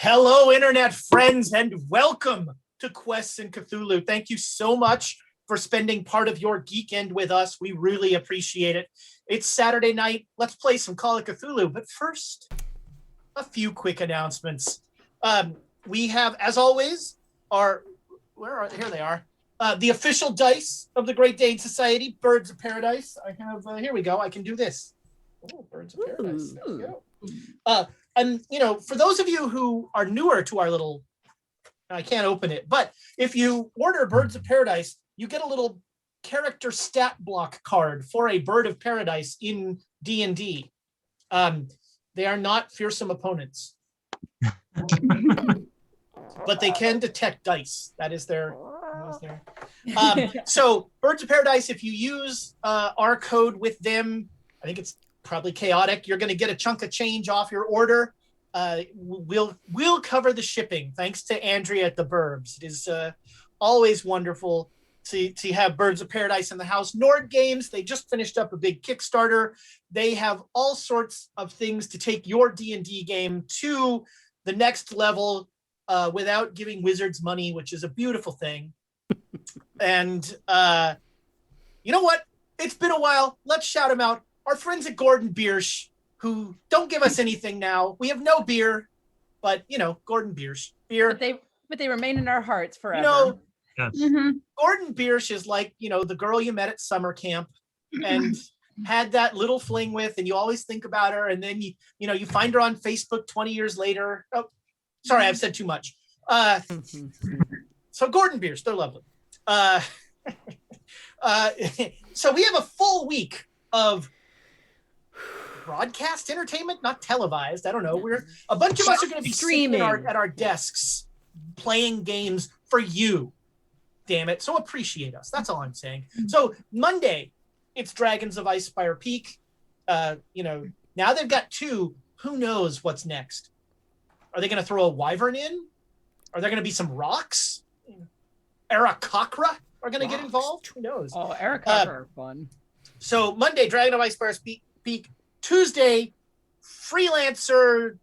Hello, internet friends, and welcome to Quests and Cthulhu. Thank you so much for spending part of your geekend with us. We really appreciate it. It's Saturday night. Let's play some Call of Cthulhu. But first, a few quick announcements. We have, as always, here they are. The official dice of the Great Dane Society, Birds of Paradise. I have, here we go. I can do this. Oh, Birds of Paradise. There we go. And, for those of you who are newer to our little, I can't open it, but if you order Birds of Paradise, you get a little character stat block card for a Bird of Paradise in D&D. They are not fearsome opponents, but they can detect dice. That is their. So Birds of Paradise, if you use our code with them, I think it's probably chaotic, you're going to get a chunk of change off your order. We'll cover the shipping, thanks to Andrea at the Burbs. It is always wonderful to have Birds of Paradise in the house. Nord Games, they just finished up a big Kickstarter. They have all sorts of things to take your D&D game to the next level without giving wizards money, which is a beautiful thing. And you know what? It's been a while. Let's shout them out. Our friends at Gordon Biersch, who don't give us anything now. We have no beer, but, Gordon Biersch. Beer. But they remain in our hearts forever. Yes. Gordon Biersch is like, the girl you met at summer camp and had that little fling with, and you always think about her, and then you find her on Facebook 20 years later. Oh, sorry, I've said too much. So Gordon Biersch, they're lovely. So we have a full week of broadcast entertainment, not televised. I don't know. A bunch of us are going to be streaming at our desks playing games for you. Damn it. So appreciate us. That's all I'm saying. So Monday, it's Dragons of Icespire Peak. Now they've got 2. Who knows what's next? Are they going to throw a wyvern in? Are there going to be some rocks? Aarakocra are going to get involved? Who knows? Oh, Aarakocra are fun. So Monday, Dragon of Icespire Peak. Tuesday, Freelancer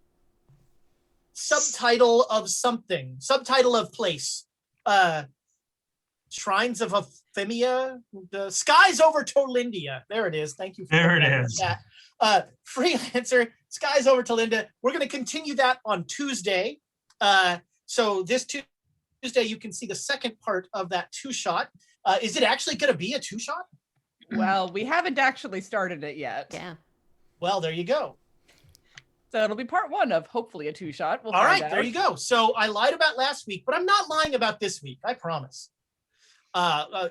subtitle of something. Subtitle of place. Shrines of Euphemia. The Skies over Tolindia. There it is. Thank you. There it is. Freelancer, Skies over Tolindia. We're going to continue that on Tuesday. So this Tuesday, you can see the second part of that 2-shot. Is it actually going to be a 2-shot? Well, we haven't actually started it yet. Yeah. Well, there you go. So it'll be part 1 of hopefully a 2-shot. All right, there you go. So I lied about last week, but I'm not lying about this week. I promise.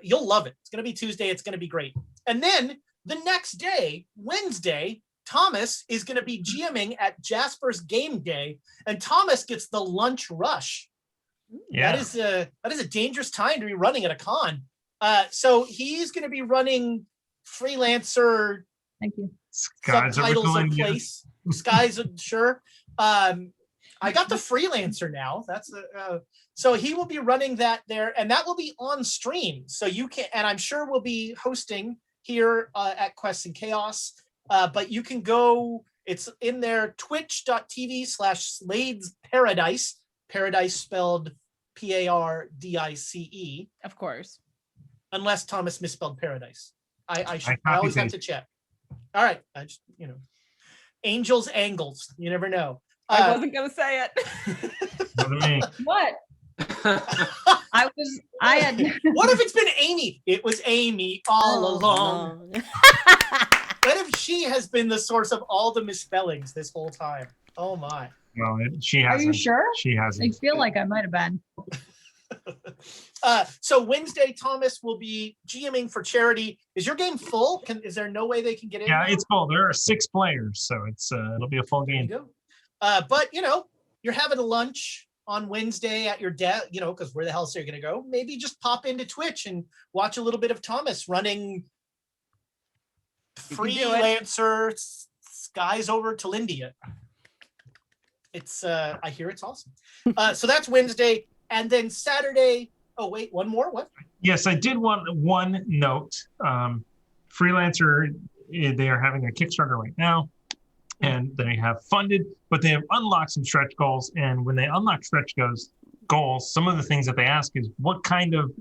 You'll love it. It's going to be Tuesday. It's going to be great. And then the next day, Wednesday, Thomas is going to be GMing at Jasper's Game Day, and Thomas gets the lunch rush. Yeah. That is a dangerous time to be running at a con. So he's going to be running Freelancer. Thank you. Skies subtitles of place. Skies, sure. I got the Freelancer now. That's so he will be running that there, and that will be on stream. So you can, and I'm sure we'll be hosting here at Quests and Chaos. But you can go. It's in there. Twitch.tv/Slade's Paradise. Paradise spelled Pardice. Of course. Unless Thomas misspelled paradise. I always have to check. All right. I just, Angels Angles. You never know. I wasn't going to say it. What? I had. What if it's been Amy? It was Amy all along. What if she has been the source of all the misspellings this whole time? Oh my. Well, she hasn't. Are you sure? She hasn't. I feel like I might have been. So Wednesday, Thomas will be GMing for charity. Is your game full? Is there no way they can get in? Yeah, it's full. There are 6 players, so it'll be a full game. But you're having a lunch on Wednesday at your desk, because where the hell else are you going to go? Maybe just pop into Twitch and watch a little bit of Thomas running Freelancer Skies over Tolindia. It's I hear it's awesome. So that's Wednesday, and then Saturday. Oh wait, one more. What? Yes, I did want one note. Freelancer, they are having a Kickstarter right now, and they have funded, but they have unlocked some stretch goals. And when they unlock stretch goals, some of the things that they ask is, what kind of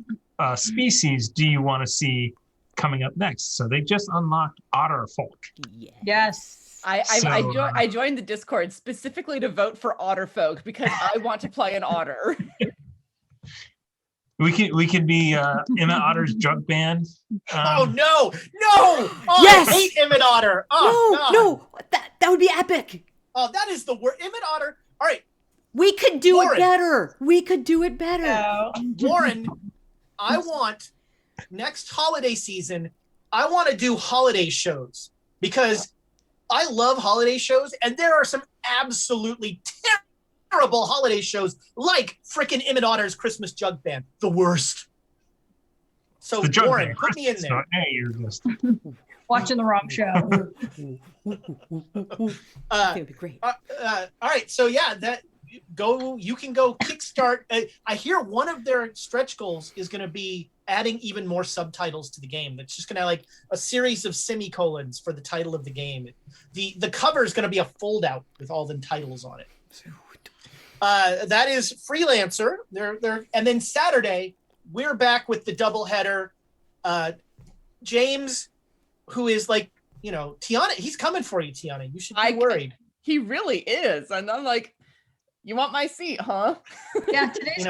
species do you want to see coming up next? So they just unlocked otter folk. Yes. I joined the Discord specifically to vote for Otterfolk because I want to play an otter. We could be Emmett Otter's jug band. Oh no! Oh, Yes! I hate Emmett Otter. Oh God. No, that would be epic. Oh, that is the word. Emmett Otter. All right, We could do Lauren. it better. We could do it better. No. Warren. I want next holiday season. I want to do holiday shows because I love holiday shows, and there are some absolutely terrible holiday shows like frickin' Emmett Otter's Christmas Jug Band. The worst. So The jug Warren, band. put me in So, there. hey, you're just Watching the wrong show. I think it'd be great. All right, so yeah, you can go kickstart. I hear one of their stretch goals is going to be adding even more subtitles to the game. That's just going to like a series of semicolons for the title of the game. The cover is going to be a fold out with all the titles on it. That is Freelancer. They're and then Saturday we're back with the doubleheader. James, who is like, Tiana, he's coming for you, Tiana. You should be worried. He really is. And I'm like, you want my seat, huh? Yeah, today's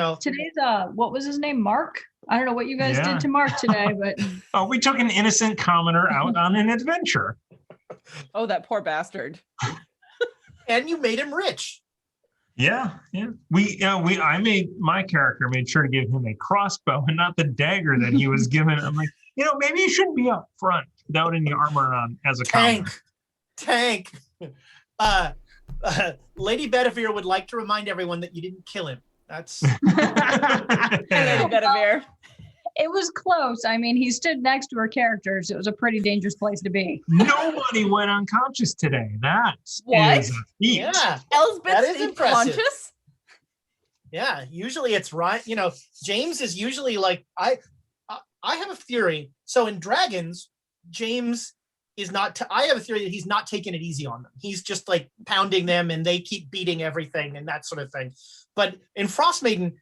what was his name? Mark? I don't know what you guys Yeah. did to Mark today, but Oh, we took an innocent commoner out on an adventure. Oh, that poor bastard. And you made him rich. Yeah. My character made sure to give him a crossbow and not the dagger that he was given. I'm like, maybe you shouldn't be up front without any armor on as a commoner. Tank. Lady Bedivere would like to remind everyone that you didn't kill him. That's Lady Bedivere. it was close. I mean, he stood next to her characters. It was a pretty dangerous place to be. Nobody went unconscious today. That What? is a feat. yeah. That Elspeth's is impressive. unconscious? Yeah, usually it's right. James is usually like I have a theory. So in Dragons, James is not. I have a theory that he's not taking it easy on them. He's just like pounding them, and they keep beating everything and that sort of thing. But in Frostmaiden,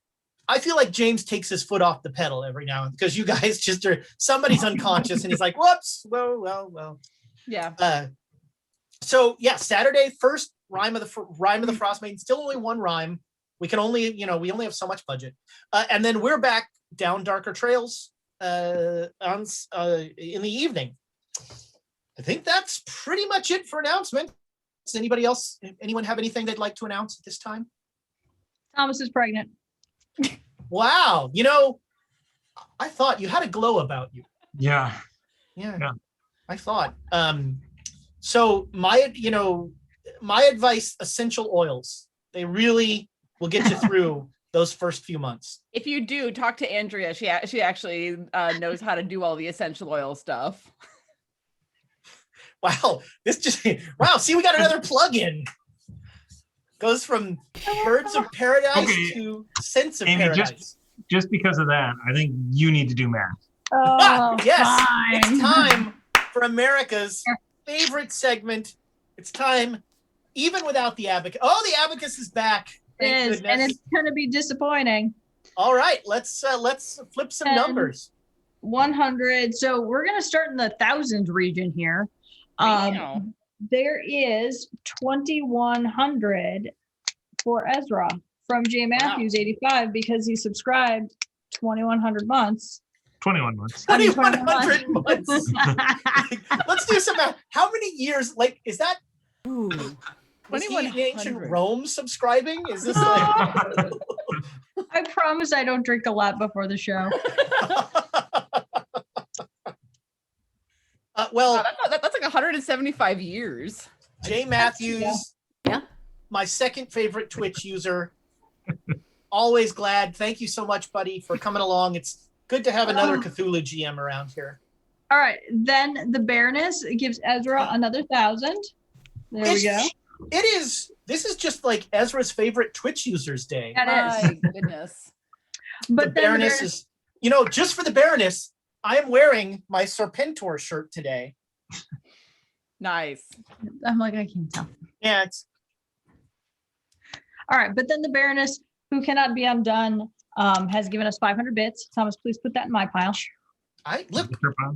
I feel like James takes his foot off the pedal every now and then because you guys just are. Somebody's unconscious, and he's like, "Whoops! Well." Yeah. So yeah, Saturday first rhyme of the Frostmaiden. Still only one rhyme. We can only, we only have so much budget. And then we're back down darker trails in the evening. I think that's pretty much it for announcements. Does anyone have anything they'd like to announce at this time? Thomas is pregnant. Wow. I thought you had a glow about you. Yeah. I thought. So my advice, essential oils. They really will get you through those first few months. If you do, talk to Andrea. She actually knows how to do all the essential oil stuff. Wow, see, we got another plug-in. Goes from Birds of Paradise to Scents of Amy, Paradise. Just because of that, I think you need to do math. Oh, Yes, fine. it's time for America's favorite segment. It's time, even without the abacus. Oh, the abacus is back. Thank It is, goodness. and it's going to be disappointing. All right, let's flip some numbers. 100. So we're going to start in the thousands region here. Wow. There is 2,100 for Ezra from J Matthews 85 because he subscribed 2,100 months. 21 months. 2,100 months. Let's do some math. How many years? Like, is that? Ooh. Was he in 2,100. ancient Rome subscribing? Is this like? I promise I don't drink a lot before the show. Well, Wow, that's like 175 years. Jay Matthews. Yeah. My second favorite Twitch user. Always glad. Thank you so much, buddy, for coming along. It's good to have another Cthulhu GM around here. All right. Then the Baroness gives Ezra another 1,000. There we go. It is. This is just like Ezra's favorite Twitch users day. That is. My goodness. But The then Baroness is, just for the Baroness, I am wearing my Serpentor shirt today. Nice. I'm like, I can't tell. Yeah, it's All right, but then the Baroness, who cannot be undone, has given us 500 bits. Thomas, please put that in my pile. I look.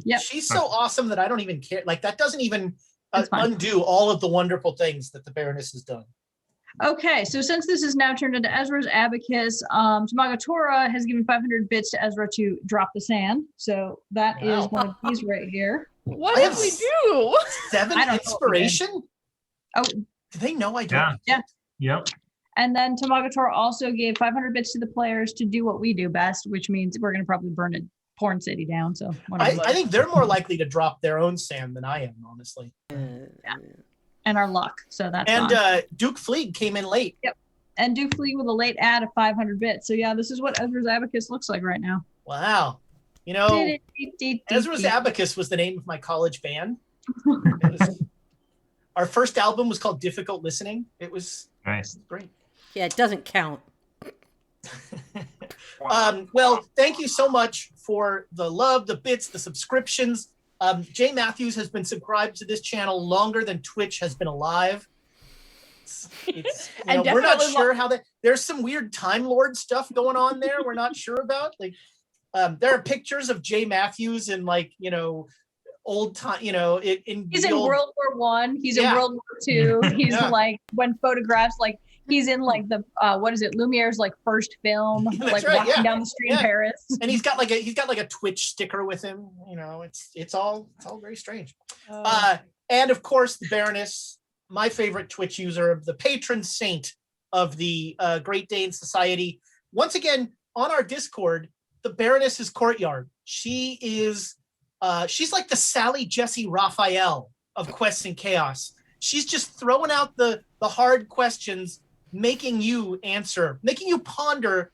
Yep. She's so awesome that I don't even care. Like that doesn't even It's fine. undo all of the wonderful things that the Baroness has done. Okay, so since this is now turned into Ezra's abacus, Tamagatora has given 500 bits to Ezra to drop the sand. So that is Wow. one of these right here. What I did have we do? 7 I don't know what we did. inspiration. Oh, Do they know I don't? Yeah. Yep. and then Tamagatora also gave 500 bits to the players to do what we do best, which means we're going to probably burn a porn city down. So whatever. I think they're more likely to drop their own sand than I am, honestly. And our luck. So that's And fine. Duke Fleeg came in late. And do flee with a late add of 500 bits. So yeah, this is what Ezra's abacus looks like right now. Wow. You know, Ezra's Abacus was the name of my college band. Our first album was called Difficult Listening. It was Nice. great. Yeah, it doesn't count. Well, thank you so much for the love, the bits, the subscriptions. Jay Matthews has been subscribed to this channel longer than Twitch has been alive. And We're not definitely sure how that. There's some weird Time Lord stuff going on there. We're not sure about. Like, there are pictures of Jay Matthews in old time. He's in World War One. He's in Yeah. World War Two. He's Yeah. like when photographs he's in the what is it? Lumiere's first film, That's right, walking yeah. down the street Yeah. in Paris. And he's got a Twitch sticker with him. It's all very strange. And of course, the Baroness, my favorite Twitch user, the patron saint of the Great Dane Society. Once again, on our Discord, the Baroness's courtyard. She is, she's like the Sally Jesse Raphael of Quests and Chaos. She's just throwing out the hard questions, making you answer, making you ponder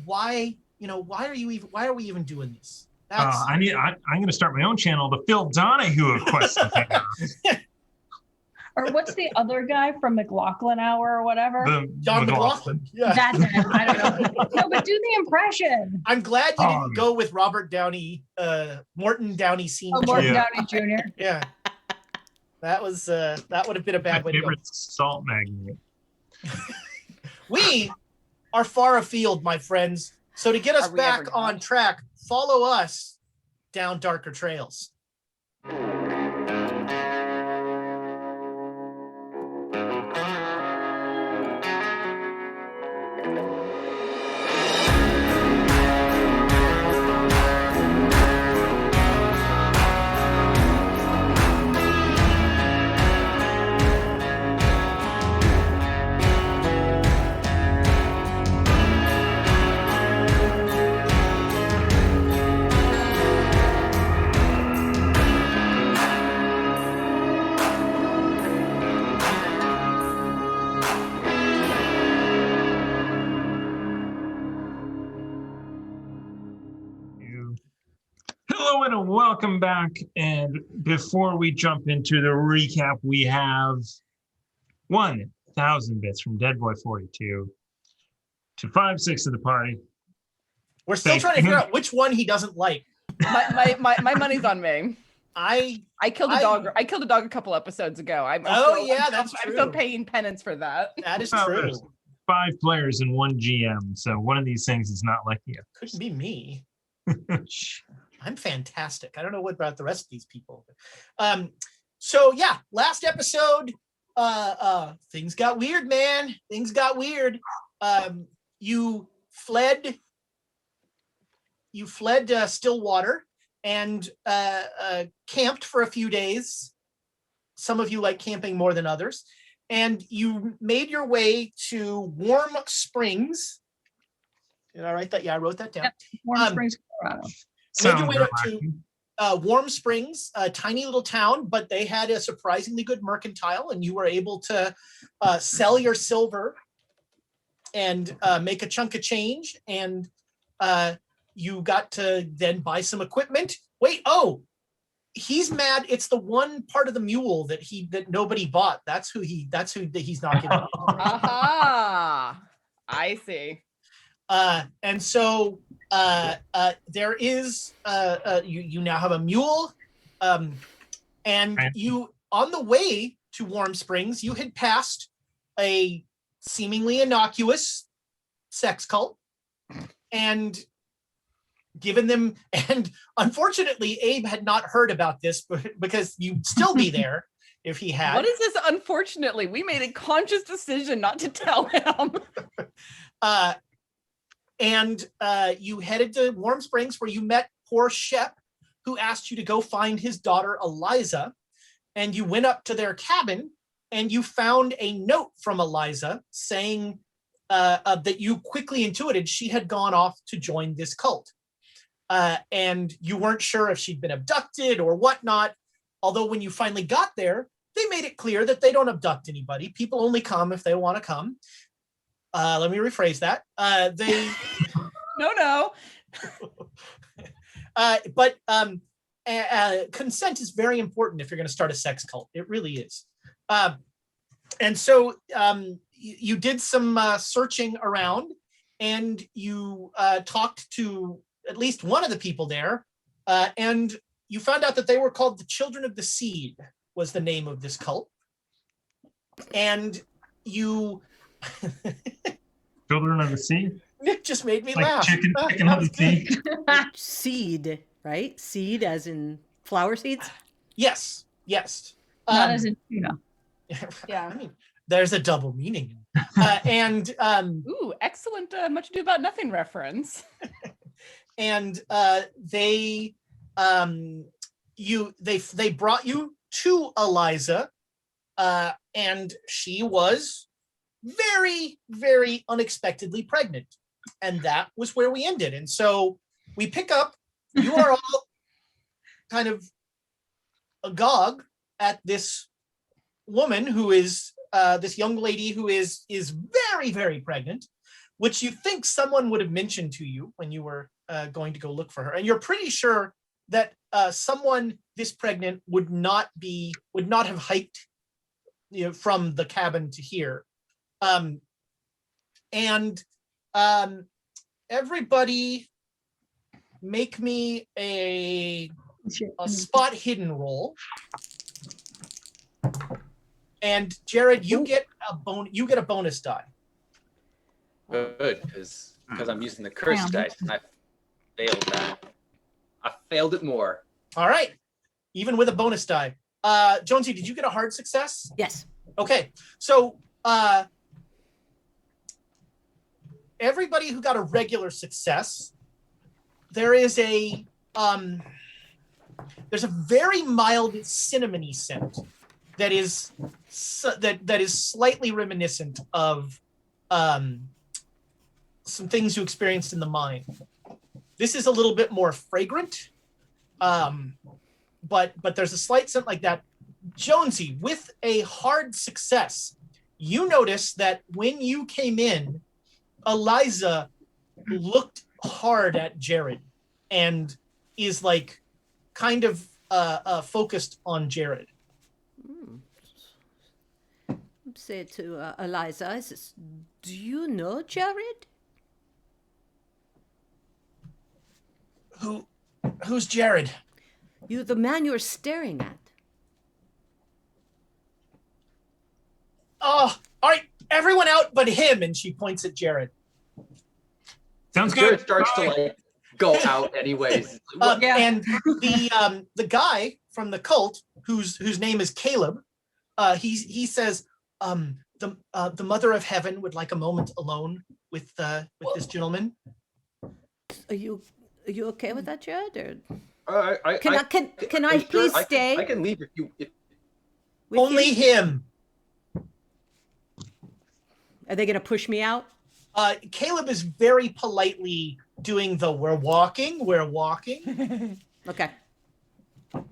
why are we even doing this? I'm going to start my own channel, the Phil Donahue of Quests and Chaos. Or what's the other guy from McLaughlin Hour or whatever? John McLaughlin. Yeah. That's it. I don't know. No, but do the impression. I'm glad you didn't go with Robert Downey, Morton Downey Sr. Oh, Morton Yeah. Downey Jr. Yeah. That would have been a bad My way to go. favorite salt magnate. We are far afield, my friends. So to get us Are we ever back on not? track, follow us down darker trails. Hello and welcome back. And before we jump into the recap, we have 1,000 bits from Deadboy 42 to 5-6 of the party. We're still Thank trying to you. figure out which one he doesn't like. My money's on me. I killed a dog. I killed a dog a couple episodes ago. I'm still paying penance for that. that is Well, true. there's 5 players and 1 GM, so one of these things is not like you. Couldn't be me. I'm fantastic. I don't know what about the rest of these people. So yeah, last episode, things got weird, man. Things got weird. You fled Stillwater and camped for a few days. Some of you like camping more than others. And you made your way to Warm Springs. Did I write that? Yeah, I wrote that down. Yep. Warm Springs, Colorado. Made your way Sounds to relaxing. Warm Springs, a tiny little town, but they had a surprisingly good mercantile, and you were able to sell your silver and make a chunk of change, and you got to then buy some equipment. Wait, he's mad. It's the one part of the mule that nobody bought. That's who he's not giving. Aha! I see. And so there is you now have a mule, and Right. you on the way to Warm Springs, you had passed a seemingly innocuous sex cult and given them, and unfortunately, Abe had not heard about this because you'd still be there if he had. What is this? Unfortunately, we made a conscious decision not to tell him. And you headed to Warm Springs where you met poor Shep, who asked you to go find his daughter, Eliza. And you went up to their cabin and you found a note from Eliza saying that you quickly intuited she had gone off to join this cult. And you weren't sure if she'd been abducted or whatnot. Although when you finally got there, they made it clear that they don't abduct anybody. People only come if they want to come. Let me rephrase that. No. But consent is very important if you're going to start a sex cult. It really is. And so you did some searching around, and you talked to at least one of the people there, and you found out that they were called the Children of the Seed was the name of this cult. And you... Children of the Sea? Nick just made me Like laugh. chicken That of was the good. sea? Seed, right? Seed as in flower seeds? Yes. Not as in tuna. Yeah. I mean, there's a double meaning. And Ooh, excellent Much Ado About Nothing reference. and they brought you to Eliza, and she was very, very unexpectedly pregnant. And that was where we ended. And so we pick up, you are all kind of agog at this woman who is, this young lady who is very, very pregnant, which you think someone would have mentioned to you when you were going to go look for her. And you're pretty sure that someone this pregnant would not have hiked, from the cabin to here. Everybody make me a spot hidden roll. And Jared, you get a bonus die. Good, because I'm using the curse dice, and I failed that. I failed it more. All right, even with a bonus die. Jonesy, did you get a hard success? Yes. Okay, so everybody who got a regular success, there's a very mild cinnamony scent that is slightly reminiscent of some things you experienced in the mine. This is a little bit more fragrant, but there's a slight scent like that. Jonesy, with a hard success, you notice that when you came in, Eliza looked hard at Jared and is like kind of focused on Jared. Say to Eliza, I says, do you know Jared? Who's Jared? You, the man you're staring at. Oh, all right, everyone out but him. And she points at Jared. Sounds Jared good. starts Bye. to like go out anyways. Yeah. And the guy from the cult, whose name is Caleb, he says, the Mother of Heaven would like a moment alone with this gentleman. Are you okay with that, Jared? I Can I sure, please stay? I can leave if you. with Only you? him. Are they gonna push me out? Caleb is very politely doing the we're walking. Okay.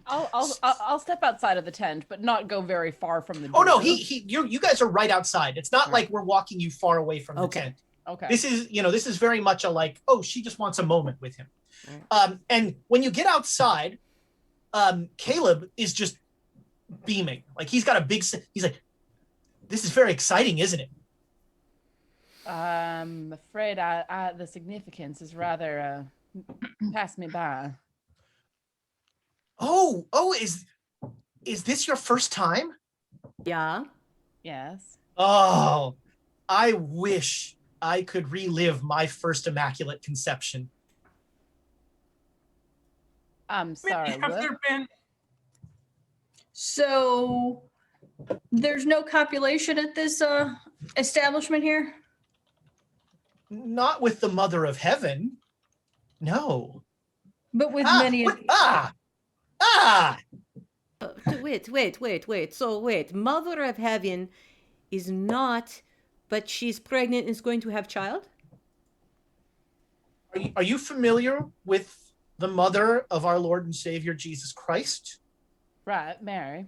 I'll step outside of the tent, but not go very far from the door. Oh no, you guys are right outside. It's not like we're walking you far away from the Okay. tent. Okay. This is very much a like, oh, she just wants a moment with him. All And when you get outside, Caleb is just beaming. Like he's got he's like, this is very exciting, isn't it? I'm afraid the significance is rather passed me by. Oh, is this your first time? Yeah. Yes. Oh, I wish I could relive my first immaculate conception. I'm sorry. Have What? there been? So there's no copulation at this establishment here? Not with the Mother of Heaven. No. But with many of Wait. So wait, Mother of Heaven is not, but she's pregnant and is going to have child? Are you familiar with the mother of our Lord and Savior Jesus Christ? Right, Mary.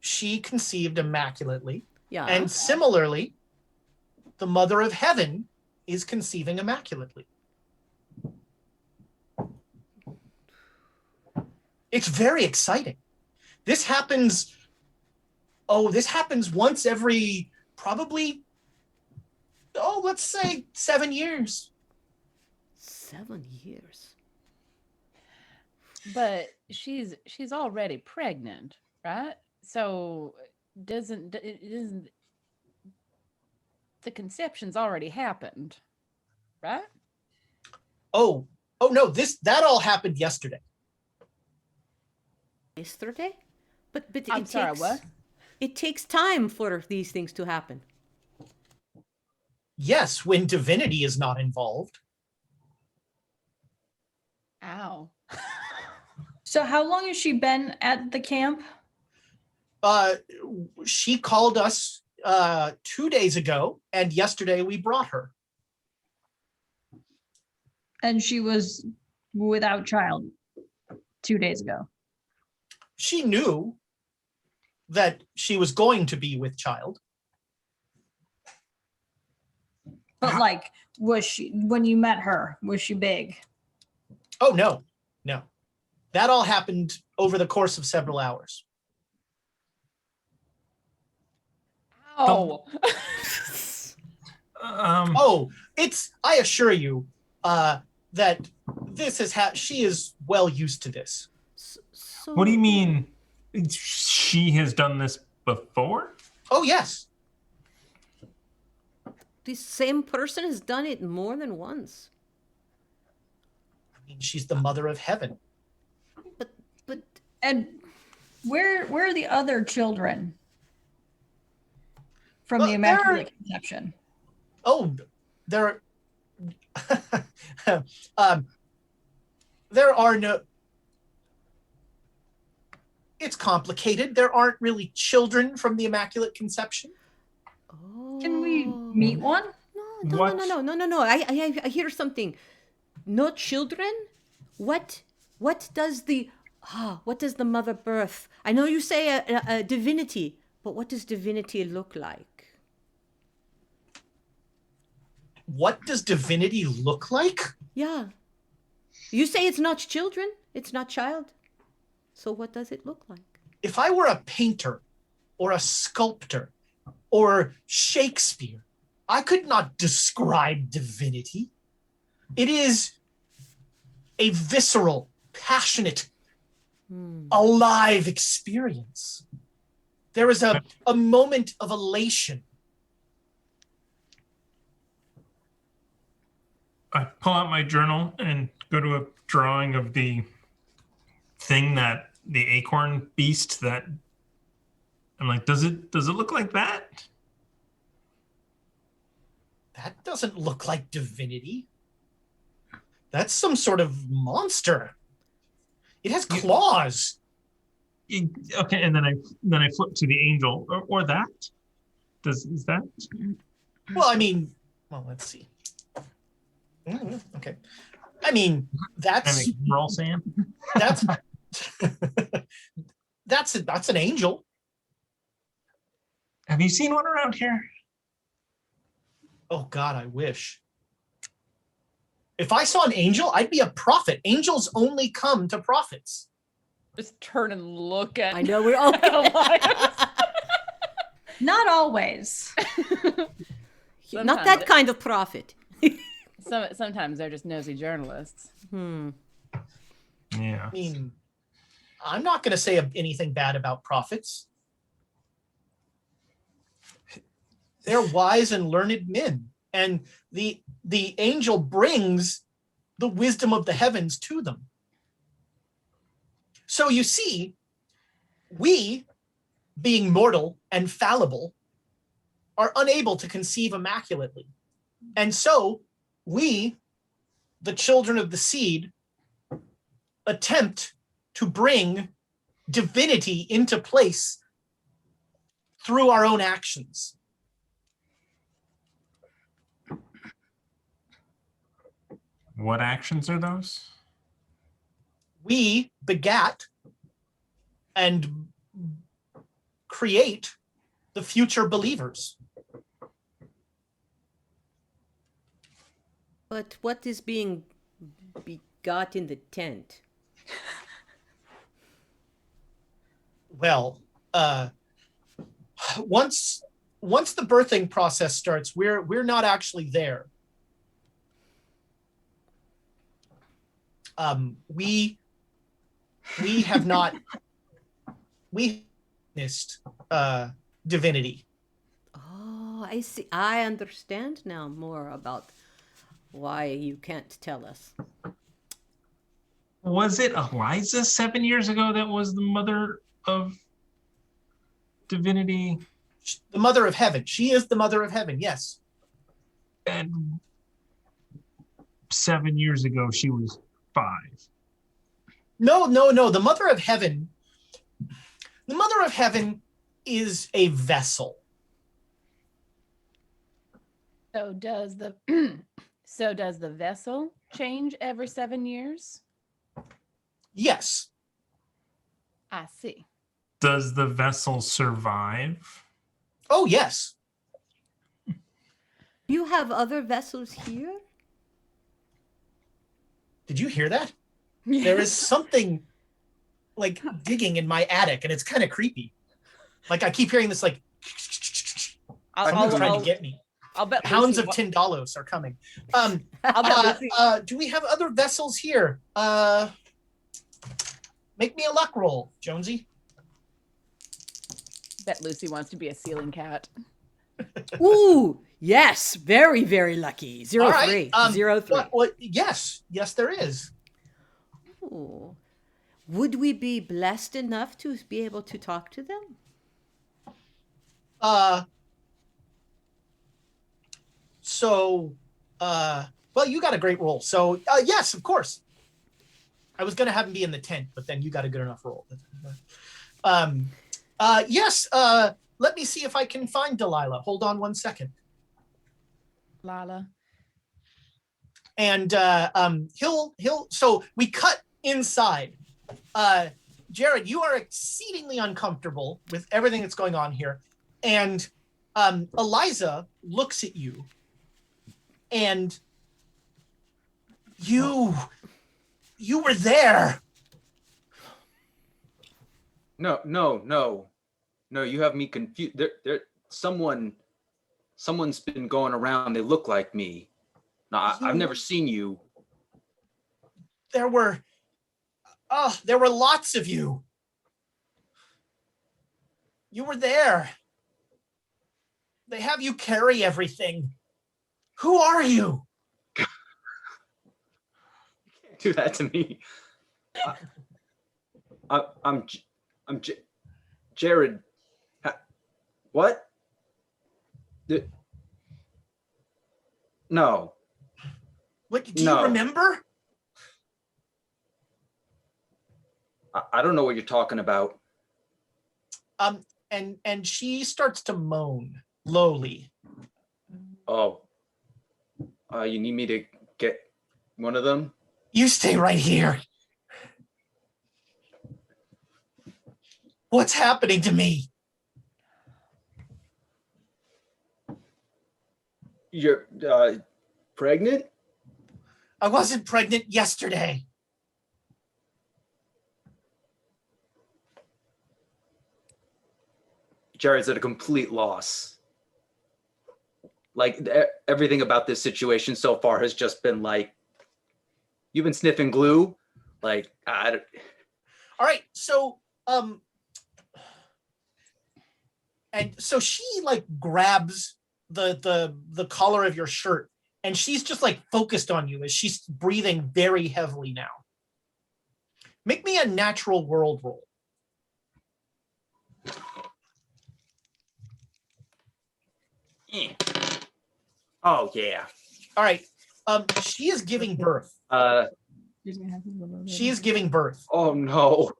She conceived immaculately. Yeah. And similarly, the Mother of Heaven is conceiving immaculately. It's very exciting. This happens once every probably, let's say 7 years. 7 years. But she's already pregnant, right? So isn't the conception's already happened, right? Oh no, that all happened yesterday. Yesterday? But I'm sorry, what? It takes time for these things to happen. Yes, when divinity is not involved. Ow. So how long has she been at the camp? She called us 2 days ago, and yesterday we brought her. And she was without child 2 days ago. She knew that she was going to be with child. But like, was she, when you met her, was she big? Oh, no. That all happened over the course of several hours. Ow. I assure you that this is she is well used to this. So What do you mean? She has done this before? Oh, yes. the same person has done it more than once. I mean, she's the Mother of Heaven. But And where are the other children from Well, the Immaculate Conception? Oh, there there are no, it's complicated. There aren't really children from the Immaculate Conception. Can we meet one? No. I hear something. No children? What does the mother birth? I know you say a divinity, but what does divinity look like? What does divinity look like? Yeah. You say it's not children, it's not child. So what does it look like? If I were a painter or a sculptor or Shakespeare, I could not describe divinity. It is a visceral, passionate, alive experience. There is a moment of elation. I pull out my journal and go to a drawing of the thing, that the acorn beast, that I'm like, does it look like that? That doesn't look like divinity. That's some sort of monster. It has claws. Okay, and then I flip to the angel, or that. Is that? Well, I mean, let's see. Okay. I mean, that's roll Sam. that's that's an angel. Have you seen one around here? Oh God, I wish. If I saw an angel, I'd be a prophet. Angels only come to prophets. Just turn and look at. I know we're all Not always. not that kind of prophet. Sometimes they're just nosy journalists. Yeah. I mean, I'm not going to say anything bad about prophets. They're wise and learned men. And the angel brings the wisdom of the heavens to them. So you see, we, being mortal and fallible, are unable to conceive immaculately. And so we, the children of the seed, attempt to bring divinity into place through our own actions. What actions are those? We begat and create the future believers. But what is being begot in the tent? Well, once the birthing process starts, we're not actually there. We have not witnessed divinity. Oh, I see. I understand now more about why you can't tell us. Was it Eliza 7 years ago that was the mother of divinity? The mother of heaven. She is the mother of heaven, yes. And 7 years ago, she was 5. No. The mother of heaven is a vessel. So does the so does the vessel change every 7 years? Yes. I see. Does the vessel survive? Oh, yes. You have other vessels here? Did you hear that? There is something like digging in my attic, and it's kind of creepy. Like I keep hearing this like trying to get me. I'll bet Hounds Lucy of Tindalos are coming. I'll bet Lucy. Do we have other vessels here? Make me a luck roll, Jonesy. Bet Lucy wants to be a ceiling cat. Ooh, yes, very, very lucky. 0 All right, 3. 0 3. Yes, there is. Ooh. Would we be blessed enough to be able to talk to them? Well, you got a great roll. So, yes, of course. I was going to have him be in the tent, but then you got a good enough roll. Yes, let me see if I can find Delilah. Hold on 1 second. Lala. And so we cut inside. Jared, you are exceedingly uncomfortable with everything that's going on here. And Eliza looks at you, and you were there. No. You have me confused. Someone's been going around. They look like me. No, I've never seen you. There were lots of you. You were there. They have you carry everything. Who are you? You can't do that to me. I'm Jared. What? No. What? Do you remember? I don't know what you're talking about. And she starts to moan lowly. Oh. You need me to get one of them? You stay right here. What's happening to me? You're pregnant? I wasn't pregnant yesterday. Jared's at a complete loss. Like everything about this situation so far has just been like, you've been sniffing glue. Like, all right. So, and so she like grabs the collar of your shirt, and she's just like focused on you as she's breathing very heavily now. Make me a natural world roll. Oh yeah. All right. She is giving birth. She is giving birth. Oh no.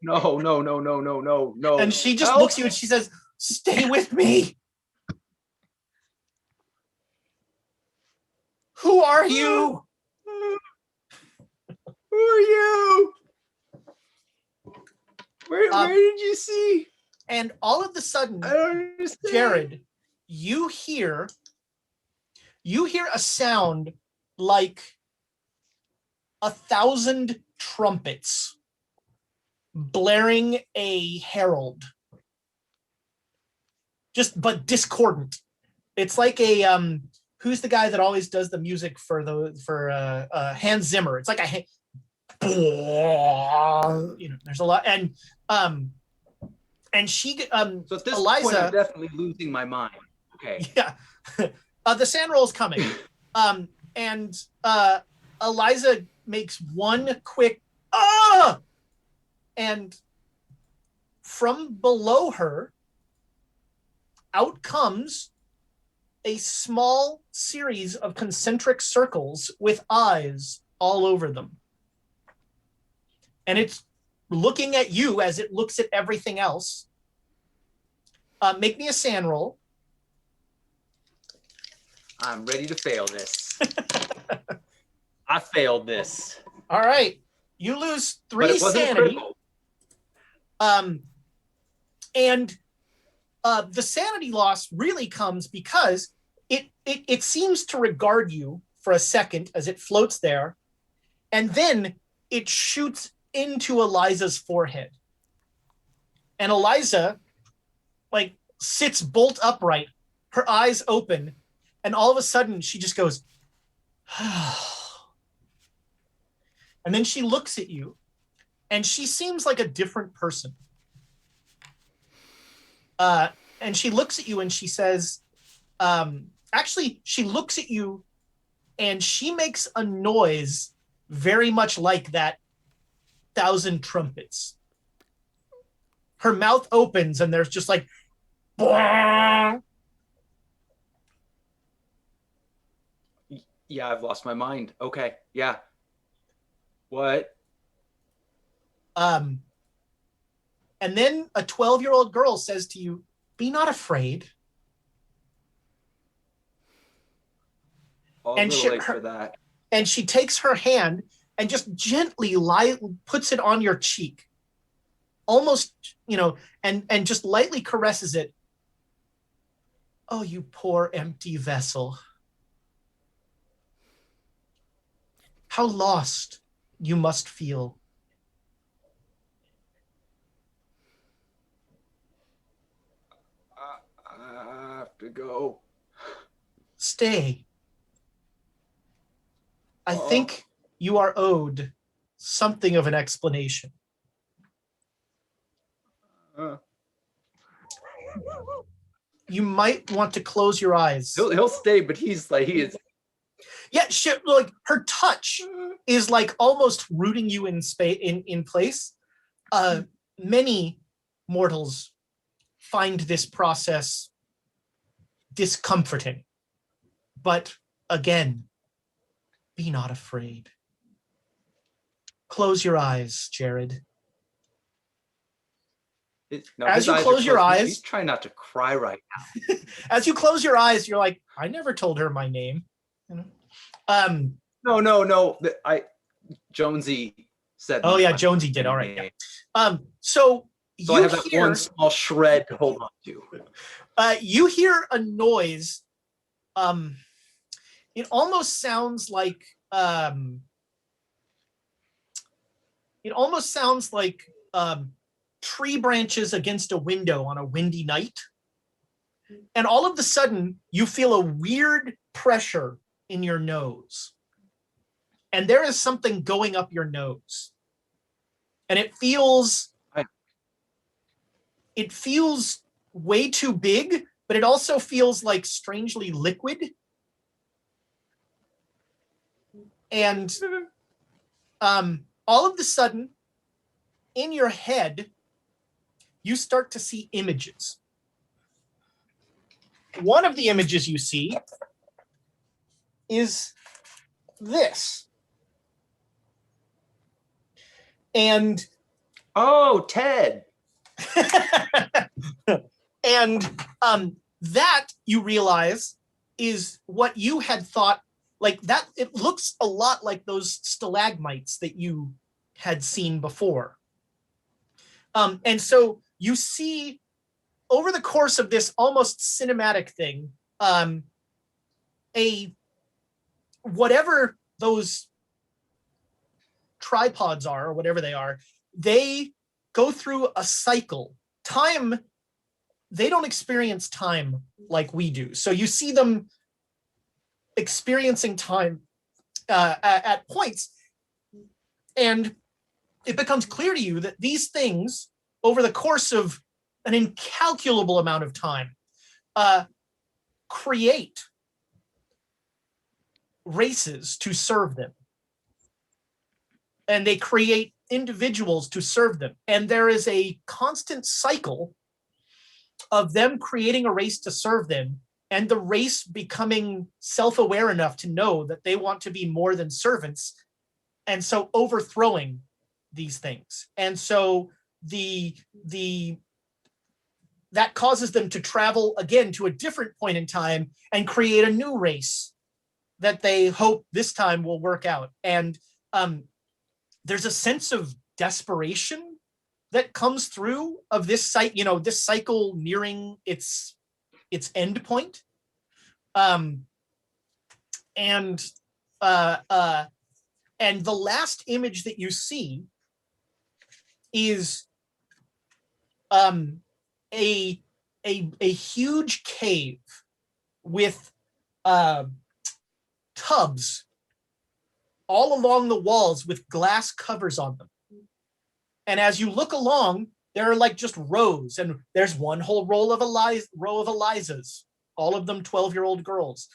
No. And she just Help! looks at you and she says, "Stay with me." Who are you? Who are you? Where did you see? And all of a sudden, I don't understand. Jared, you hear a sound like 1,000 trumpets blaring a herald. But discordant. It's like a who's the guy that always does the music for Hans Zimmer? It's like a there's a lot, and she So at this Eliza, point, I'm definitely losing my mind. Okay. Yeah. The sand roll's coming. And Eliza makes one quick and from below her out comes a small series of concentric circles with eyes all over them. And it's looking at you as it looks at everything else. Make me a sand roll. I'm ready to fail this. I failed this. All right. You lose But 3 it wasn't sanity. critical. And the sanity loss really comes because it seems to regard you for a second as it floats there, and then it shoots into Eliza's forehead. And Eliza, like, sits bolt upright, her eyes open, and all of a sudden she just goes, and then she looks at you, and she seems like a different person. And she looks at you and she says, actually, she looks at you and she makes a noise very much like that 1,000 trumpets. Her mouth opens and there's just like, "Bwah!" Yeah, I've lost my mind. Okay, yeah. What? And then a 12-year-old girl says to you, "Be not afraid." All And a little late for that. And she takes her hand and just gently puts it on your cheek, almost, and just lightly caresses it. "Oh, you poor empty vessel. How lost you must feel." I have to go. "Stay. I think you are owed something of an explanation." You might want to close your eyes. He'll stay, but he is. Yeah, shit. Like, her touch is like almost rooting you in place. Many mortals find this process discomforting, but again, be not afraid. Close your eyes, Jared. As you close your eyes, he's trying not to cry right now. As you close your eyes, you're like, "I never told her my name." No. Jonesy said. Oh yeah, Jonesy did. All right. Yeah. So I have that one small shred to hold on to. You hear a noise. It almost sounds like tree branches against a window on a windy night. And all of a sudden, you feel a weird pressure in your nose. And there is something going up your nose. And it feels way too big but it also feels like strangely liquid. And all of a sudden, in your head, you start to see images. One of the images you see is this. And Oh, Ted. and that you realize is what you had thought, like that. It looks a lot like those stalagmites that you had seen before. And so you see over the course of this almost cinematic thing, whatever those tripods are, or whatever they go through a cycle. Time, they don't experience time like we do. So you see them experiencing time at points, and it becomes clear to you that these things, over the course of an incalculable amount of time, create races to serve them. And they create individuals to serve them. And there is a constant cycle of them creating a race to serve them, and the race becoming self-aware enough to know that they want to be more than servants, and so overthrowing these things. And so that causes them to travel again to a different point in time and create a new race that they hope this time will work out. And there's a sense of desperation that comes through of this site, this cycle nearing its end point. And the last image that you see is a huge cave with tubs all along the walls with glass covers on them. And as you look along, there are like just rows, and there's one whole row of Elizas, all of them 12-year-old girls.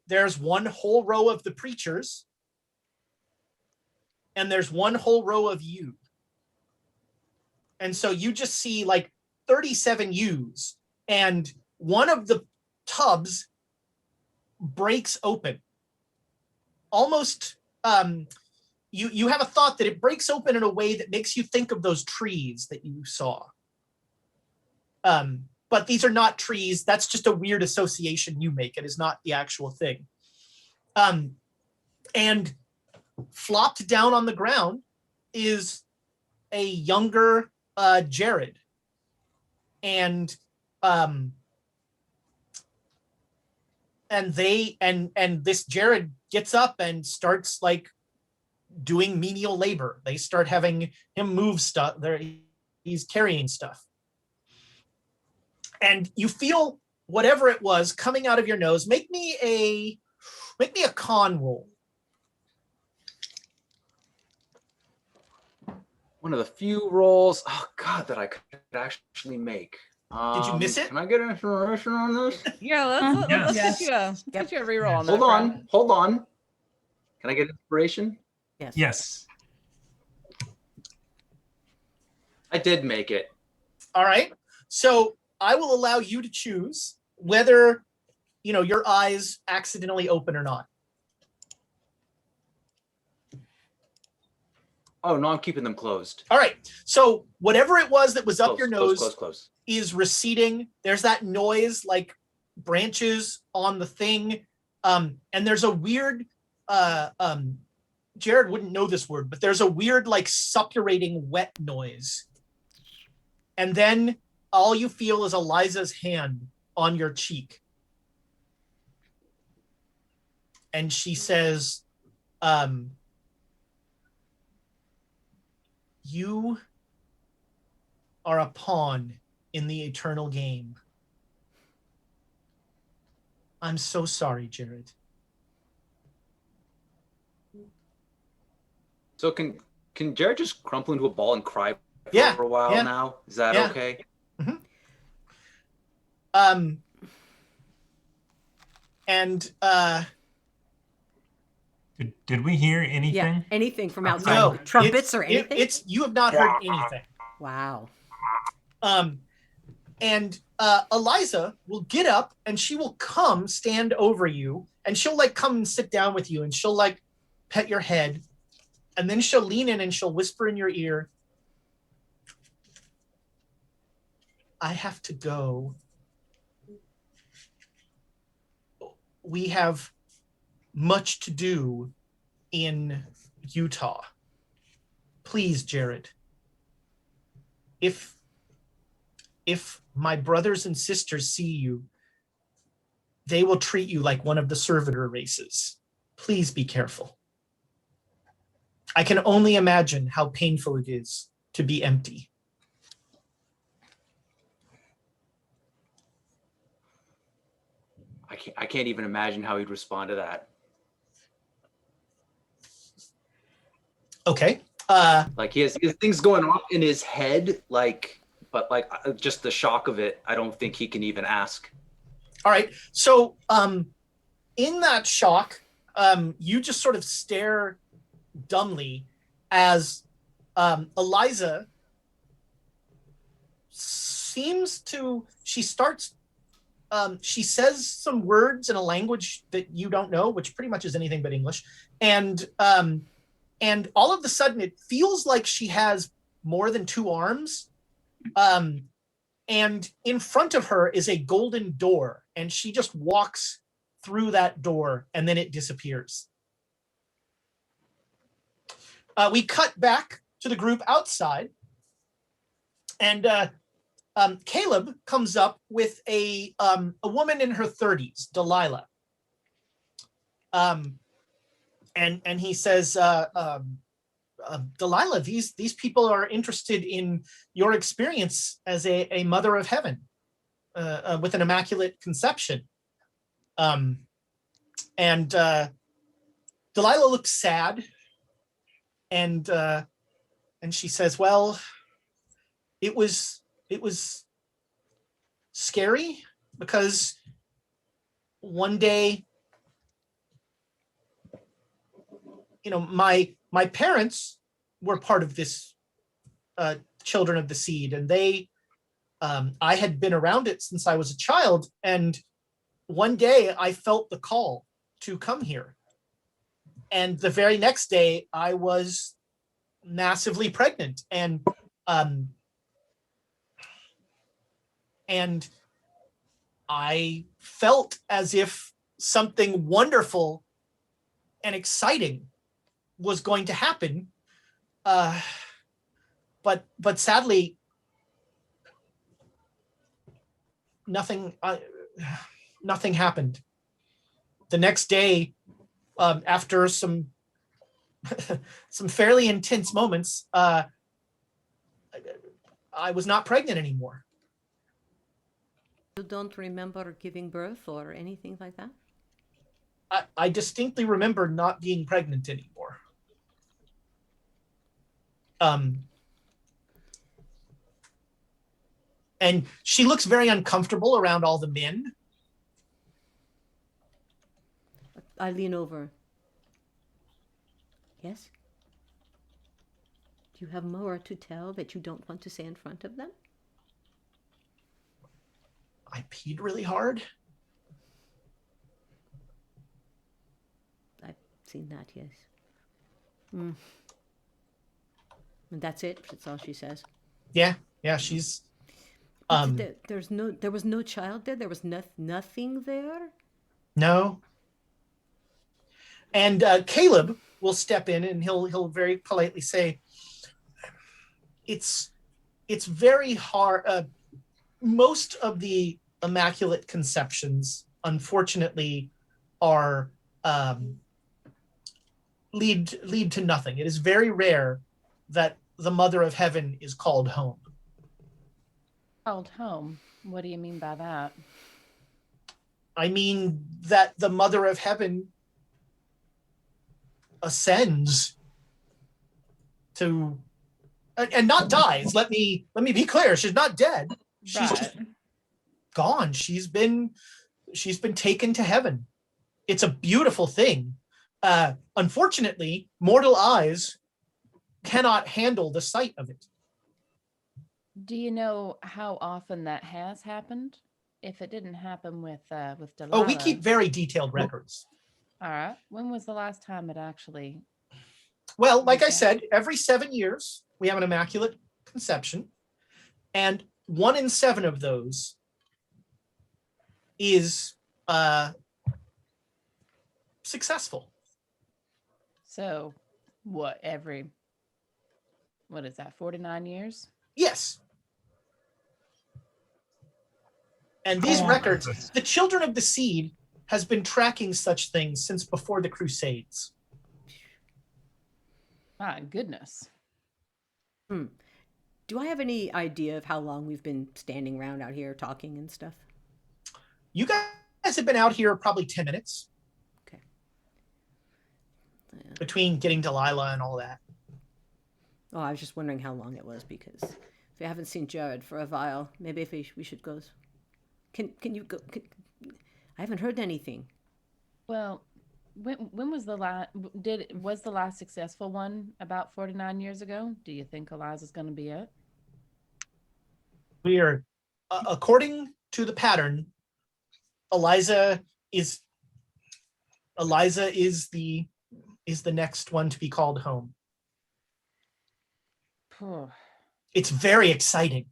There's one whole row of the preachers, and there's one whole row of you. And so you just see like 37 U's, and one of the tubs breaks open. Almost, you have a thought that it breaks open in a way that makes you think of those trees that you saw. But these are not trees. That's just a weird association you make. It is not the actual thing. And flopped down on the ground is a younger Jared. And this Jared gets up and starts like doing menial labor. They start having him move stuff. He's carrying stuff. And you feel whatever it was coming out of your nose. Make me a con roll. One of the few rolls, oh God, that I could actually make. Did you miss it? Can I get information on this? Yeah, let's Yes. get you a reroll on that. Hold on. Can I get inspiration? Yes. Yes. I did make it. All right. So I will allow you to choose whether, your eyes accidentally open or not. Oh, no, I'm keeping them closed. All right. So whatever it was that was up your nose Close. is receding. There's that noise like branches on the thing. And there's a weird, Jared wouldn't know this word, but there's a weird like suppurating wet noise. And then all you feel is Eliza's hand on your cheek. And she says, you are a pawn in the eternal game. I'm so sorry, Jared. So can Jared just crumple into a ball and cry for a while now? Is that okay? Mm-hmm. And Did we hear anything? Yeah, anything from outside? no, Trumpets or anything? It's you have not heard anything. Wow. And Eliza will get up and she will come stand over you, and she'll like come and sit down with you, and she'll like pet your head, and then she'll lean in and she'll whisper in your ear, I have to go. We have much to do in Utah. Please, Jared. If my brothers and sisters see you, they will treat you like one of the servitor races. Please be careful. I can only imagine how painful it is to be empty. I can't even imagine how he'd respond to that. Okay. Like he has things going on in his head, but just the shock of it, I don't think he can even ask. All right. So in that shock, you just sort of stare dumbly as Eliza seems to, she says some words in a language that you don't know, which pretty much is anything but English. And all of a sudden it feels like she has more than two arms. And in front of her is a golden door, and she just walks through that door and then it disappears. We cut back to the group outside, and Caleb comes up with a woman in her 30s, Delilah. And he says, Delilah, these people are interested in your experience as a mother of heaven with an immaculate conception. And Delilah looks sad, and she says, well, it was scary because one day, my parents were part of this Children of the Seed, and I had been around it since I was a child, and one day I felt the call to come here, and the very next day I was massively pregnant, and I felt as if something wonderful and exciting was going to happen, but sadly nothing happened. The next day, after some fairly intense moments, I was not pregnant anymore. You don't remember giving birth or anything like that? I distinctly remember not being pregnant anymore. And she looks very uncomfortable around all the men. I lean over. Yes? Do you have more to tell that you don't want to say in front of them? I peed really hard. I've seen that, yes. And that's it? That's all she says? Yeah, she's... There was no child there? There was nothing there? No. And Caleb will step in, and he'll very politely say, it's very hard. Most of the immaculate conceptions, unfortunately, are lead to nothing. It is very rare that the Mother of Heaven is called home. Called home? What do you mean by that? I mean that the Mother of Heaven ascends to and not dies. Let me be clear. She's not dead. She's Right. just gone. She's been taken to heaven. It's a beautiful thing. Unfortunately, mortal eyes cannot handle the sight of it. Do you know how often that has happened? If it didn't happen with Delilah. Oh, we keep very detailed records. All right. When was the last time it actually? Well, like I said, every 7 years, we have an immaculate conception. And 1 in 7 of those is successful. So what is that, 49 years? Yes. And these records, the Children of the Seed has been tracking such things since before the Crusades. My goodness. Do I have any idea of how long we've been standing around out here talking and stuff? You guys have been out here probably 10 minutes. Okay. Between getting Delilah and all that. Oh, I was just wondering how long it was, because if we haven't seen Jared for a while, maybe if we should go. Can you go? I haven't heard anything. Well, when was the last? Was the last successful one about 49 years ago? Do you think Eliza's going to be it? We are, according to the pattern, Eliza is the next one to be called home. It's very exciting.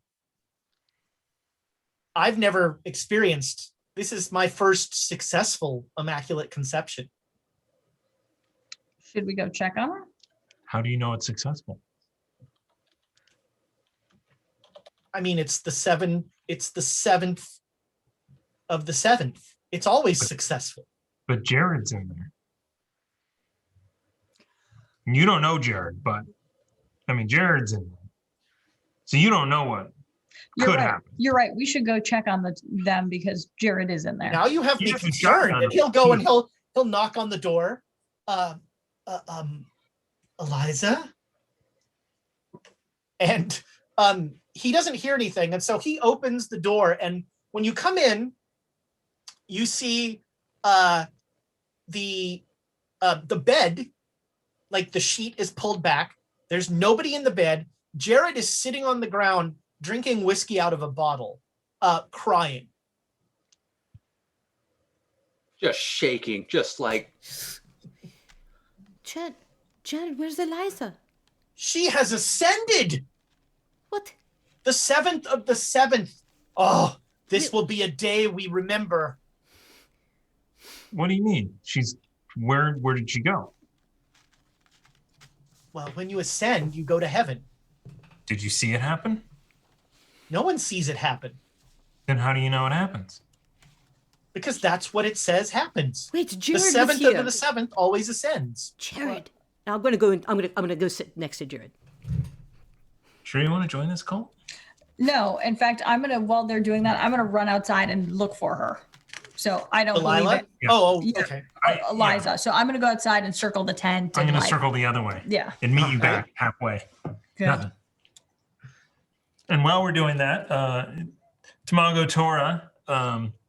I've never experienced. This is my first successful immaculate conception. Should we go check on her? How do you know it's successful? I mean, it's the 7th of the 7th. It's always successful. But Jared's in there. You don't know Jared, but I mean, Jared's in there. So you don't know what could happen. You're right. We should go check on them because Jared is in there. Now you have He me doesn't concerned. shotgun And he'll go and he'll knock on the door. Eliza? And he doesn't hear anything. And so he opens the door. And when you come in, you see the bed, like the sheet is pulled back. There's nobody in the bed. Jared is sitting on the ground drinking whiskey out of a bottle, crying. Just shaking, just like. Jared, where's Eliza? She has ascended. What? The 7th of the 7th. Oh, this will be a day we remember. What do you mean? Where did she go? Well, when you ascend, you go to heaven. Did you see it happen? No one sees it happen. Then how do you know it happens? Because that's what it says happens. Wait, The Jared is 7th here. of the 7th always ascends. Jared. Now I'm gonna go sit next to Jared. Sure you want to join this cult? No, in fact, while they're doing that, I'm gonna run outside and look for her. So I don't believe Delilah? it. Yeah. Oh, Yeah. okay. Eliza. Yeah. So I'm gonna go outside and circle the tent. I'm and going to circle the other way. Yeah. And meet you Okay. back halfway. Good. Nothing. And while we're doing that, Tamago Tora,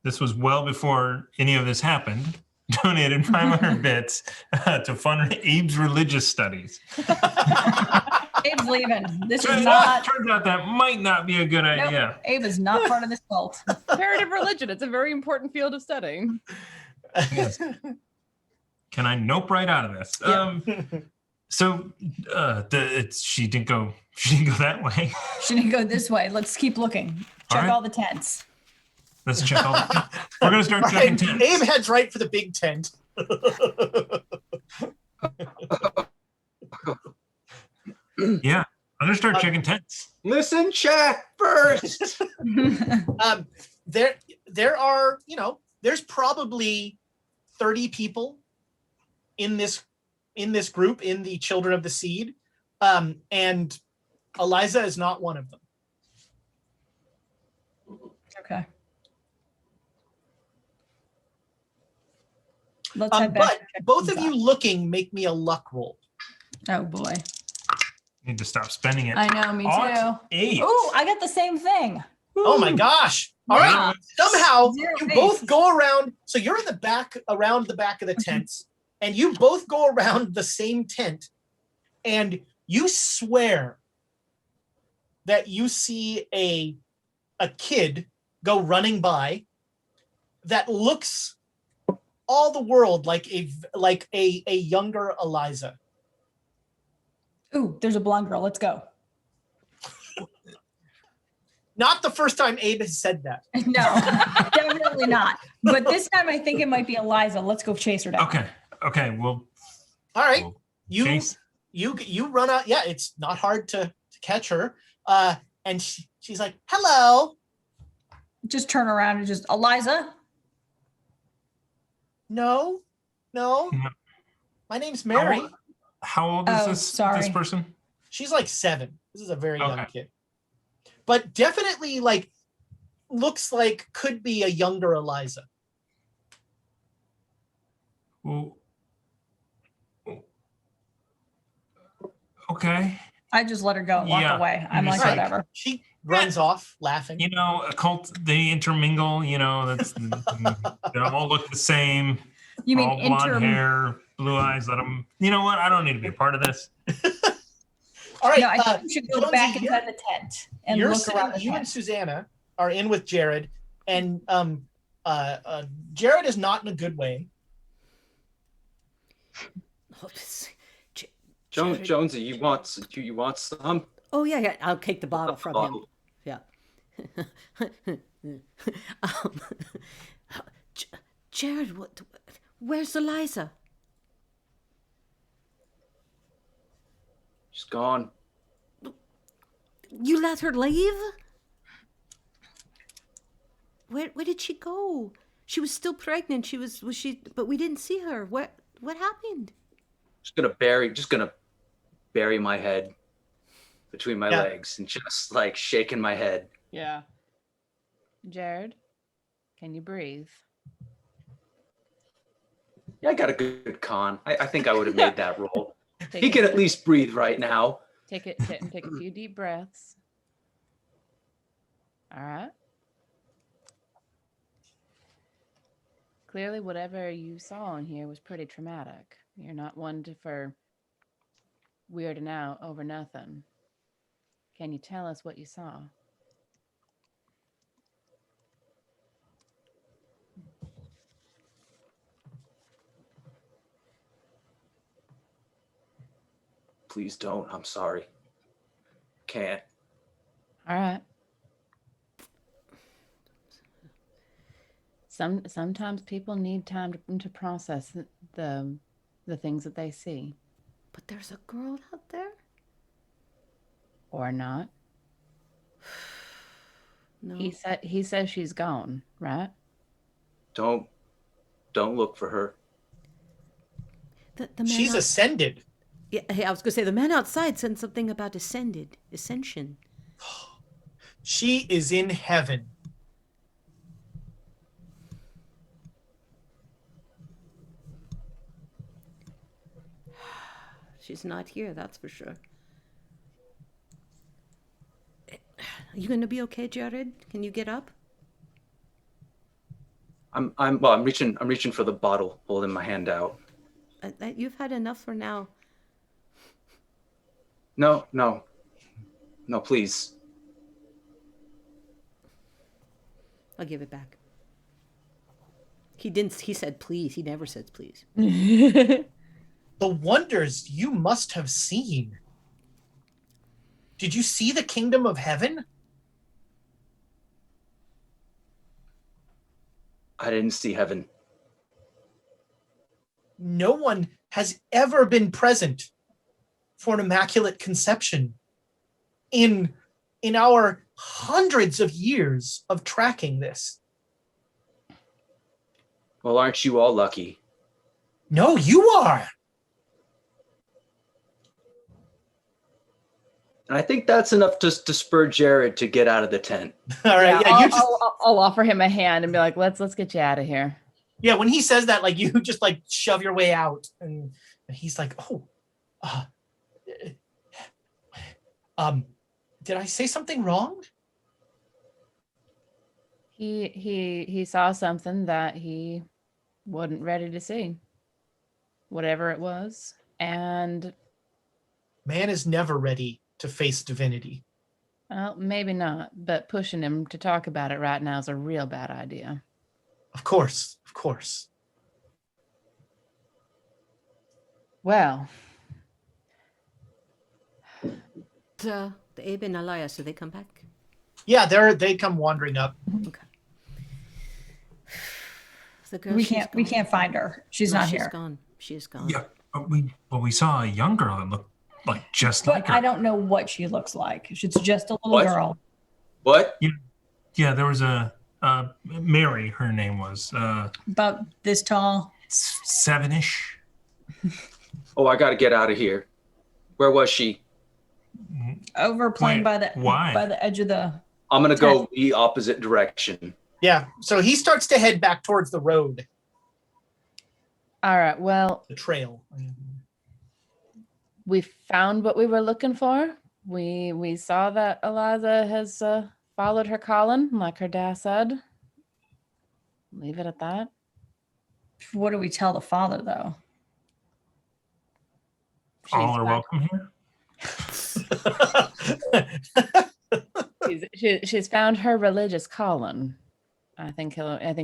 this was well before any of this happened, donated 500 bits to fund Abe's religious studies. Abe's leaving. This is Turns not. out that might not be a good Nope, idea. Abe is not part of this cult. Comparative religion. It's a very important field of studying. Yes. Can I nope right out of this? Yeah. So she didn't go that way. She didn't go this way. Let's keep looking. Check right. all the tents. Let's check all the We're gonna start checking Right. tents. Abe heads right for the big tent. Yeah. I'm gonna start checking tents. Listen, check first. There are, there's probably 30 people in this group, in the Children of the Seed. And Eliza is not one of them. Okay. Let's head back But and check both things of you out. looking make me a luck roll. Oh boy. Need to stop spending it. I know, me too. Ought 8. Oh, I got the same thing. Oh my gosh. All right. Yeah. Somehow Zero you base. both go around. So you're in the back, around the back of the tents, and you both go around the same tent, and you swear that you see a kid go running by that looks all the world like a younger Eliza. Ooh, there's a blonde girl. Let's go. Not the first time Abe has said that. No, definitely not. But this time I think it might be Eliza. Let's go chase her down. Okay. Well, All right. we'll You chase. you run out. Yeah, it's not hard to catch her. And she's like, hello. Just turn around and just Eliza. No. No. My name's Mary. How old is Oh, this sorry. person? She's like 7. This is a very young Okay. kid. But definitely like looks like could be a younger Eliza. Well, okay. I just let her go and walk Yeah. away. I'm You're like, just like- whatever. She runs off laughing. You know, a cult, they intermingle, that's they all look the same. You mean all blonde hair, blue eyes. Let them, you know what? I don't need to be a part of this. All right. No, I think we should go Jonesy, back you're- inside the tent and You're look sitting, around the you and tent. Susanna are in with Jared, and Jared is not in a good way. Oh, this- Jones, Jared- Jonesy, you want some? Oh yeah. I'll take the bottle from him. Bottle. Yeah. um, Jared, where's Eliza? She's gone. You let her leave? Where did she go? She was still pregnant. But we didn't see her. What happened? Just gonna bury my head between my legs and just like shaking my head. Yeah. Jared, can you breathe? Yeah, I got a good con. I think I would have made that roll. Take He a- can at least breathe right now. Take a few deep breaths. All right. Clearly, whatever you saw in here was pretty traumatic. You're not one for weirding out over nothing. Can you tell us what you saw? Please don't. I'm sorry. Can't. All right. Sometimes people need time to process the things that they see, But there's a girl out there? or not. No. He says she's gone, right? Don't look for her. The man She's out- ascended. Yeah, hey, I was going to say, the man outside said something about ascension. She is in heaven. She's not here, that's for sure. Are you going to be okay, Jared? Can you get up? I'm reaching for the bottle, holding my hand out. You've had enough for now. No, please. I'll give it back. He said please. He never says please. The wonders you must have seen. Did you see the kingdom of heaven? I didn't see heaven. No one has ever been present for an immaculate conception in our hundreds of years of tracking this. Well, aren't you all lucky? No, you are. And I think that's enough to spur Jared to get out of the tent. All right. Yeah, you just I'll offer him a hand and be like, let's get you out of here. yeah. When he says that, like you just like shove your way out, and he's like, "Oh, did I say something wrong?" He saw something that he wasn't ready to see, whatever it was, and Man is never ready to face divinity. well, maybe not, but pushing him to talk about it right now is a real bad idea. Of course, of course. Well, The Abe and Elias, do they come back? Yeah, they come wandering up. Okay. The girl, We she's can't gone. find her. She's No, not she's here. gone. She's gone. Yeah, we saw a young girl that looked like just But like her. I don't know what she looks like. She's just a little What? girl. What? Yeah, there was a Mary. Her name was About this tall. 7-ish. Oh, I got to get out of here. Where was she? Over playing Why? by the edge of the. I'm going to go the opposite direction. Yeah, so he starts to head back towards the road, all right. Well, the trail. we found what we were looking for. We saw that Eliza has followed her calling, like her dad said. Leave it at that. What do we tell the father though? All She's are welcome here. she's found her religious calling. I think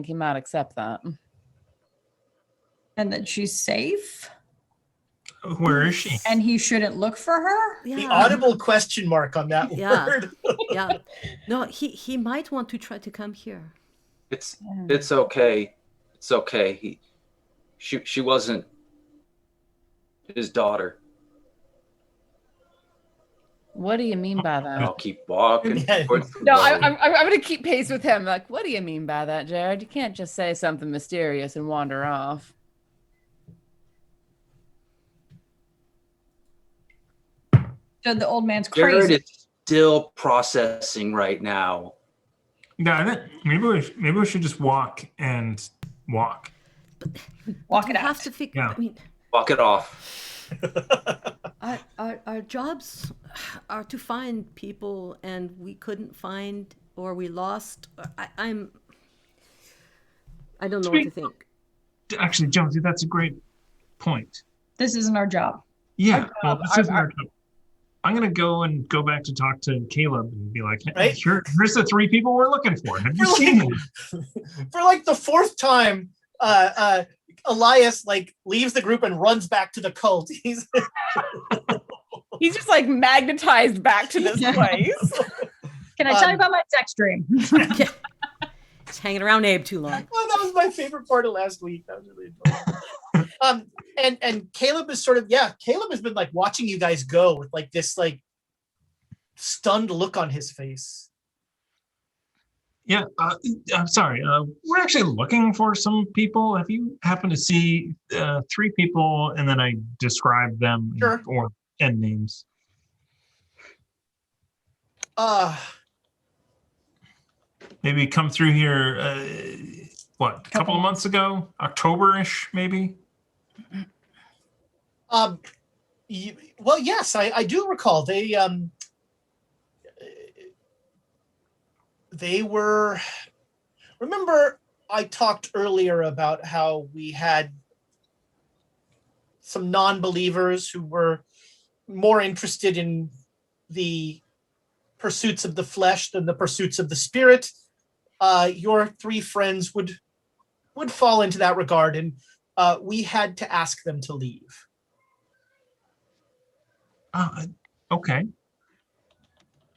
he might accept that. And that she's safe, Where is she? and he shouldn't look for her. Yeah. The audible question mark on that Yeah. word. Yeah. No, he might want to try to come here. It's okay. It's okay. She wasn't his daughter. What do you mean by that? I'll keep walking. Yeah. towards the No, road. I'm going to keep pace with him. Like, what do you mean by that, Jared? You can't just say something mysterious and wander off. So the old man's Jared crazy. is still processing right now. Yeah, I think maybe we should just walk and walk. Walk it You out. have to figure. Yeah. I mean, Walk it off. our jobs are to find people, and we couldn't find, or we lost. I don't know what to think. Actually, Jonesy, that's a great point. This isn't our job. Yeah, well, this isn't our job. I'm gonna go back to talk to Caleb and be like, hey, Right? here's the 3 people we're looking for. Have you seen them? For like the 4th time, Elias like leaves the group and runs back to the cult. He's He's just like magnetized back to this place. Can I tell you about my sex dream? It's hanging around Abe too long. Oh, that was my favorite part of last week. That was really enjoyable. And Caleb is Caleb has been like watching you guys go with like this like stunned look on his face. Yeah, I'm sorry. We're actually looking for some people. Have you happened to see 3 people, and then I describe them Sure. or end names? Maybe come through here. A couple of months ago, October-ish, maybe. Well, yes, I do recall they were. Remember, I talked earlier about how we had some non-believers who were more interested in the pursuits of the flesh than the pursuits of the spirit. Your 3 friends would fall into that regard, and we had to ask them to leave. Okay.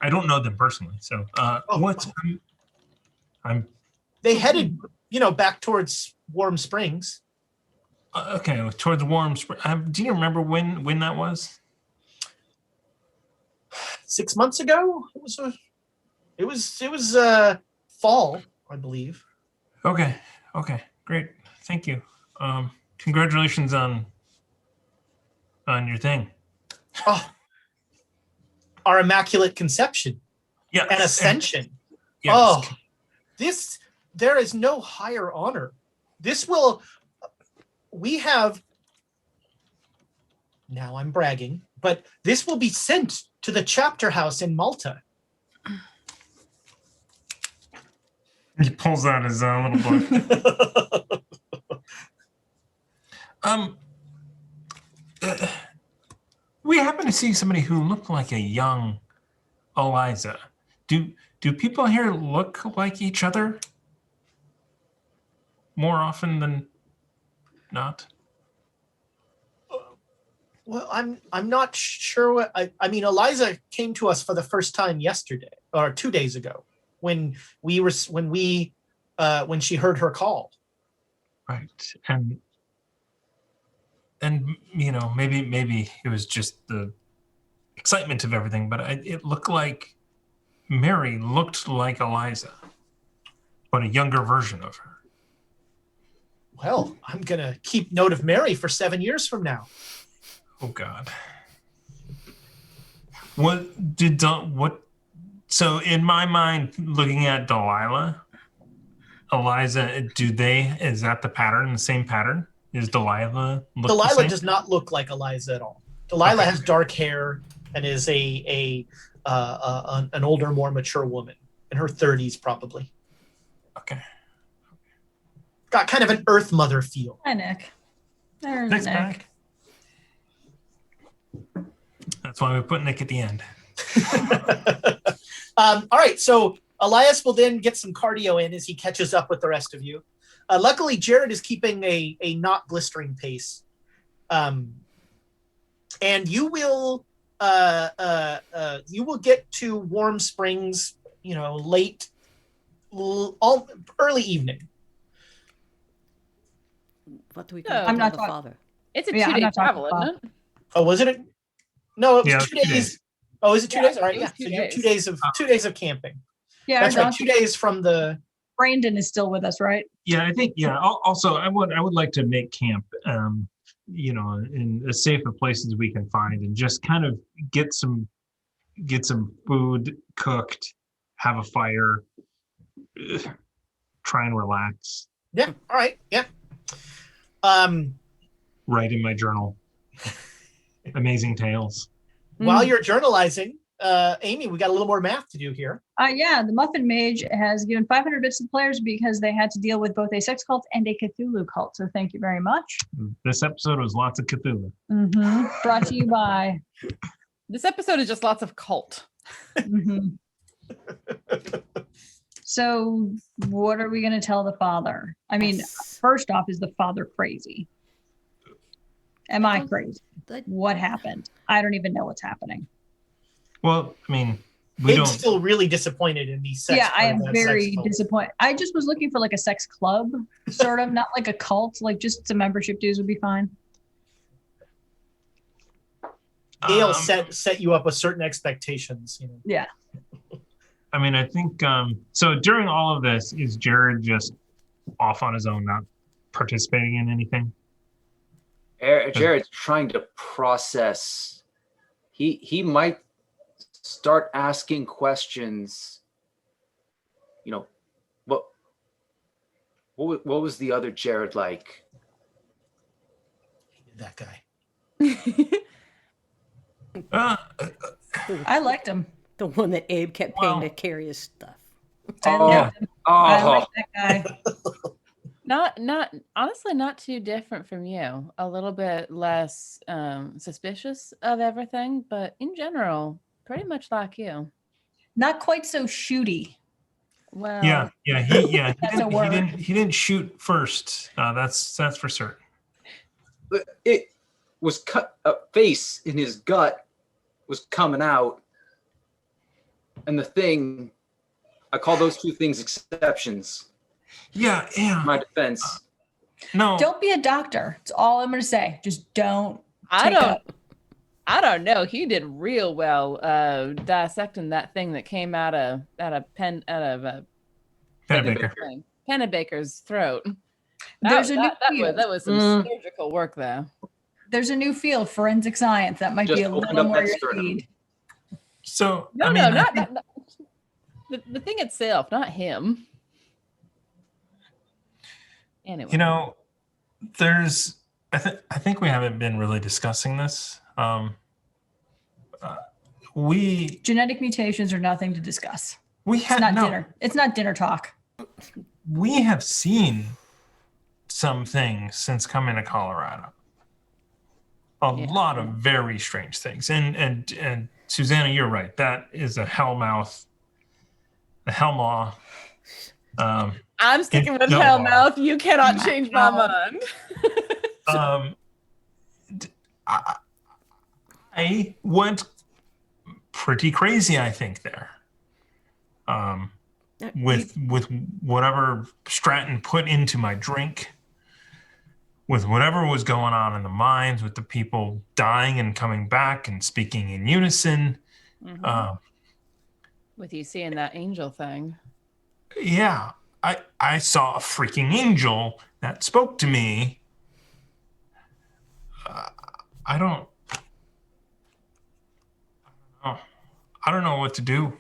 I don't know them personally, so They headed, back towards Warm Springs. okay, towards Warm Spring. Do you remember when that was? 6 months ago. It was fall, I believe. Okay, great. Thank you. Congratulations on your thing. Oh, our Immaculate Conception Yeah, and Ascension. yes. Oh, there is no higher honor. We have, now I'm bragging, but this will be sent to the chapter house in Malta. He pulls out his little book. We happen to see somebody who looked like a young Eliza. Do people here look like each other more often than not? Well, I'm not sure what I mean. Eliza came to us for the first time yesterday or 2 days ago when she heard her call. Right, and you know, maybe it was just the excitement of everything, but it looked like Mary looked like Eliza, but a younger version of her. Well, I'm gonna keep note of Mary for 7 years from now. Oh God. What did what? So in my mind, looking at Delilah, Eliza, is that the pattern? The same pattern? Is Delilah look the Delilah same? does not look like Eliza at all. Delilah has dark hair and is an older, more mature woman in her 30s, probably. Okay. Got kind of an Earth Mother feel. Hi, Nick. There's Nick's Nick. back. That's why we put Nick at the end. All right, so Elias will then get some cardio in as he catches up with the rest of you. Luckily, Jared is keeping a not blistering pace, and you will get to Warm Springs, early evening. What do we No, call I'm not the talking- father? It's a Yeah, I'm 2-day not talking travel, isn't about- it? Oh, was it? No, it was Yeah, 2 days. Oh, is it 2 Yeah, days? All right, it yeah. was 2 So you have days. 2 days of camping. Yeah, That's right. John, 2 days from the. Brandon is still with us, right? Yeah, I think. Yeah. Also, I would like to make camp, in as safe a places we can find, and just kind of get some food cooked, have a fire, try and relax. Yeah. All right. Yeah. Write in my journal. Amazing tales. While you're journalizing, Amy, we got a little more math to do here. Yeah, the Muffin Mage has given 500 bits to the players because they had to deal with both a sex cult and a Cthulhu cult. So thank you very much. This episode was lots of Cthulhu. Brought to you by. This episode is just lots of cult. Mhm. So what are we going to tell the father? I mean, Yes. first off, is the father crazy? Am I don't- crazy? That- What happened? I don't even know what's happening. Well, I mean, we I'm don't. still really disappointed in these sex. Yeah, I am part of that sex very cult. disappointed. I just was looking for like a sex club, sort of, not like a cult, like just some membership dues would be fine. Gail um, set you up with certain expectations. Yeah. I mean, I think so. During all of this, is Jared just off on his own, not participating in anything? Jared's trying to process. He might start asking questions. What was the other Jared like? That guy. I liked him. The one that Abe kept paying to Well- carry his stuff. I Oh, liked him. I Oh, like that guy. Honestly, not too different from you. A little bit less suspicious of everything, but in general, pretty much like you. Not quite so shooty. Well, Yeah. That's a word. He didn't shoot first. That's for certain. it was cut. A face in his gut was coming out, and the thing. I call those two things exceptions. Yeah. My defense. No. Don't be a doctor. That's all I'm going to say. Just don't. I take don't. up. I don't know. He did real well dissecting that thing that came out of Pennebaker. Pennebaker's throat. There's a new that field. was some surgical work there. There's a new field, forensic science. That might Just be a opened little up more that your sternum. speed. So No, I mean, I not think- the thing itself, not him. Anyway, there's. I think we haven't been really discussing this. We Genetic mutations are nothing to discuss. we It's had not no. dinner. It's not dinner talk. we have seen some things since coming to Colorado. A Yeah. lot of very strange things. And Susanna, you're right. That is a hellmouth. The Hellmaw. I'm sticking with Stillwater. Hellmouth. You cannot change my mind. I went pretty crazy, I think, there. With whatever Stratton put into my drink, with whatever was going on in the mines, with the people dying and coming back and speaking in unison. With you seeing that angel thing. Yeah, I saw a freaking angel that spoke to me. I don't know what to do.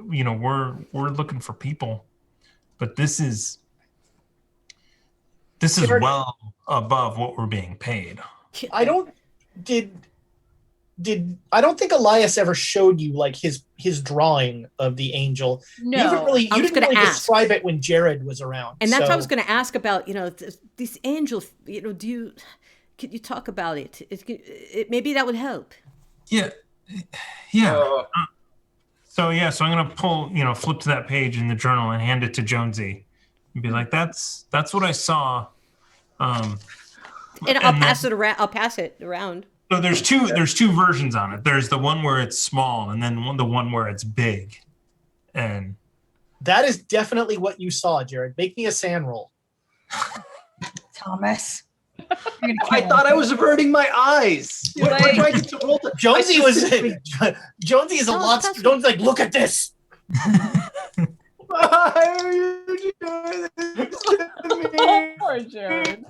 You know, we're looking for people, but this is well above what we're being paid. I don't I don't think Elias ever showed you like his drawing of the angel. No. You didn't really, I was gonna ask. describe it when Jared was around. And that's what I so- was going to ask about, this angel, could you talk about it? Maybe that would help. Yeah. So I'm gonna pull, flip to that page in the journal and hand it to Jonesy, and be like, "That's what I saw." And I'll pass it around. I'll pass it around. So there's two versions on it. There's the one where it's small, and then the one where it's big. And That is definitely what you saw, Jared. Make me a sand roll. Thomas. I thought I was averting my eyes. What do I get to roll? Jonesy Jonesy is a lot. Jonesy's like, look at this. Why are you doing this to me? Poor Jared.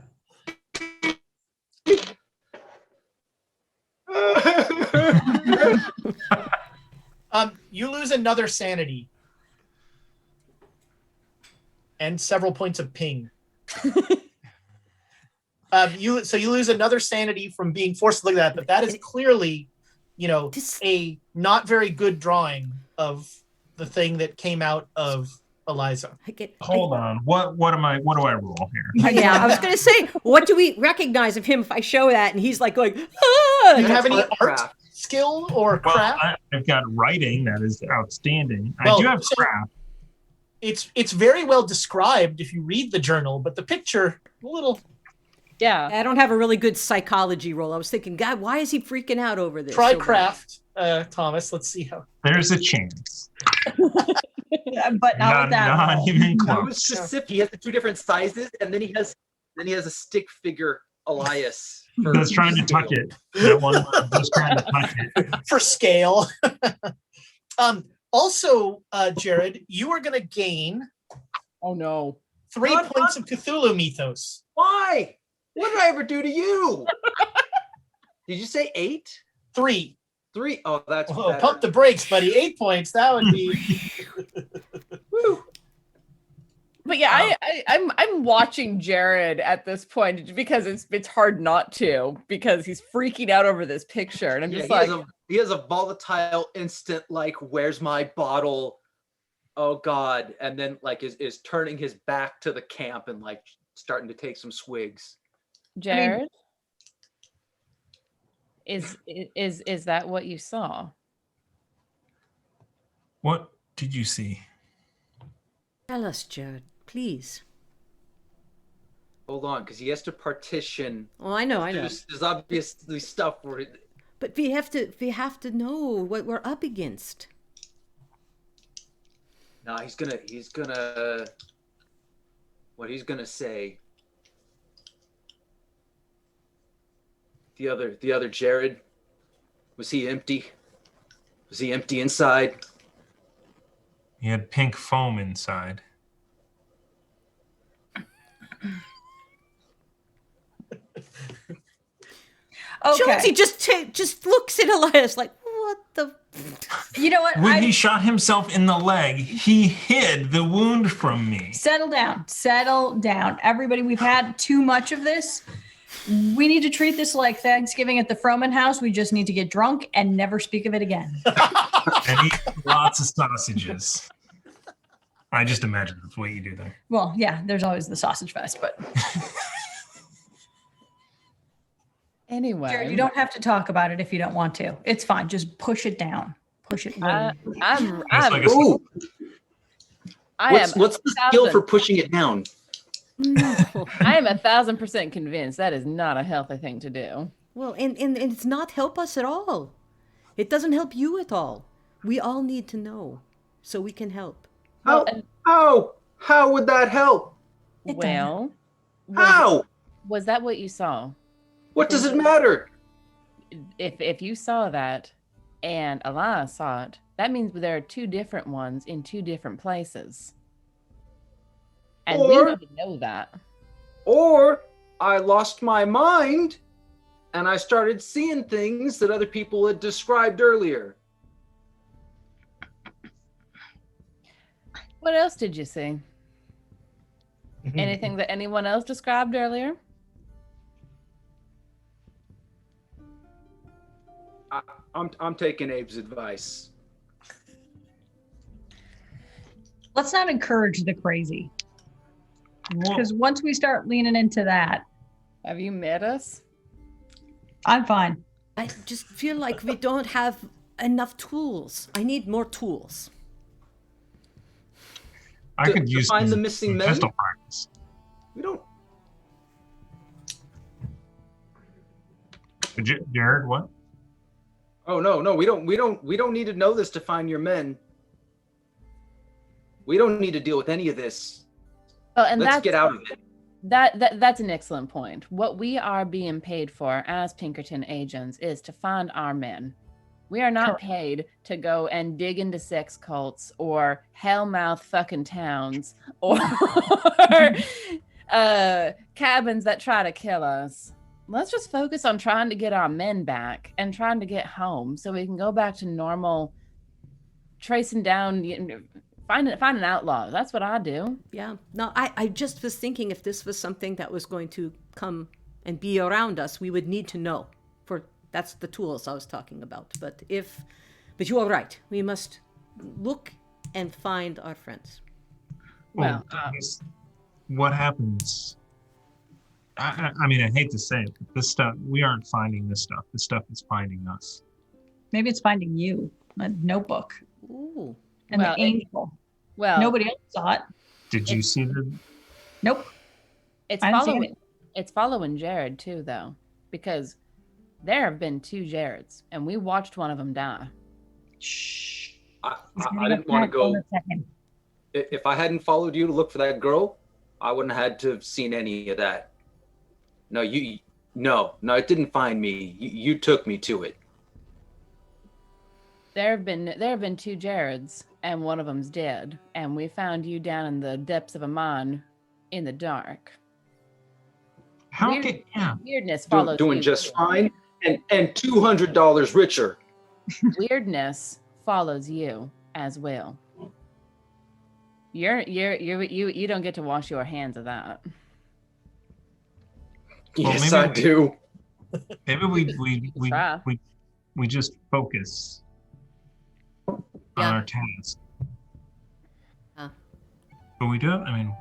You lose another sanity and several points of ping. You lose another sanity from being forced to look at that, but that is clearly, a not very good drawing of the thing that came out of Eliza. hold on, what do I roll here? Yeah, I was going to say, what do we recognize of him if I show that? And he's like going, ah! Do you have any art Craft. skill or Well, craft? I've got writing that is outstanding. Well, I do have so- craft. It's very well described if you read the journal, but the picture a little. Yeah. I don't have a really good psychology roll. I was thinking, God, why is he freaking out over this? Try So- craft, Thomas. Let's see how. There's a chance. But not with that. Not roll. even I close. was specific. He has the two different sizes, and then he has a stick figure Elias. for- That's trying to tuck it. That one just trying to tuck it. For scale. Also, Jared, you are going to gain Oh no. 3 What? points of Cthulhu mythos. Why? What did I ever do to you? Did you say 8? 3. 3? Oh, that's Oh, better. pump the brakes, buddy. 8 points. That would be. Woo. But yeah, I'm watching Jared at this point because it's hard not to, because he's freaking out over this picture, and I'm Yeah, just he, like, has a volatile instant, like, where's my bottle? Oh God. And then like is turning his back to the camp and like starting to take some swigs. Jared, is that what you saw? What did you see? Tell us, Jared, please. Hold on, because he has to partition. Oh, I know. There's obviously stuff where But we have to know what we're up against. no, he's gonna say. The other Jared, was he empty? Was he empty inside? He had pink foam inside. Okay. Jonesy just looks at Elias like, what the? You know what? When he shot himself in the leg, he hid the wound from me. Settle down. Settle down. Everybody, we've had too much of this. We need to treat this like Thanksgiving at the Froman house. We just need to get drunk and never speak of it again. And eat lots of sausages. I just imagine that's what you do there. Well, yeah, there's always the sausage fest, but Anyway, Jared, you don't have to talk about it if you don't want to. It's fine. Just push it down. Push it. I'm It's like a- Ooh, I what's am the skill for pushing it down? I am 1,000% convinced that is not a healthy thing to do. Well, and it's not help us at all. It doesn't help you at all. We all need to know so we can help. How? and- How would that help? Well, How? was that what you saw? What does it matter? If you saw that and Elias saw it, that means there are two different ones in two different places. And we Or- need to know that. Or I lost my mind and I started seeing things that other people had described earlier. What else did you see? Anything that anyone else described earlier? I'm taking Abe's advice. Let's not encourage the crazy, Well, because once we start leaning into that, Have you met us? I'm fine. I just feel like we don't have enough tools. I need more tools. I to- could to use find the some missing men? pistol practice. We don't. Jared, what? Oh no, we don't need to know this to find your men. We don't need to deal with any of this. Well, and Let's that's get out of it. that's an excellent point. What we are being paid for as Pinkerton agents is to find our men. We are not Correct. paid to go and dig into sex cults or hellmouth fucking towns or cabins that try to kill us. Let's just focus on trying to get our men back and trying to get home so we can go back to normal tracing down, finding outlaws. That's what I do. Yeah. No, I just was thinking if this was something that was going to come and be around us, we would need to know. That's the tools I was talking about. But you are right. We must look and find our friends. Well, what happens? I mean, I hate to say it, but this stuff, we aren't finding this stuff. This stuff is finding us. Maybe it's finding you, a notebook, Ooh. and Well, the angel. Well, Nobody else saw it. Did you see the? Nope. It's I understand. following. It's following Jared too, though, because there have been two Jareds, and we watched one of them die. Shh. I He's getting didn't a want to pack on go. a second. If I hadn't followed you to look for that girl, I wouldn't have had to have seen any of that. No, it didn't find me. You took me to it. There have been two Jareds, and one of them's dead, and we found you down in the depths of a mine, in the dark. How Weird- can? Yeah. Weirdness follows Doing you. just fine, and $200 richer. Weirdness follows you as well. You don't get to wash your hands of that. Well, Yes, maybe I do. Maybe Try. we just focus on Yeah. our task. Huh. But we do. I mean,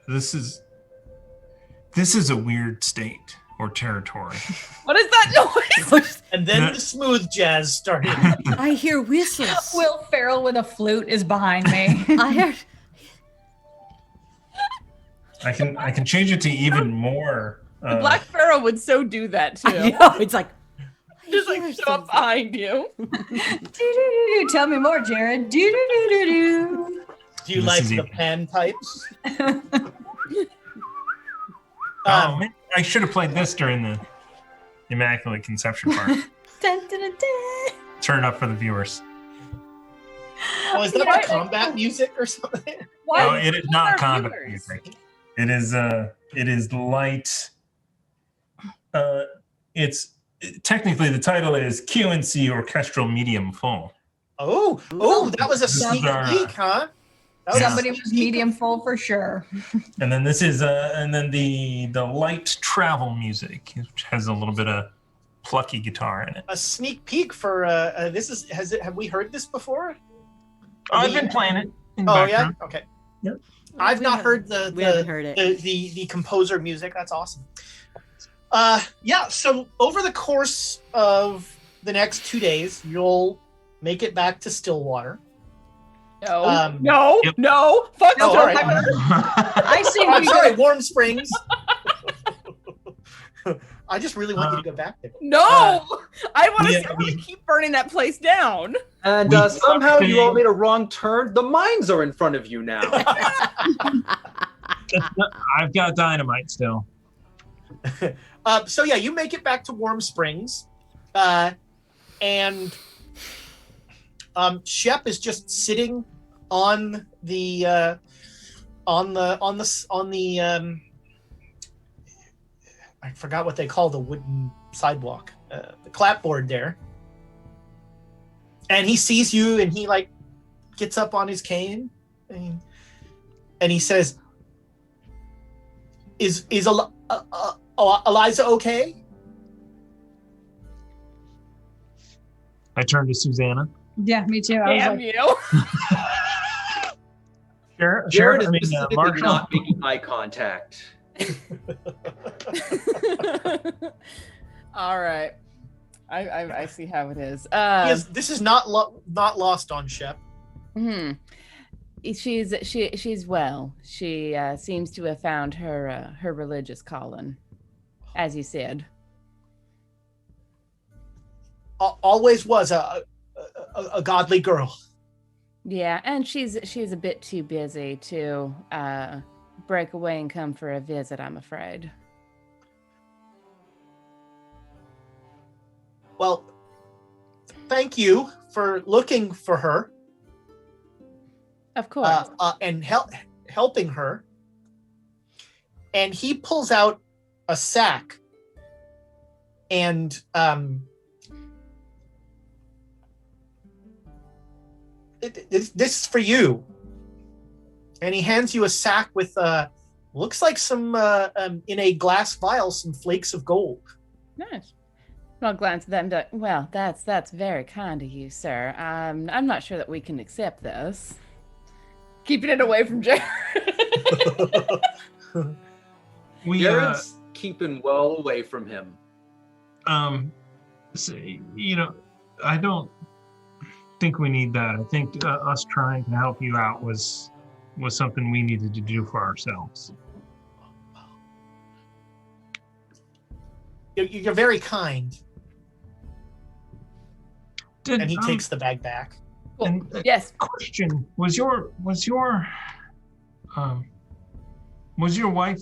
this is a weird state or territory. What is that noise? And then Yeah. the smooth jazz started. I hear whistles. Will Ferrell with a flute is behind me. I heard. I can change it to even more. Black Pharaoh would so do that too. I know. It's like. I Just hear like show up something. behind you. Do-do-do-do. Tell me more, Jared. Do-do-do-do-do. Do you This like is the even- panpipes? Oh, man, I should have played this during the Immaculate Conception part. Dun, dun, dun, dun. Turn it up for the viewers. Oh, is that Yeah. the combat music or something? Why? No, it is Who not are combat viewers? music. It is light. It's technically the title is QNC Orchestral Medium Full. Oh, that was a This is sneak our, peek, huh? That was a Somebody sneak was peek. medium full for sure. And then this is and then the light travel music, which has a little bit of plucky guitar in it. A sneak peek for this is have we heard this before? I've been playing it. in the Oh yeah. background. Okay. Yep. I've not heard we haven't heard it. the composer music. That's awesome. Yeah. So over the course of the next 2 days, you'll make it back to Stillwater. No, Yep. no. Fuck Oh, all right. I say I'm we sorry, Warm Springs. I just really want you to go back there. No, I want to. Yeah, I want to keep burning that place down. And We somehow you all stayed- made a wrong turn. The mines are in front of you now. I've got dynamite still. So yeah, you make it back to Warm Springs, and Shep is just sitting on the I forgot what they call the wooden sidewalk, the clapboard there, and he sees you, and he like gets up on his cane, and he says, "Is Eliza okay?" I turned to Susanna. Yeah, me too. I was Damn like, you. Jared is I mean, specifically Marshall. not making eye contact. All right. I see how it is. Yes, this is not lost on Shep. She's well. She seems to have found her religious calling, as you said. Always was a godly girl. Yeah, and she's a bit too busy to break away and come for a visit, I'm afraid. Well, thank you for looking for her Of course. and helping her. And he pulls out a sack, and this is for you. And he hands you a sack with looks like some in a glass vial, some flakes of gold. Nice. I'll glance at that and be like, well, that's very kind of you, sir. I'm not sure that we can accept this. Keeping it away from Jared. We Jared's keeping well away from him. so, I don't think we need that. I think us trying to help you out was something we needed to do for ourselves. You're very kind. Did, And he takes the bag back. and, Yes. question: was your wife?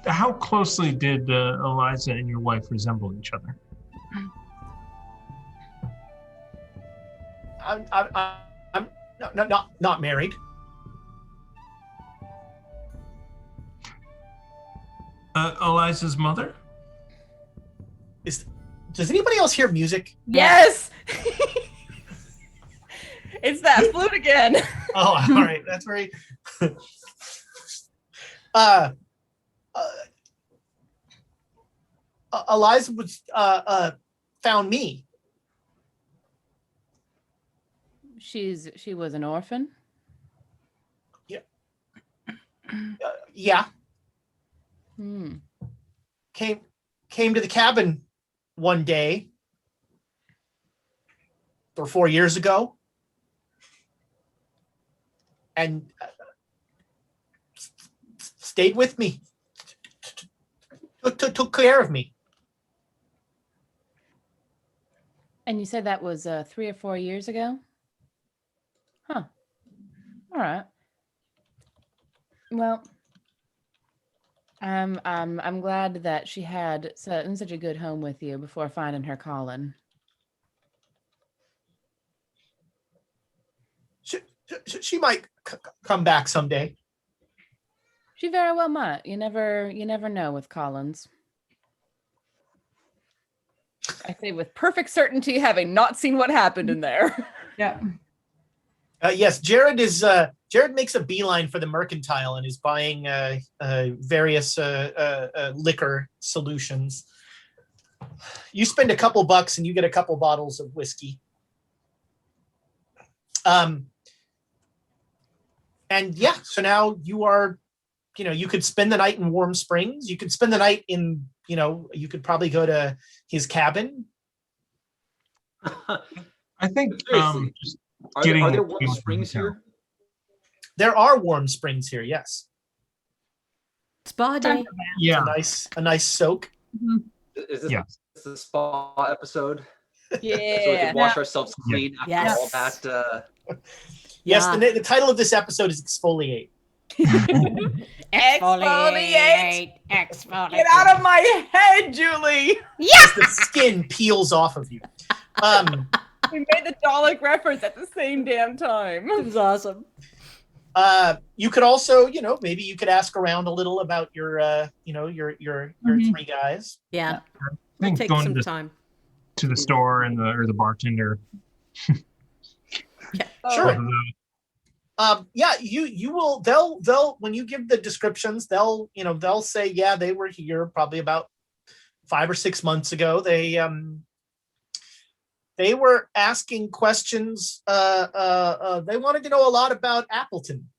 How closely did Eliza and your wife resemble each other? I'm not married. Eliza's mother? Does anybody else hear music? Yes. It's that flute again. Oh, all right. That's very. Eliza was found me. She was an orphan. Yeah. Came to the cabin one day 3 or 4 years ago, and stayed with me. Took care of me. And you said that was 3 or 4 years ago? Huh. All right. Well, I'm glad that she had such a good home with you before finding her calling. She might come back someday. She very well might. You never know with Collins. I say with perfect certainty, having not seen what happened in there. yeah. Yes, Jared makes a beeline for the mercantile and is buying various liquor solutions. You spend a couple bucks and you get a couple bottles of whiskey. And yeah, so now you are, you could spend the night in Warm Springs. You could spend the night in, you could probably go to his cabin. I think Seriously, just are getting there warm feeling springs for the here? There are warm springs here, yes. Spa day. Yeah. A nice soak. Is this Yes. the spa episode? So we Yeah. can wash ourselves clean after Yes. all that. Yes, Yeah. the title of this episode is Exfoliate. Exfoliate. Exfoliate. Get out of my head, Julie. As the skin peels off of you. We made the Dalek reference at the same damn time. It was awesome. You could also, maybe you could ask around a little about your, your three guys. Yeah. I We'll think take going some to time. the store and the bartender. Sure. both of those. Yeah, you will. They'll when you give the descriptions, they'll say, yeah, they were here probably about 5 or 6 months ago. They were asking questions. They wanted to know a lot about Appleton.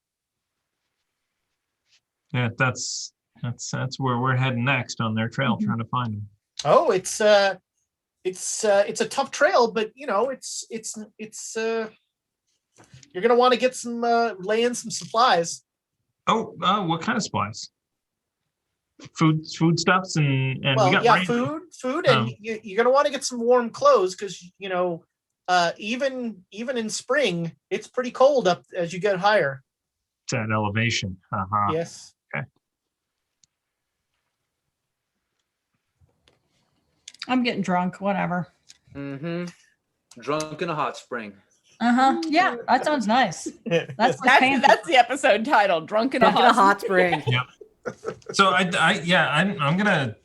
Yeah, that's where we're heading next on their trail, trying to find them. Oh, it's a tough trail, but it's you're gonna want to get some lay in some supplies. Oh, what kind of supplies? Foodstuffs and Well, we got yeah, rain. food, and you're gonna want to get some warm clothes because even in spring it's pretty cold up as you get higher. It's at elevation. Yes. I'm getting drunk. Whatever. Drunk in a hot spring. Yeah, that sounds nice. That's That's the episode title, Drunk in a Drunk in a Hot hot spring. So I'm gonna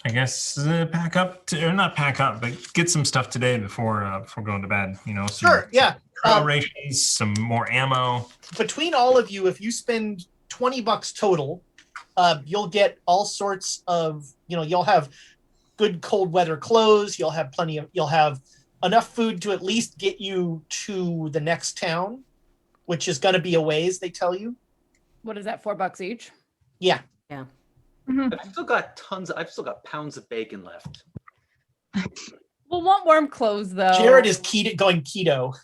I guess pack up or not pack up, but get some stuff today before going to bed. Some Sure. Yeah. trail rations, some more ammo. Between all of you, if you spend $20 total, you'll get all sorts of, you'll have good cold weather clothes. You'll have enough food to at least get you to the next town, which is going to be a ways, they tell you. What is that, $4 each? Yeah. I've still got pounds of bacon left. We'll want warm clothes though. Jared is going keto.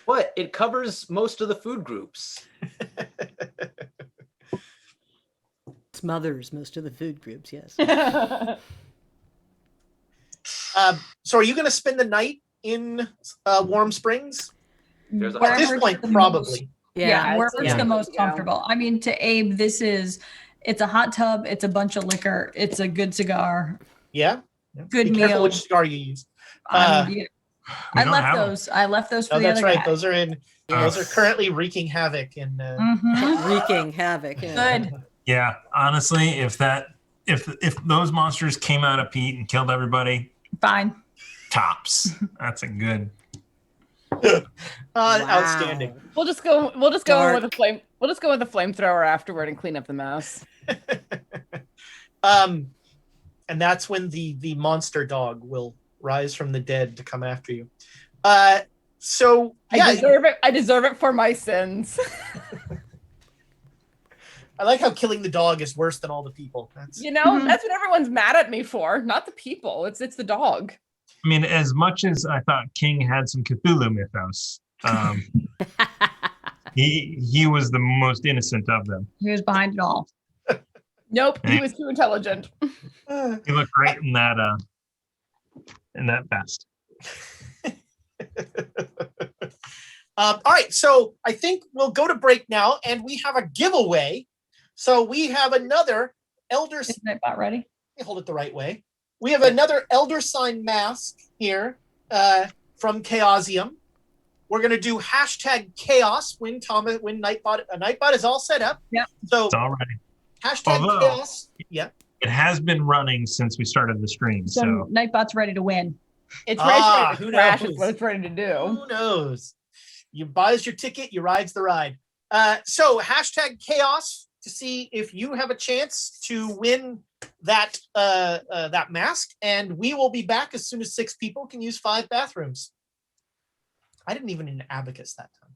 What? It covers most of the food groups. Smothers most of the food groups, yes. So are you going to spend the night in Warm Springs? There's a At this Wherever's point, the probably. Yeah, wherever's yeah. the most Yeah. comfortable. I mean, to Abe, it's a hot tub, it's a bunch of liquor, it's a good cigar, Yeah. good Be careful meal. which cigar you use. I mean, We I don't left have 'em. those. I left those for Oh, the that's other right. guy. Those are in. Those are currently wreaking havoc in. Mhm. Wreaking havoc. Yeah. Good. Yeah, honestly, if those monsters came out of Pete and killed everybody, Fine. tops. That's a good. Outstanding. We'll just go in with Dark. a flame. We'll just go with a flamethrower afterward and clean up the mess. And that's when the monster dog will rise from the dead to come after you. So yeah, I deserve it for my sins. I like how killing the dog is worse than all the people. That's That's what everyone's mad at me for. Not the people. It's the dog. I mean, as much as I thought King had some Cthulhu mythos, he was the most innocent of them. He was behind it all. Nope, he was too intelligent. He looked great in that vest. all right, so I think we'll go to break now, and we have a giveaway. So we have another elder. Isn't it about ready? Let me hold it the right way. We have another elder sign mask here from Chaosium. We're gonna do #chaos when Nightbot is all set up. Yep. So It's all ready. #chaos. Yeah. It has been running since we started the stream, So so Nightbot's ready to win. It's ready who to crash. knows? Is what it's ready to do. Who knows? You buys your ticket, you rides the ride. So #chaos to see if you have a chance to win that mask, and we will be back as soon as 6 people can use 5 bathrooms. I didn't even need an abacus that time.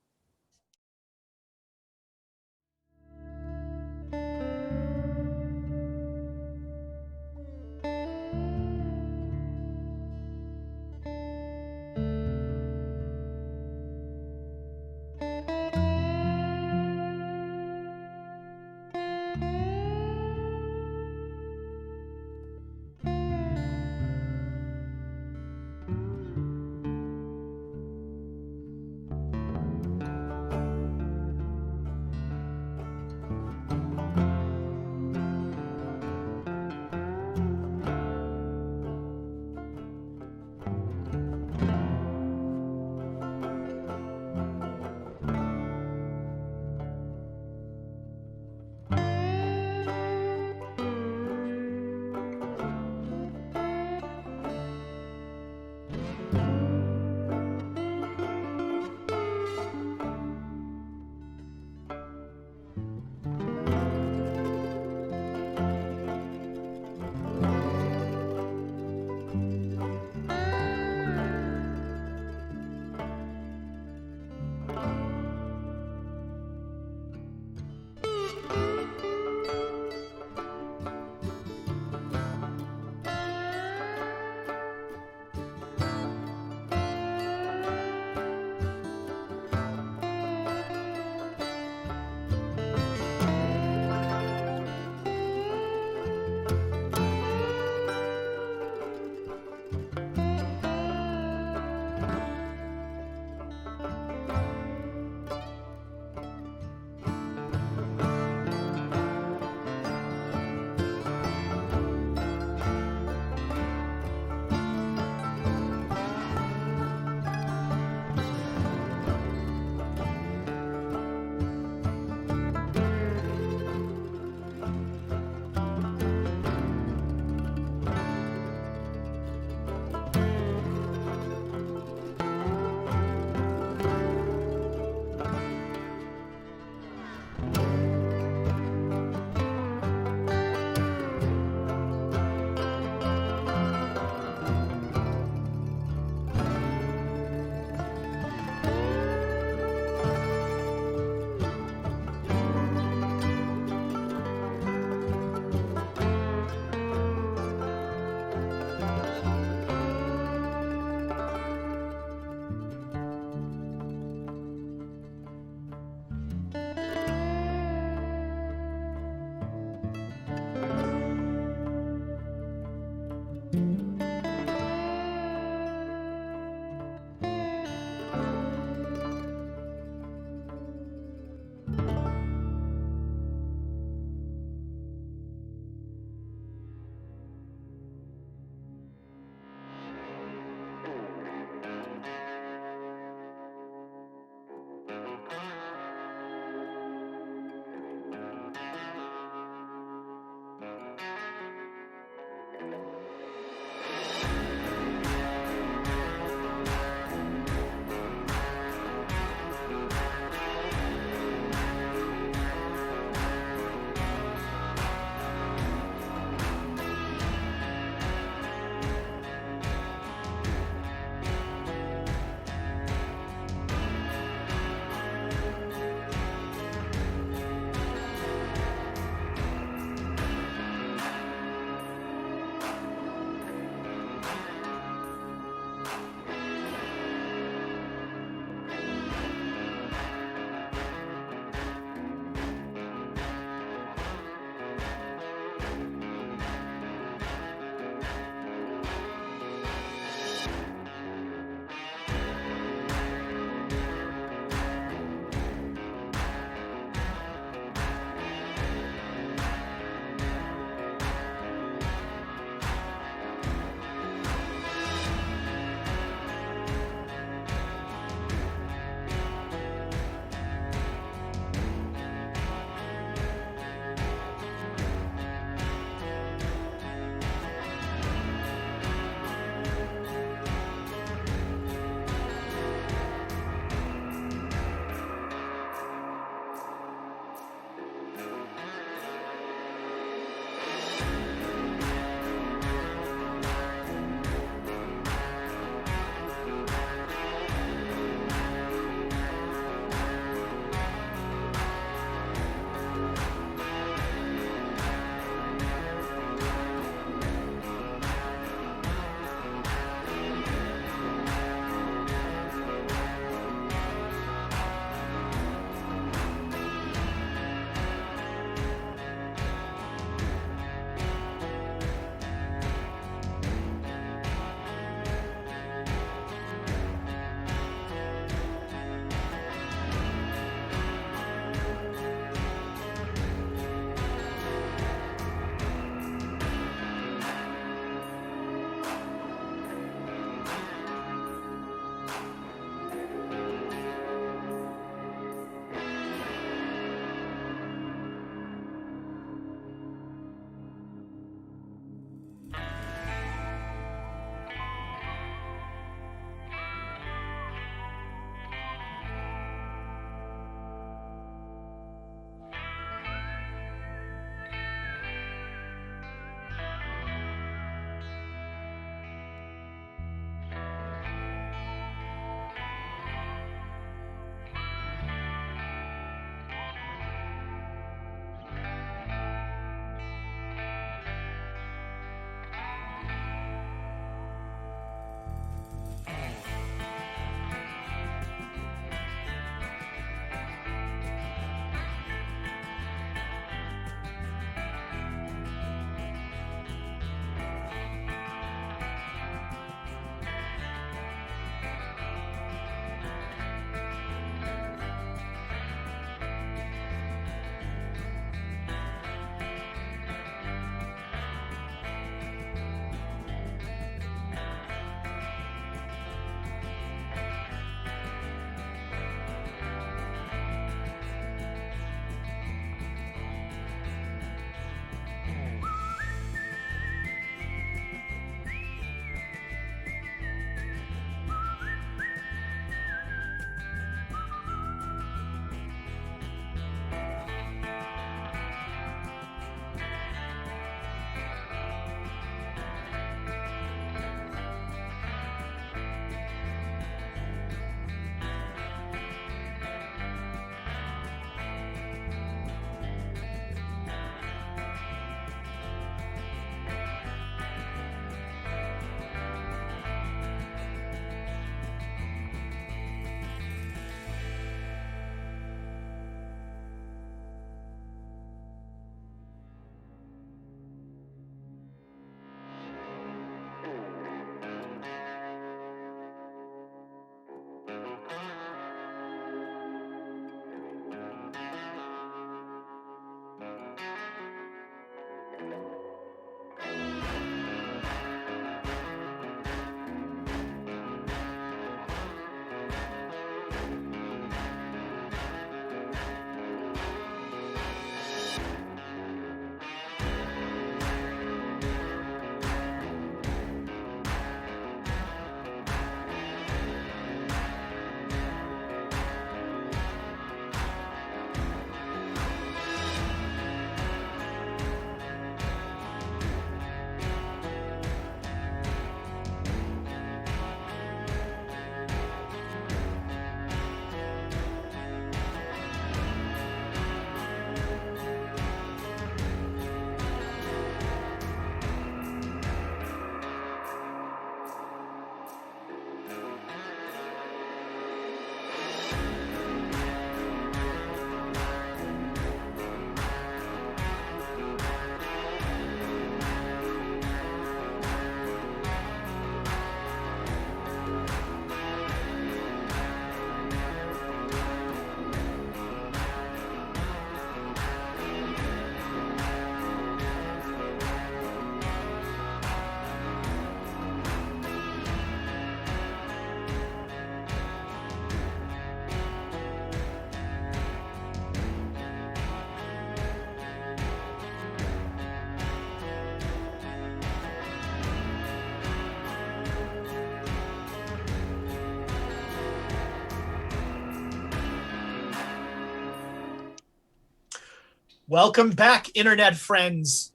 Welcome back, internet friends.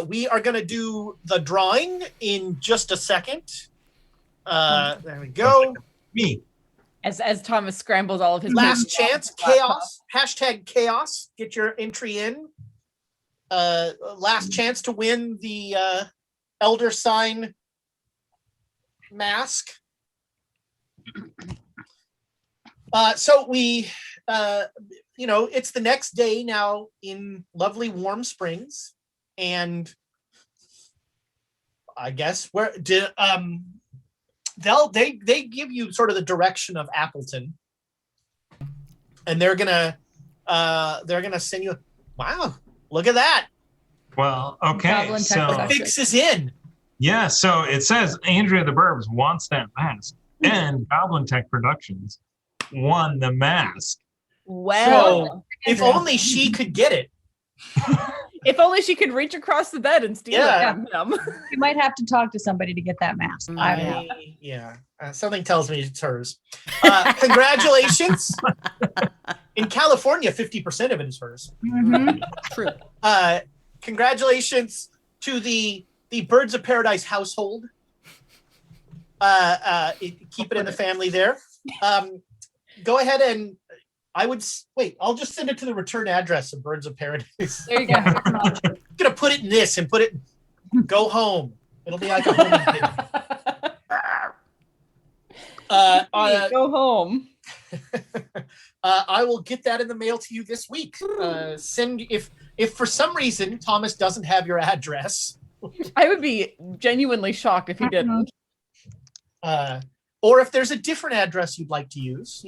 We are going to do the drawing in just a second. There we go. Me. As Thomas scrambles all of his Last papers off chance, his laptop. chaos. Hashtag chaos. Get your entry in. Last chance to win the Elder Sign mask. So we, it's the next day now in lovely Warm Springs, and I guess they give you sort of the direction of Appleton, and they're gonna send you. Wow, look at that! Well, okay. Goblin So Tech The Production. fix is in. yeah, so it says Andrea the Burbs wants that mask, and Goblin Tech Productions won the mask. Well, If only she could get it. if only she could reach across the bed and steal Yeah. it from him. You might have to talk to somebody to get that mask. I don't know. Something tells me it's hers. Congratulations. In California, 50% of it is hers. Mhm. True. Congratulations to the Birds of Paradise household. Keep it in the family there. Go ahead and I'll just send it to the return address of Birds of Paradise. There you go. I'm gonna put it in this and go home. It'll be like a homing thing. Go home. I will get that in the mail to you this week. If for some reason Thomas doesn't have your address, I would be genuinely shocked if he didn't. or if there's a different address you'd like to use,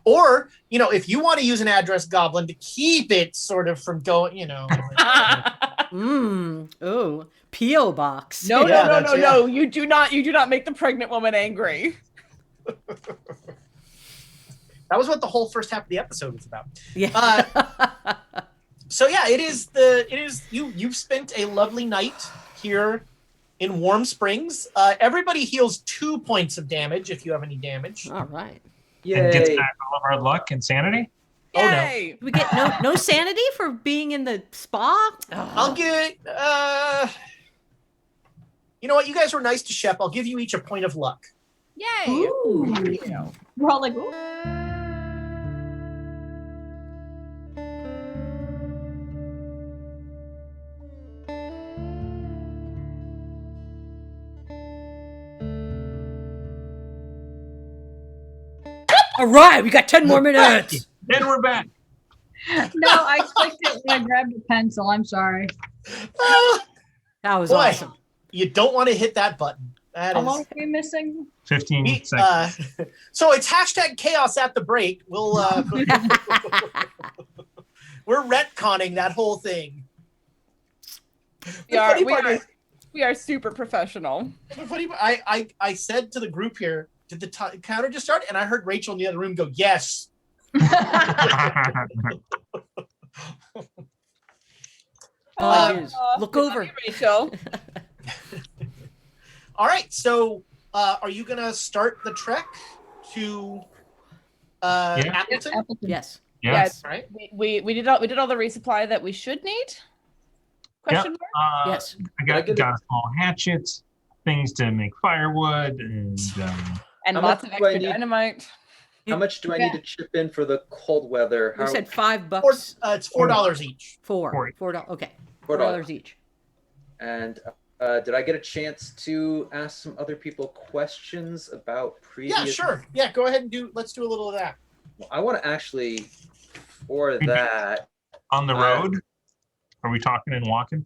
or if you want to use an address goblin to keep it sort of from going, Oh, P.O. box. No, Yeah, no. You do not make the pregnant woman angry. that was what the whole first half of the episode was about. Yeah. So yeah, you've spent a lovely night here in Warm Springs. Everybody heals 2 points of damage if you have any damage. All right. And gets Yay. back all of our luck and sanity. Oh, no. Yay! We get no sanity for being in the spa? I'll get you know what? You guys were nice to Shep. I'll give you each a point of luck. Yay! Ooh. Thank you. We're all like, ooh. All right, we got 10 more minutes. And we're back. No, I clicked it when I grabbed a pencil. I'm sorry. That was Boy. awesome. You don't want to hit that button. That How is. long are we missing? 15 seconds. So it's hashtag chaos at the break. We'll we're retconning that whole thing. We are super professional. I said to the group here, did the counter just start? And I heard Rachel in the other room go, yes. Oh, it is. Look We love over. you, Rachel. All right. So are you going to start the trek to Appleton? Appleton. Yes. Yes. All right. We did all the resupply that we should need. Question mark? Yes. I got a small hatchet, things to make firewood, and And How lots much of do I extra need? dynamite. How much do I need to chip in for the cold weather? We said $5. It's $4 each. $4. Okay. $4. $4 each. And did I get a chance to ask some other people questions about previous? Yeah, sure. Yeah, go ahead and let's do a little of that. I want to actually, for that. on the road. Are we talking and walking?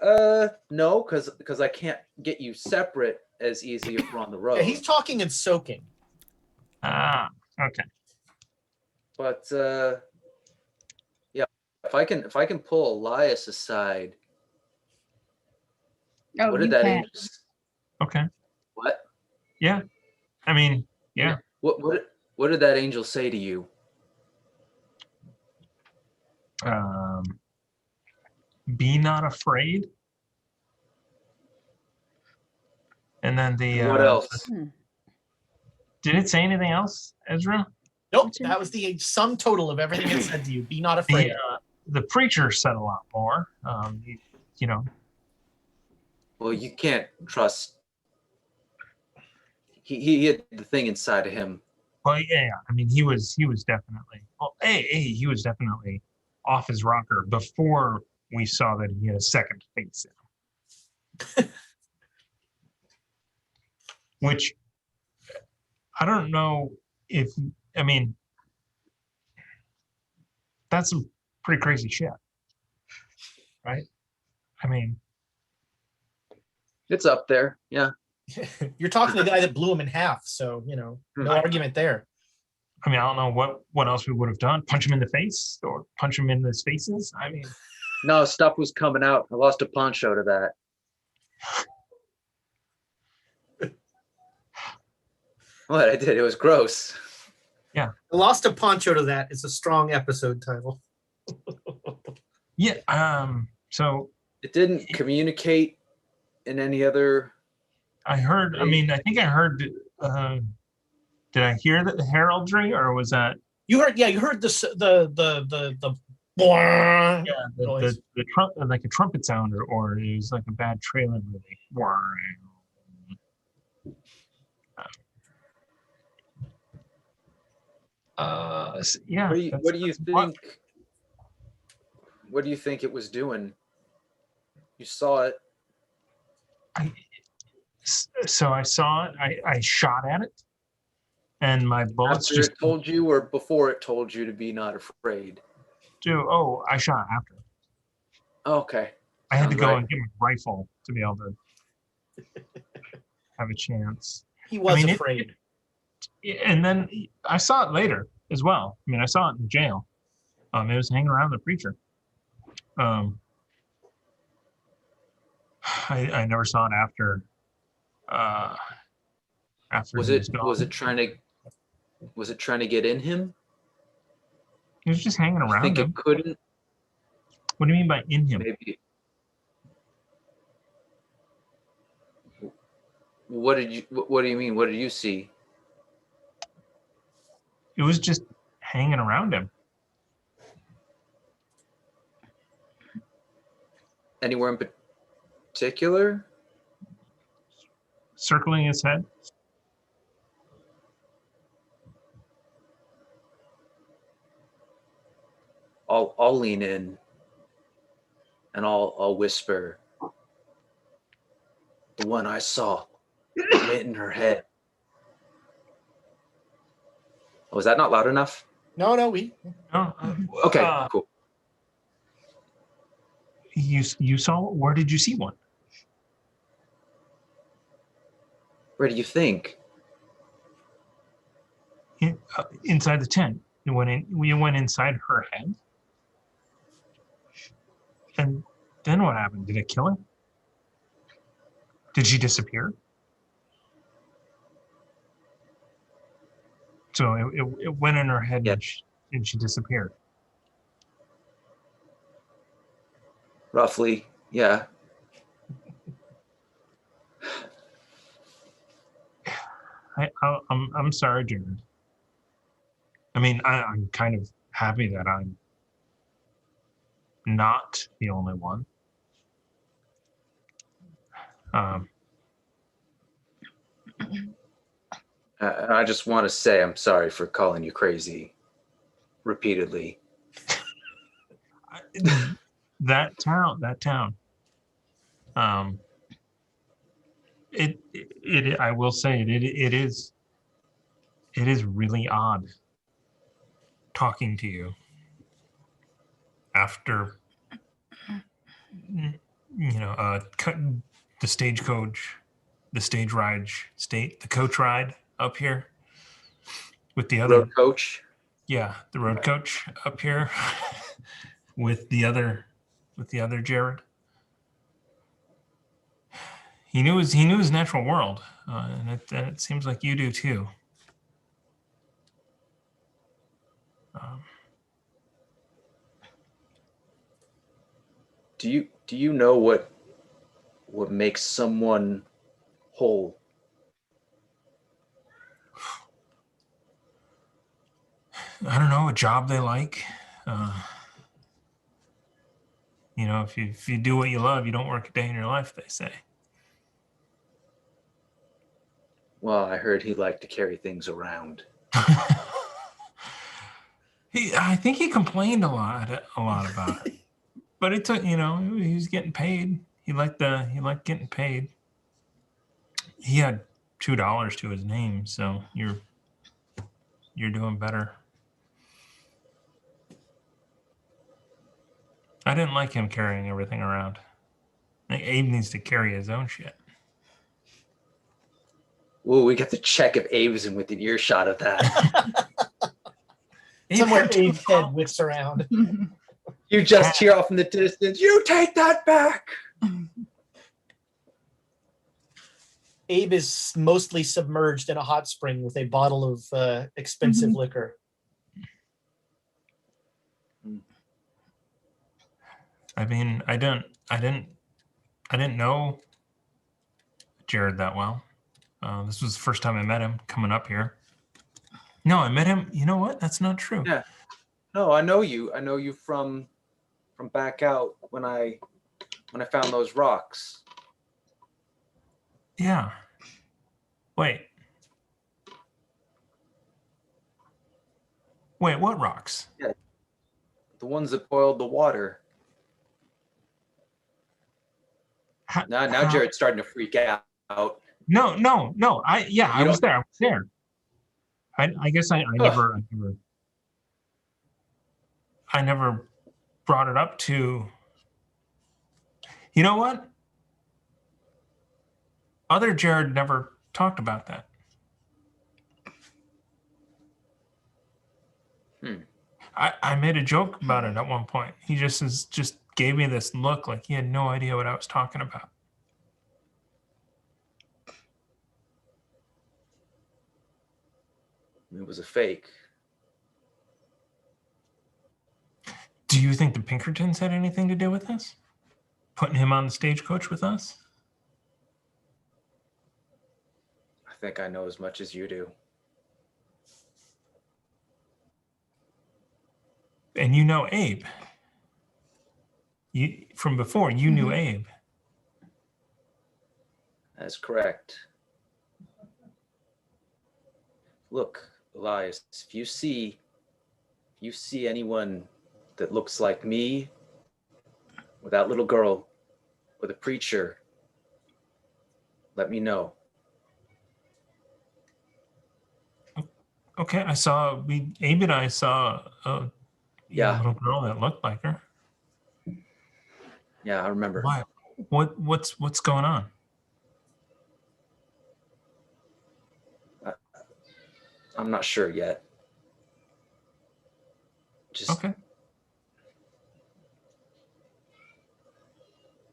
No, because I can't get you separate as easy if we're on the road. Yeah, he's talking and soaking. Ah, okay. But yeah, if I can pull Elias aside, Oh, what you did that can. angel? Okay. What? Yeah. I mean, yeah. What did that angel say to you? Be not afraid. And then What else? Did it say anything else, Ezra? Nope, that was the sum total of everything it said to you. Be not afraid. the preacher said a lot more. You know, Well, you can't trust. He had the thing inside of him. well, yeah. I mean, he was definitely. Well, he was definitely off his rocker before we saw that he had a second face in him. Which I don't know if, I mean, that's some pretty crazy shit, right? I mean, It's up there. Yeah. You're talking to the guy that blew him in half, so no argument there. I don't know what else we would have done. Punch him in the face or punch him in his faces. I mean, No, stuff was coming out. I lost a poncho to that. What I did, it was gross. I lost a poncho to that. It's a strong episode title. yeah. So It didn't communicate in any other. I heard. I mean, I think I heard. Did I hear the heraldry, or was that? You heard the Yeah, noise. the like a trumpet sound, or it was like a bad trailer movie. Yeah. What do you think? What do you think it was doing? You saw it. So I saw it. I shot at it, and my bullets After just it told you, or before it told you to be not afraid? Oh, I shot after. Okay. I had to Sounds go right. and get my rifle to be able to have a chance. He was I mean, afraid. And then I saw it later as well. I mean, I saw it in jail. It was hanging around the preacher. I never saw it after. After Was he it gone. was it trying to get in him? He was just hanging You around think him. it couldn't? What do you mean by in him? Maybe. What do you mean? What did you see? It was just hanging around him. Anywhere in particular? Circling his head. I'll lean in and I'll whisper. The one I saw went in her head. Was that not loud enough? No, No, Okay, cool. You saw? Where did you see one? Where do you think? Inside the tent. We went inside her head. And then what happened? Did it kill her? Did she disappear? So it went in her head. Yeah. And she disappeared. Roughly, yeah. I'm sorry, Jared. I mean, I'm kind of happy that I'm not the only one. I just want to say I'm sorry for calling you crazy repeatedly. That town. I will say it is really odd talking to you after the stagecoach, the coach ride up here with the other Road coach. Yeah, the road coach up here with the other Jared. He knew his natural world, and it seems like you do too. Do you know what makes someone whole? I don't know, a job they like, You know, if you do what you love, you don't work a day in your life, they say. Well, I heard he liked to carry things around. I think he complained a lot about it. But it took, you know, he was getting paid. He liked getting paid. He had $2 to his name, so you're doing better. I didn't like him carrying everything around. I think Abe needs to carry his own shit. Ooh, we got to check if Abe is in within earshot of that. Somewhere Abe's head whips around. You just hear off in the distance, "You take that back!" Abe is mostly submerged in a hot spring with a bottle of expensive liquor. I mean, I didn't know Jared that well. This was the first time I met him coming up here. No, I met him. You know what? That's not true. Yeah. No, I know you. I know you from back out when I found those rocks. Yeah. Wait, what rocks? Yeah. The ones that boiled the water. Now Jared's starting to freak out. No. I was there. I guess I never brought it up to. You know what? Other Jared never talked about that. I made a joke about it at one point. He just gave me this look like he had no idea what I was talking about. It was a fake. Do you think the Pinkertons had anything to do with this? Putting him on the stagecoach with us? I think I know as much as you do. And you know Abe. From before, you knew Abe. That's correct. Look, Elias, if you see anyone that looks like me, or that little girl, or the preacher, let me know. Okay, Abe and I saw a little girl that looked like her. Yeah, I remember. Why? What's going on? I'm not sure yet. Just okay.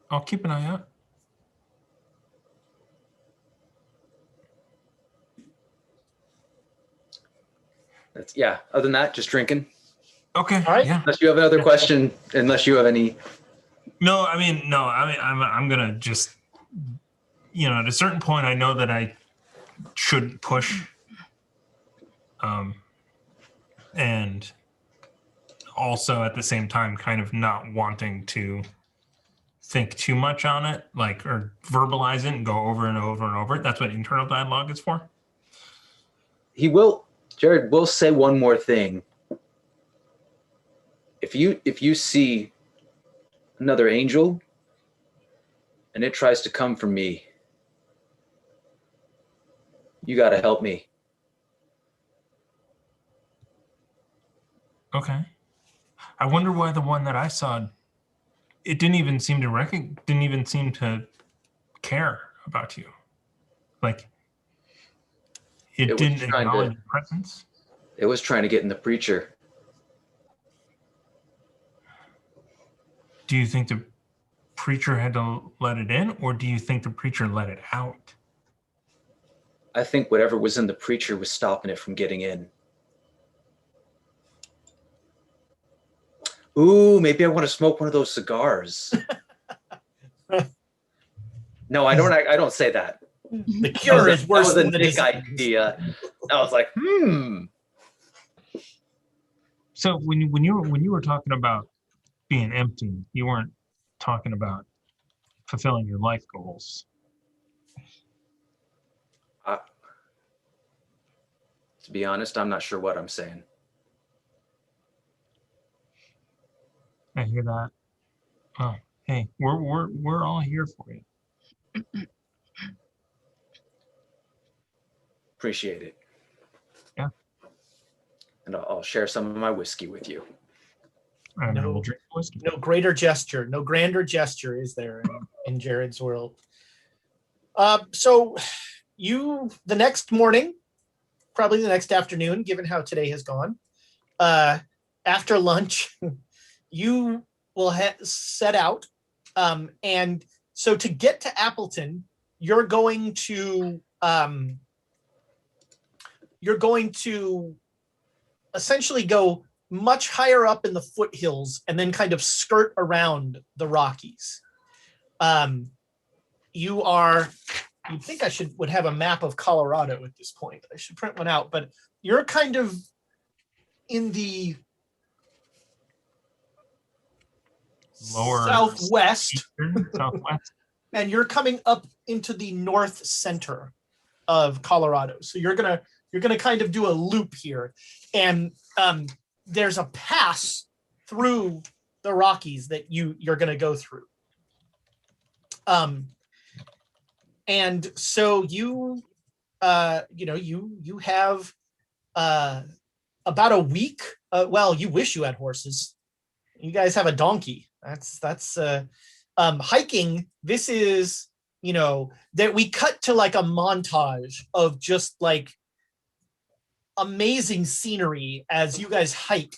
I'll keep an eye out. Other than that, just drinking. Okay. All right. Yeah. Unless you have another question, unless you have any. No, I'm gonna just, at a certain point, I know that I shouldn't push. And also at the same time, kind of not wanting to think too much on it, or verbalize it and go over and over and over it. That's what internal dialogue is for. Jared will say one more thing. If you see another angel and it tries to come for me, you got to help me. Okay. I wonder why the one that I saw, it didn't even seem to care about you. It didn't acknowledge your presence. It was trying to get in the preacher. Do you think the preacher had to let it in, or do you think the preacher let it out? I think whatever was in the preacher was stopping it from getting in. Ooh, maybe I want to smoke one of those cigars. No, I don't say that. The cure is worse than the Nick disease. idea. I was like, So when you were talking about being empty, you weren't talking about fulfilling your life goals. To be honest, I'm not sure what I'm saying. I hear that. Oh, hey, we're all here for you. Appreciate it. Yeah. And I'll share some of my whiskey with you. And No. we'll drink whiskey. No greater gesture, no grander gesture is there in Jared's world. So the next morning, probably the next afternoon, given how today has gone, after lunch, you will set out. And so to get to Appleton, you're going to essentially go much higher up in the foothills and then kind of skirt around the Rockies. You'd think I would have a map of Colorado at this point. I should print one out, but you're kind of in the Lower southwest, southwest. and you're coming up into the north center of Colorado. So you're gonna kind of do a loop here, and there's a pass through the Rockies that you're gonna go through. And so you have about a week. Well, you wish you had horses. You guys have a donkey. That's hiking. This is, that we cut to like a montage of just like amazing scenery as you guys hike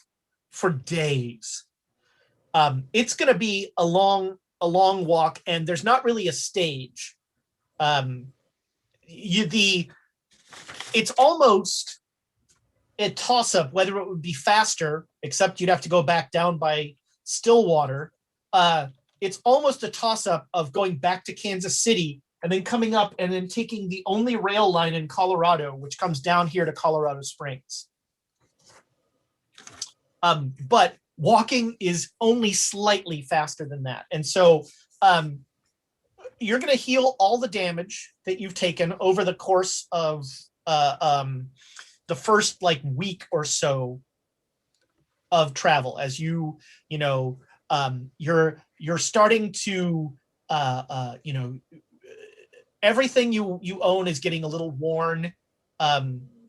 for days. It's going to be a long walk, and there's not really a stage. It's almost a toss-up whether it would be faster, except you'd have to go back down by Stillwater. It's almost a toss-up of going back to Kansas City and then coming up and then taking the only rail line in Colorado, which comes down here to Colorado Springs. But walking is only slightly faster than that. And so you're going to heal all the damage that you've taken over the course of the first week or so of travel, as you're starting to everything you own is getting a little worn.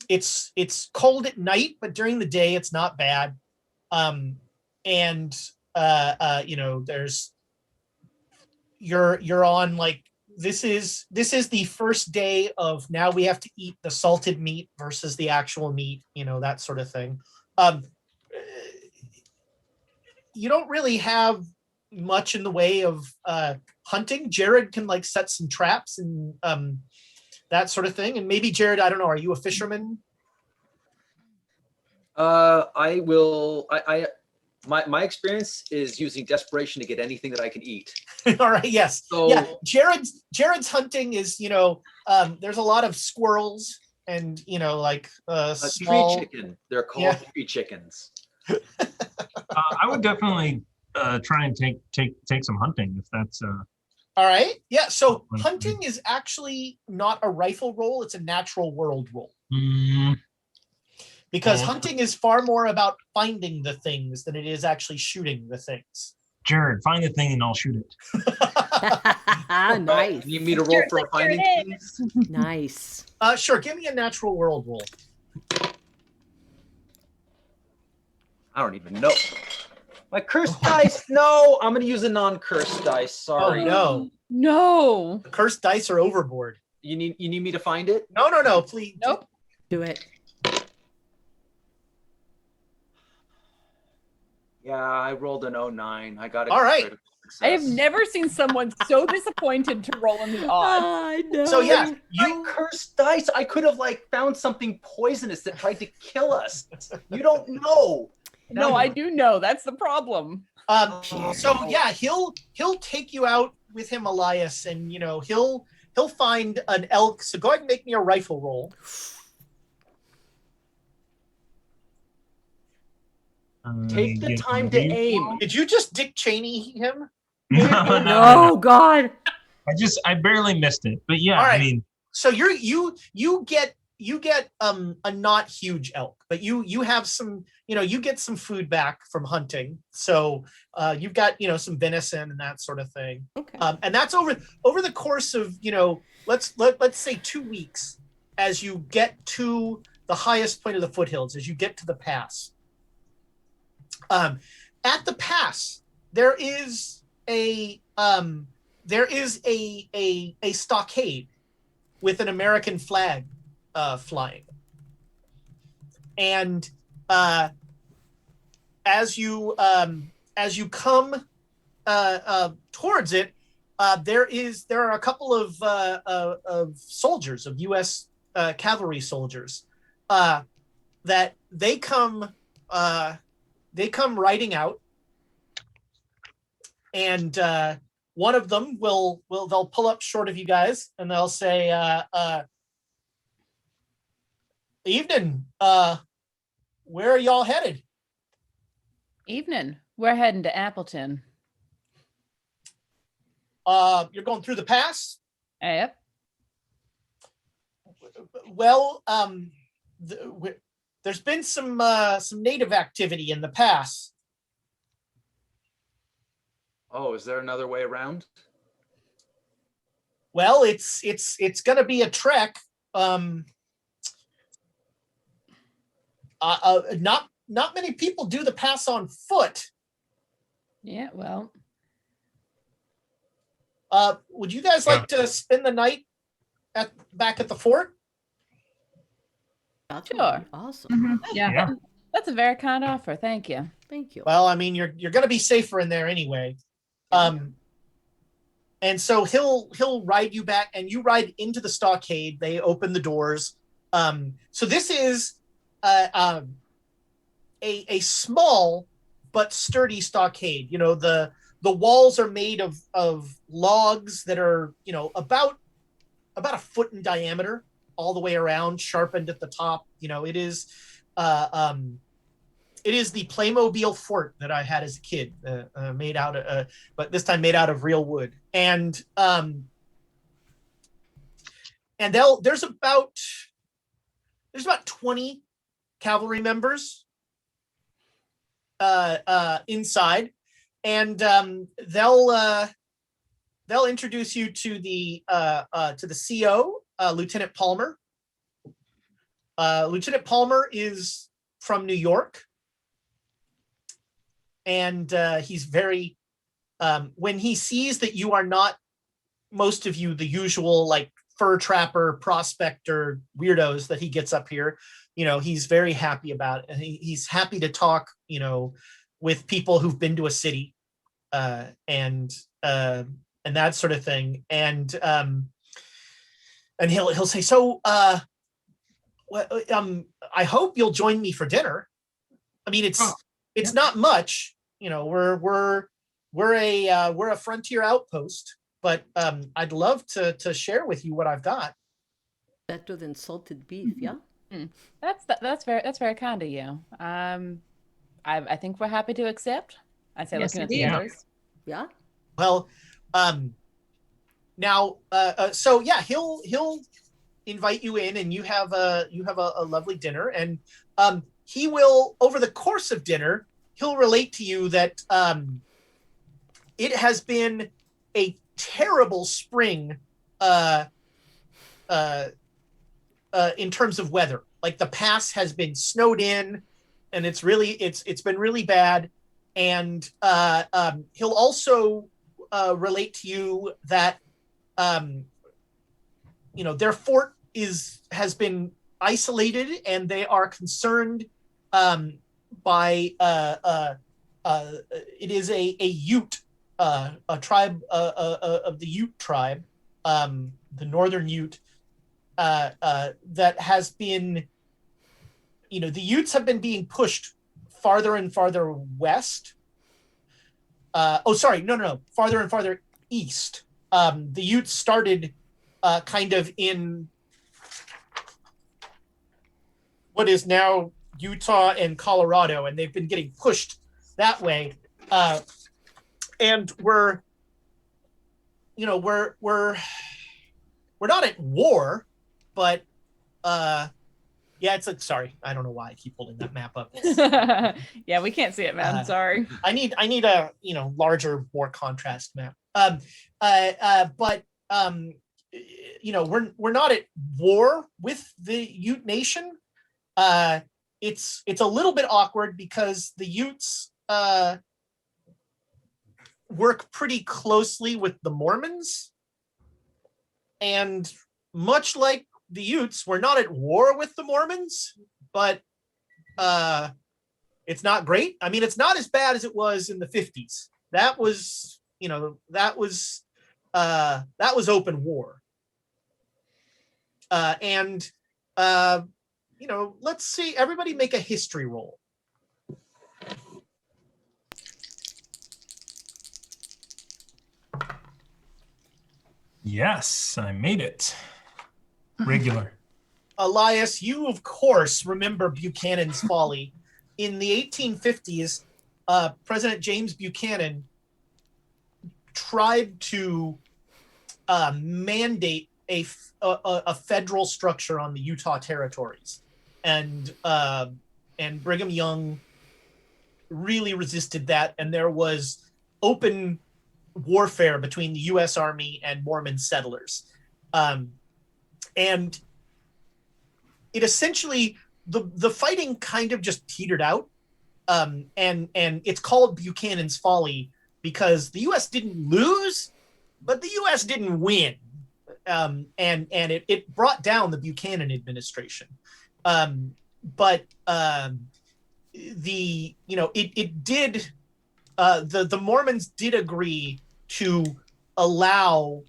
It's cold at night, but during the day it's not bad. There's you're on this is the first day of, now we have to eat the salted meat versus the actual meat, that sort of thing. You don't really have much in the way of hunting. Jared can set some traps and that sort of thing. And maybe Jared, I don't know, are you a fisherman? I will. My experience is using desperation to get anything that I can eat. All right. Yes. So, yeah. Jared's hunting is, there's a lot of squirrels and, small tree chicken. They're called tree chickens. I would definitely try and take some hunting if that's. All right. Yeah. So hunting is actually not a rifle roll; it's a natural world roll. Because hunting is far more about finding the things than it is actually shooting the things. Jared, find the thing and I'll shoot it. Nice. You need me to roll for finding things? Nice. Sure. Give me a natural world roll. I don't even know. My cursed dice? No, I'm going to use a non-cursed dice. Sorry. Oh, no. No. The cursed dice are overboard. You need me to find it? No, please. Nope. Do it. Yeah, I rolled an 09. I got it. All right. I have never seen someone so disappointed to roll in the odds. I know. So yeah, You cursed dice. I could have found something poisonous that tried to kill us. You don't know. No, I do know. That's the problem. So yeah, he'll take you out with him, Elias, and he'll find an elk. So go ahead and make me a rifle roll. Take the time to aim. Did you just Dick Cheney him? No, No, God. I barely missed it, but yeah, All right. I mean, So you get a not huge elk, but you have some, you get some food back from hunting. So you've got, some venison and that sort of thing. Okay. And that's over the course of, let's say 2 weeks, as you get to the highest point of the foothills, as you get to the pass. At the pass, there is a stockade with an American flag flying, and as you come towards it, there are a couple of soldiers, of U.S. Cavalry soldiers, that they come riding out, and one of them they'll pull up short of you guys and they'll say, "Evening. Where are y'all headed?" Evening. We're heading to Appleton. You're going through the pass? Yep. Well, there's been some native activity in the pass. Oh, is there another way around? Well, it's going to be a trek. Not many people do the pass on foot. Yeah, well, Would you guys like to spend the night back at the fort? That Sure. would be awesome. Mhm. Yeah. yeah. that's a very kind offer. Thank you. Thank you. Well, I mean, you're going to be safer in there anyway. And so he'll ride you back, and you ride into the stockade. They open the doors. So this is a small but sturdy stockade. The walls are made of logs that are, about a foot in diameter all the way around, sharpened at the top. It is the Playmobil fort that I had as a kid, made out of, but this time made out of real wood. And there's about 20 cavalry members inside, and they'll introduce you to the CO, Lieutenant Palmer. Lieutenant Palmer is from New York, and he's very, when he sees that you are not, most of you, the usual like fur trapper, prospector weirdos that he gets up here, he's very happy about it. And he's happy to talk, with people who've been to a city, and that sort of thing. And he'll say, "So, I hope you'll join me for dinner. I mean, it's not much, we're a frontier outpost, but I'd love to share with you what I've got." Better than salted beef, yeah? That's very kind of you. I think we're happy to accept. I say, Yes, looking at the indeed. others. Yeah? Well, now, so yeah, he'll invite you in, and you have a lovely dinner, and he will, over the course of dinner, he'll relate to you that it has been a terrible spring in terms of weather. Like, the pass has been snowed in, and it's been really bad. And he'll also relate to you that their fort has been isolated, and they are concerned by it is a Ute, a tribe of the Ute tribe, the Northern Ute, that has been, the Utes have been being pushed farther and farther west. Farther and farther east. The Utes started kind of in what is now Utah and Colorado, and they've been getting pushed that way. And we're we're not at war, but yeah, sorry, I don't know why I keep holding that map up. Yeah, we can't see it, man. Sorry. I need a larger, more contrast map. But we're not at war with the Ute Nation. It's a little bit awkward because the Utes work pretty closely with the Mormons, and much like the Utes, we're not at war with the Mormons, but it's not great. I mean, it's not as bad as it was in the 50s. That was open war. Let's see, everybody make a history roll. Yes, I made it. Regular. Elias, you of course remember Buchanan's Folly. In the 1850s, President James Buchanan tried to mandate a federal structure on the Utah territories, and Brigham Young really resisted that, and there was open warfare between the U.S. Army and Mormon settlers, and it essentially the fighting kind of just petered out, and it's called Buchanan's Folly because the U.S. didn't lose, but the U.S. didn't win. And it brought down the Buchanan administration. The Mormons did agree to allow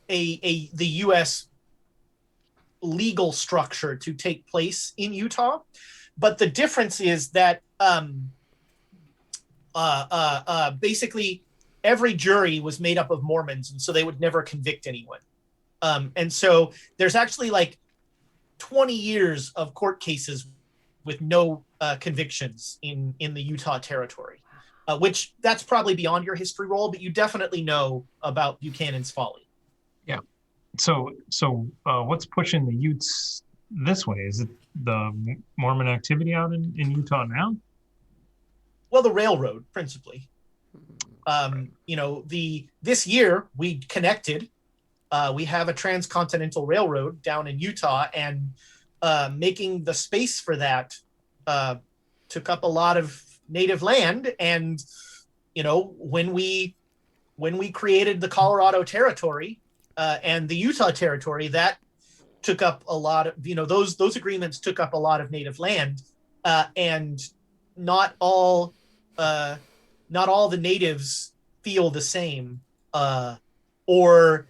the U.S. legal structure to take place in Utah, but the difference is that basically every jury was made up of Mormons, and so they would never convict anyone. And so there's actually like 20 years of court cases with no convictions in the Utah territory, which that's probably beyond your history role, but you definitely know about Buchanan's Folly. Yeah. So what's pushing the Utes this way? Is it the Mormon activity out in Utah now? Well, the railroad principally. This year we connected. We have a transcontinental railroad down in Utah, and making the space for that took up a lot of native land. And when we created the Colorado Territory and the Utah Territory, that took up a lot of those agreements took up a lot of native land, and not all the natives feel the same, or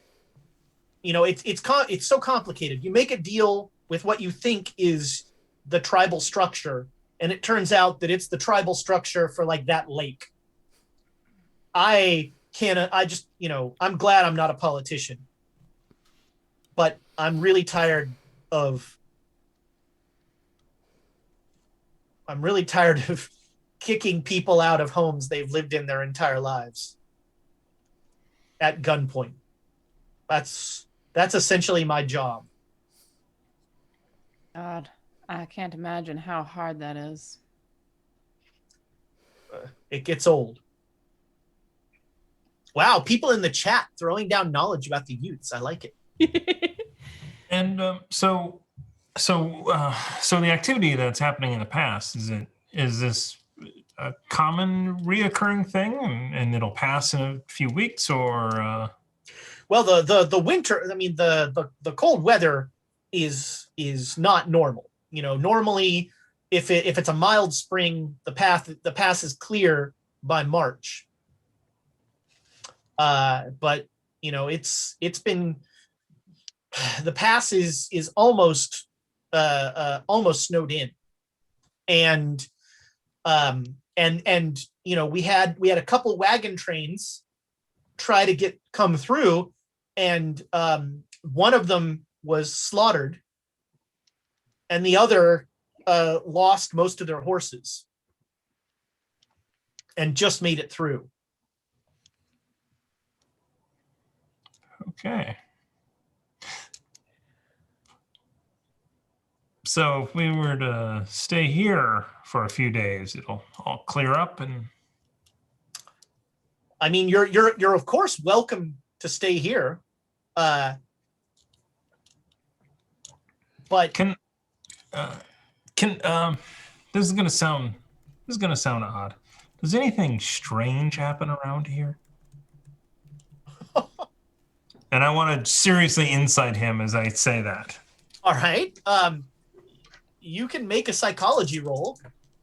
it's so complicated. You make a deal with what you think is the tribal structure, and it turns out that it's the tribal structure for like that lake. I'm glad I'm not a politician, but I'm really tired of kicking people out of homes they've lived in their entire lives at gunpoint. That's essentially my job. God, I can't imagine how hard that is. It gets old. Wow, people in the chat throwing down knowledge about the Utes. I like it. And so the activity that's happening in the past, is this a common reoccurring thing, and it'll pass in a few weeks, or? Well, the winter. I mean, the cold weather is not normal. Normally, if it's a mild spring, the pass is clear by March. But it's been, the pass is almost snowed in, and we had a couple wagon trains try to come through, and one of them was slaughtered, and the other lost most of their horses and just made it through. Okay. So if we were to stay here for a few days, it'll all clear up and I mean, you're of course welcome to stay here. But can this is gonna sound odd. Does anything strange happen around here? And I want to seriously insight him as I say that. all right. You can make a psychology roll.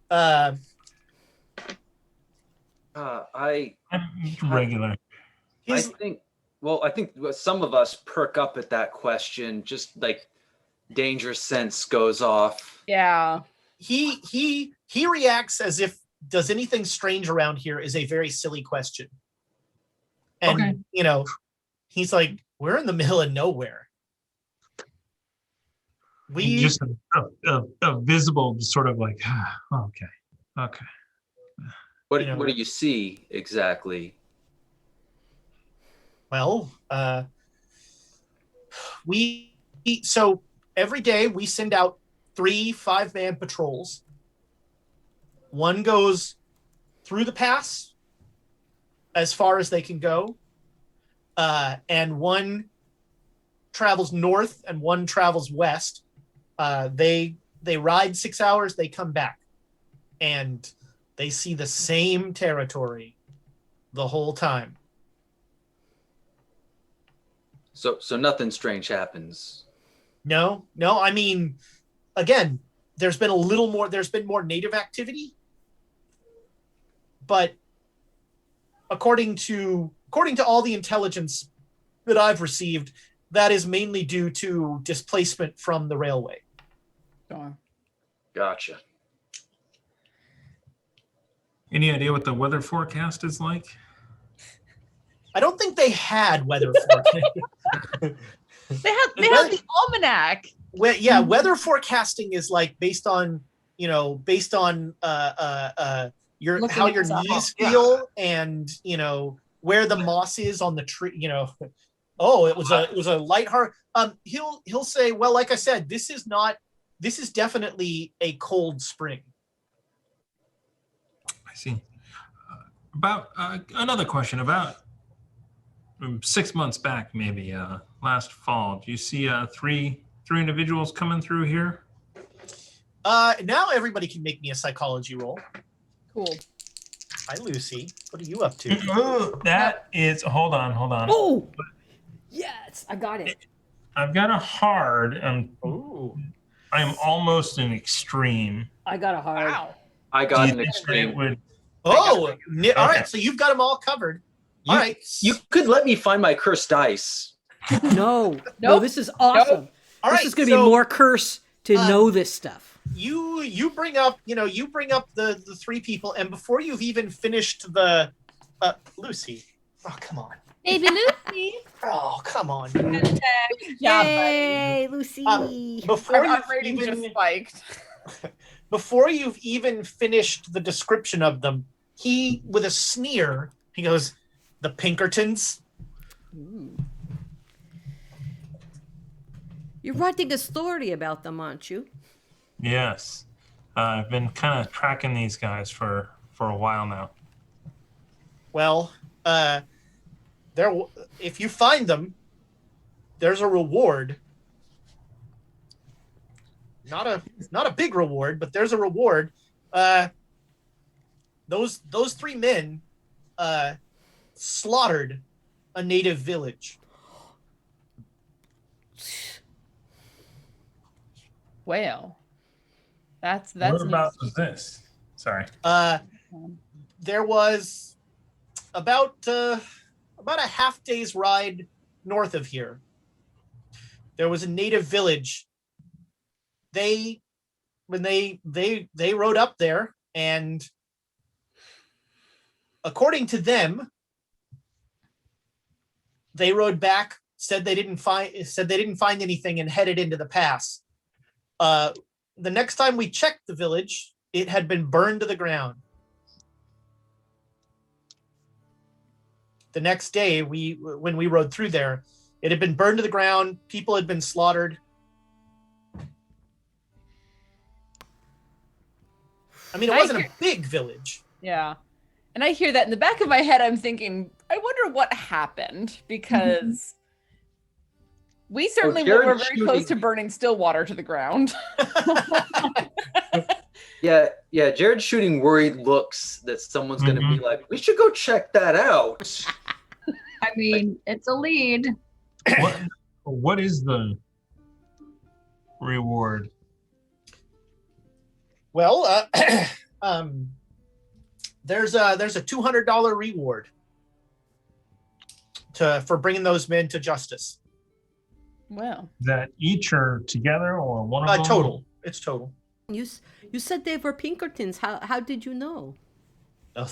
I'm Regular. I think some of us perk up at that question, just like danger sense goes off. Yeah. He reacts as if does anything strange around here is a very silly question. And Okay. you know, he's like, we're in the middle of nowhere. We Just a visible sort of like, okay. What You know- what do you see exactly? well, so every day we send out 3 5-man patrols. One goes through the pass as far as they can go, and one travels north and one travels west. They ride 6 hours, they come back, and they see the same territory the whole time. So nothing strange happens. No, I mean, again, there's been more native activity, but according to all the intelligence that I've received, that is mainly due to displacement from the railway. Sure. Gotcha. Any idea what the weather forecast is like? I don't think they had weather forecast. They have the almanac. Weather forecasting is like based on your Looking how at your stuff. knees feel and where the moss is on the tree. Oh, it was a light heart. He'll say, well, like I said, this is definitely a cold spring. I see. About another question about 6 months back, maybe last fall. Do you see three individuals coming through here? Now everybody can make me a psychology roll. Cool. Hi, Lucy. What are you up to? That is. Hold on. Oh, yes, I got it. I've got a hard. Oh, I am almost an extreme. I got a hard. Wow. I Do got you an think extreme. it would? all Okay. right. So you've got them all covered. All right. You could let me find my cursed dice. No, Nope. this is awesome. All This right, is going to so- be more curse to know this stuff. You bring up the 3 people, and before you've even finished the Lucy. Oh, come on. Baby Lucy. Oh, come on. Good job, buddy. Yay, Lucy. Before Our you've rating just even spiked. before you've even finished the description of them, he, with a sneer, he goes, "The Pinkertons." You're writing a story about them, aren't you? Yes. I've been kind of tracking these guys for a while now. Well, if you find them, there's a reward. Not a big reward, but there's a reward. Those 3 men slaughtered a native village. Well, that's Whereabouts was this? Sorry. There was about a half day's ride north of here. There was a native village. When they rode up there, and according to them, they rode back, said they didn't find anything, and headed into the pass. The next time we checked the village, it had been burned to the ground. The next day, when we rode through there, It had been burned to the ground. People had been slaughtered. I mean, it wasn't a big village. Yeah. And I hear that in the back of my head, I'm thinking, I wonder what happened, because we certainly were Jared's very close to shooting- burning Stillwater to the ground. Yeah, Jared's shooting worried looks that someone's going to be like, we should go check that out. I mean, it's a lead. What is the reward? Well, there's a $200 reward for bringing those men to justice. Well, That each are together or one of them? Total. It's total. You said they were Pinkertons. How did you know? No,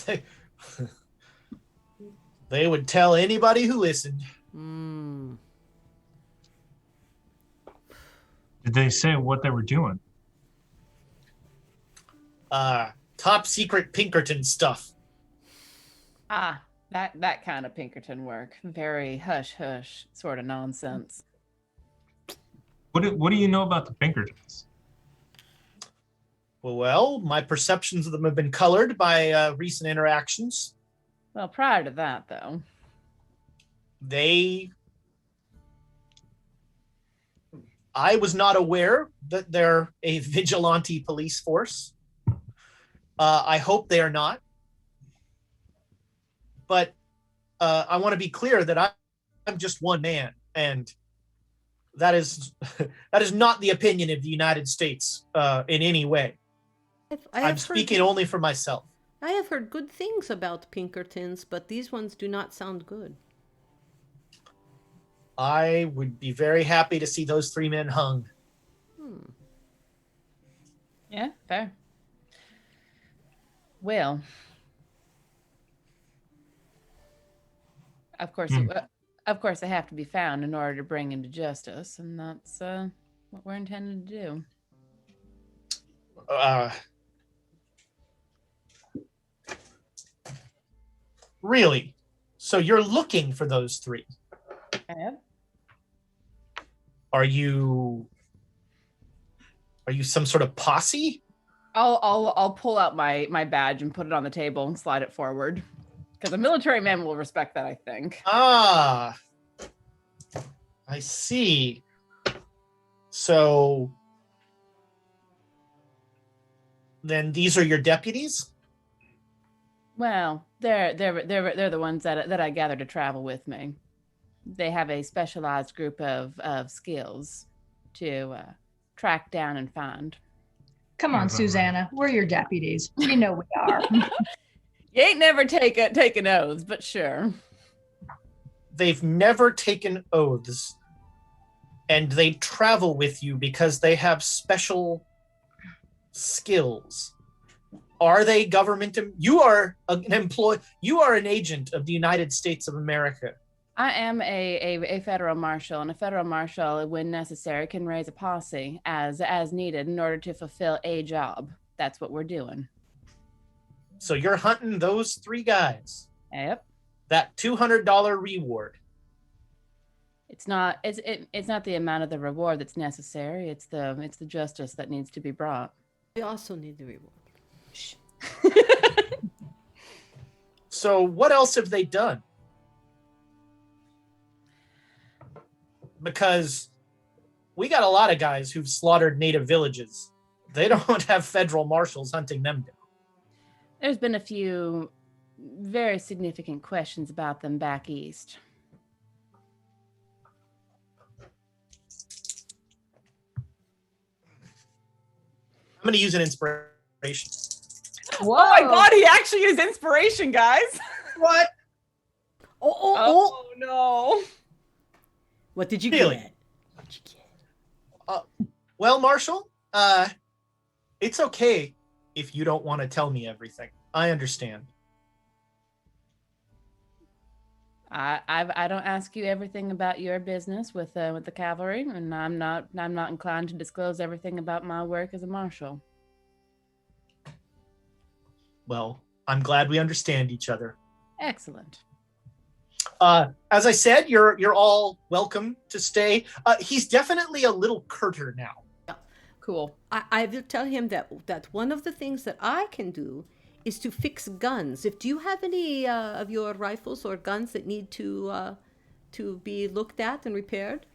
they would tell anybody who listened. Hmm. Did they say what they were doing? Top secret Pinkerton stuff. that kind of Pinkerton work. Very hush-hush sort of nonsense. What do you know about the Pinkertons? Well, my perceptions of them have been colored by recent interactions. Well, prior to that, though. I was not aware that they're a vigilante police force. I hope they are not. But I want to be clear that I'm just one man, and that is not the opinion of the United States in any way. I'm speaking only for myself. I have heard good things about Pinkertons, but these ones do not sound good. I would be very happy to see those 3 men hung. Yeah, fair. Well, of course, they have to be found in order to bring him to justice, and that's what we're intending to do. Really? So you're looking for those 3? Yeah. Are you some sort of posse? I'll pull out my badge and put it on the table and slide it forward, because a military man will respect that, I think. Ah, I see. So then these are your deputies? Well, they're the ones that I gather to travel with me. They have a specialized group of skills to track down and find. Come on, Susanna. We're your deputies. You know we are. You ain't never taken oaths, but sure. They've never taken oaths, and they travel with you because they have special skills. Are they government? You are an employee. You are an agent of the United States of America. I am a federal marshal, and a federal marshal, when necessary, can raise a posse as needed in order to fulfill a job. That's what we're doing. So you're hunting those 3 guys. Yep. That $200 reward. It's not the amount of the reward that's necessary. It's the justice that needs to be brought. We also need the reward. So what else have they done? Because we got a lot of guys who've slaughtered native villages. They don't have federal marshals hunting them down. There's been a few very significant questions about them back east. I'm going to use an inspiration. Whoa. Oh my god, he actually used inspiration, guys. What? Oh no. What did you Really? get? What'd you get? Well, Marshall, it's okay if you don't want to tell me everything. I understand. I don't ask you everything about your business with the cavalry, and I'm not inclined to disclose everything about my work as a marshal. Well, I'm glad we understand each other. Excellent. As I said, you're all welcome to stay. He's definitely a little curter now. Cool. I will tell him that one of the things that I can do is to fix guns. Do you have any of your rifles or guns that need to be looked at and repaired?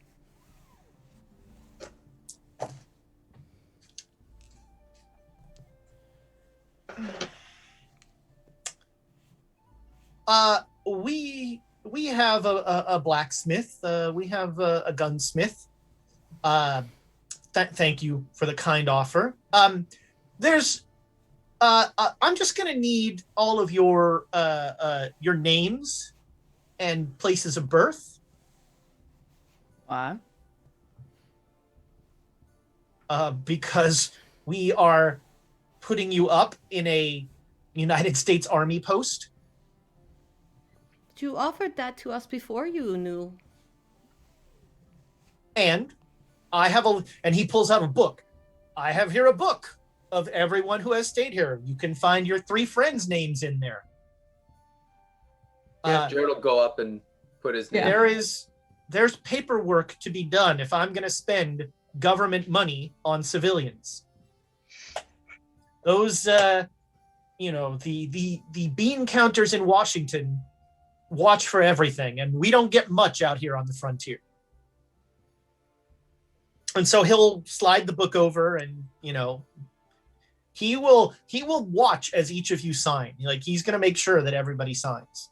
We have a blacksmith. We have a gunsmith. Thank you for the kind offer. There's I'm just gonna need all of your names and places of birth. Why? Because we are putting you up in a United States Army post. You offered that to us before you knew. And I have and he pulls out a book. I have here a book of everyone who has stayed here. You can find your 3 friends' names in there. Yeah, Jared will go up and put his name. There's paperwork to be done if I'm going to spend government money on civilians. Those, the bean counters in Washington watch for everything, and we don't get much out here on the frontier. And so he'll slide the book over, and he will watch as each of you sign. Like, he's going to make sure that everybody signs.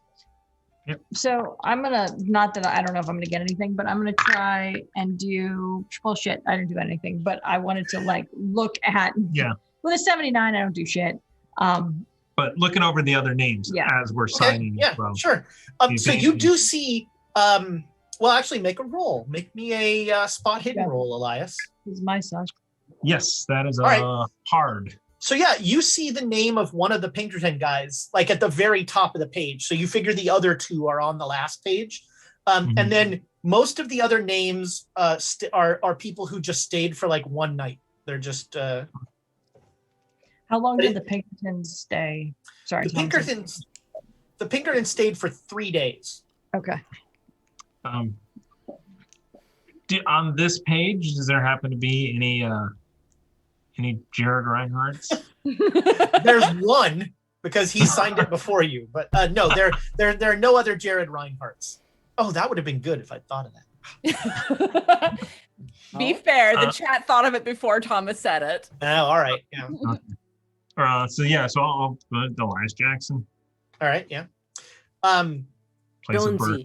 So I'm gonna, not that I don't know if I'm gonna get anything, but I'm gonna try and do, well, shit, I didn't do anything, but I wanted to look at, with a 79, I don't do shit. But looking over the other names as we're signing as well. Sure. So you do see, well, actually make a roll. Make me a spot hidden roll, Elias. This is my son. Yes, that is hard. So yeah, you see the name of one of the Pinkerton guys, at the very top of the page. So you figure the other 2 are on the last page. And then most of the other names are people who just stayed for one night. They're just... How long did the Pinkertons stay? Sorry. The Pinkertons stayed for 3 days. Okay. On this page, does there happen to be any Jared Reinhardt's? There's one, because he signed it before you. But no, there are no other Jared Reinhardt's. Oh, that would have been good if I'd thought of that. Be fair, the chat thought of it before Thomas said it. Oh, all right. Yeah. So I'll put Elias Jackson. All right. Yeah. Place of birth.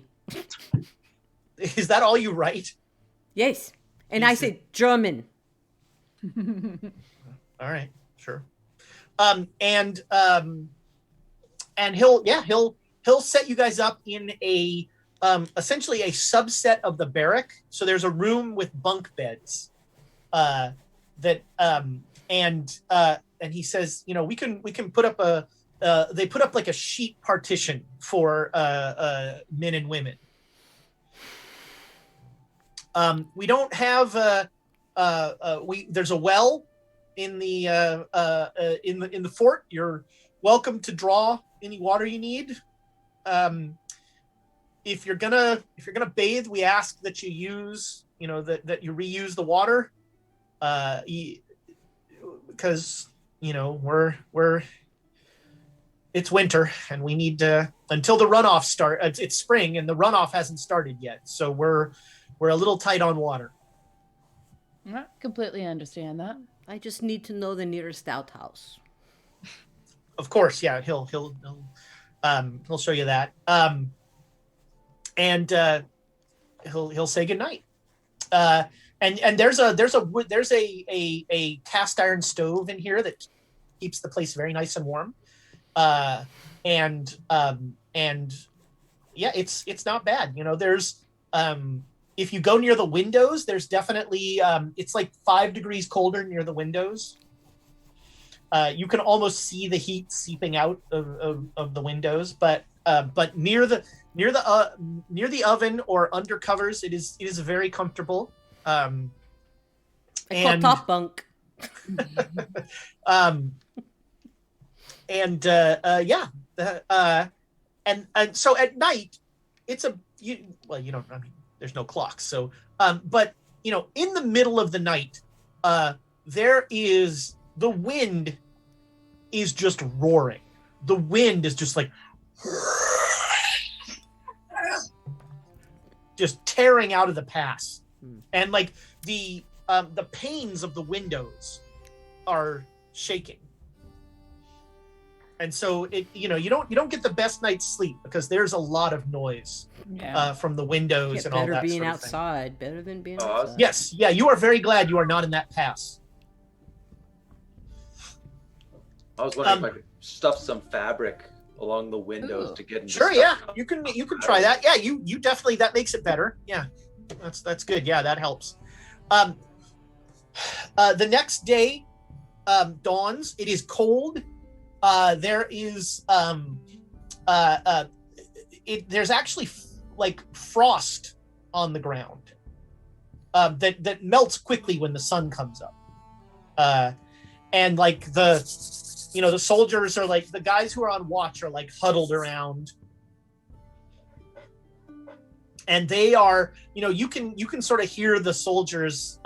Is that all you write? Yes. And I said German. All right, sure. And he'll set you guys up in a essentially a subset of the barrack. So there's a room with bunk beds and he says, we can put up they put up a sheet partition for men and women. We don't have there's a well in the fort. You're welcome to draw any water you need. If you're gonna bathe, we ask that you use that you reuse the water, because it's winter and we need to, until the runoff start. It's spring and the runoff hasn't started yet, so we're a little tight on water. I completely understand that. I just need to know the nearest outhouse. Of course, yeah. He'll show you that. And he'll say goodnight. And there's a cast iron stove in here that keeps the place very nice and warm. And yeah, it's not bad. There's if you go near the windows, there's definitely it's 5 degrees colder near the windows. You can almost see the heat seeping out of the windows, but near the oven or under covers, it is very comfortable. I call top bunk. And so at night, well, you don't, I mean, there's no clocks. So, but in the middle of the night, the wind is just roaring. The wind is just like just tearing out of the pass. And like the panes of the windows are shaking. And so you don't get the best night's sleep because there's a lot of noise from the windows and all that. Better being sort of outside. Better than being outside. Yes, yeah, you are very glad you are not in that pass. I was wondering if I could stuff some fabric along the windows to get into Sure, stuff. yeah, you can try that. Yeah, you definitely, that makes it better. Yeah, that's good. Yeah, that helps. The next day dawns. It is cold. There is there's actually like frost on the ground that melts quickly when the sun comes up, and like the soldiers are like, the guys who are on watch are like huddled around, and they are, you can sort of hear the soldiers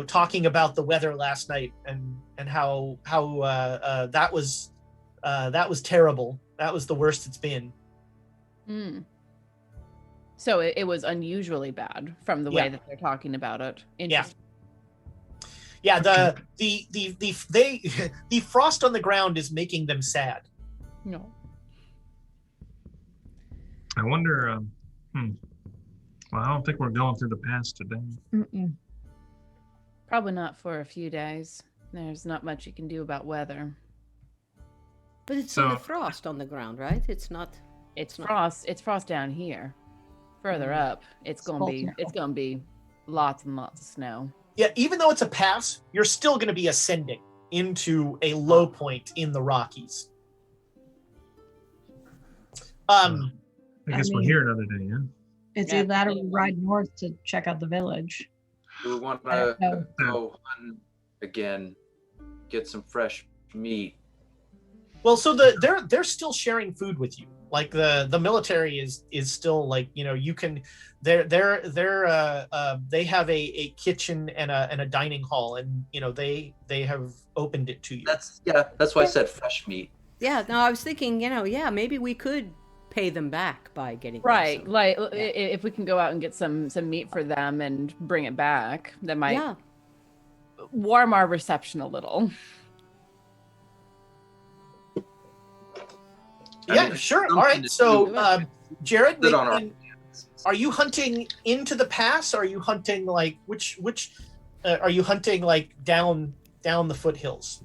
talking about the weather last night and how that was terrible. That was the worst it's been. So it was unusually bad from the way that they're talking about it. Yeah, the frost on the ground is making them sad. No. I wonder. Well, I don't think we're going through the pass today. Probably not for a few days. There's not much you can do about weather. But it's only frost on the ground, right? It's frost. It's frost down here. Further up, it's gonna be lots and lots of snow. Yeah, even though it's a pass, you're still going to be ascending into a low point in the Rockies. I guess we're here another day, yeah? It's either that or we ride north to check out the village. Do we want to go hunt again, get some fresh meat? Well, so they're still sharing food with you. Like the military is still like, you can, they have a kitchen and a dining hall, and they have opened it to you. That's why I said fresh meat. Yeah, no, I was thinking, maybe we could pay them back by getting if we can go out and get some meat for them and bring it back, that might warm our reception a little. Sure. All right. So, Jared, are you hunting into the pass? Or are you hunting like which? Are you hunting like down the foothills?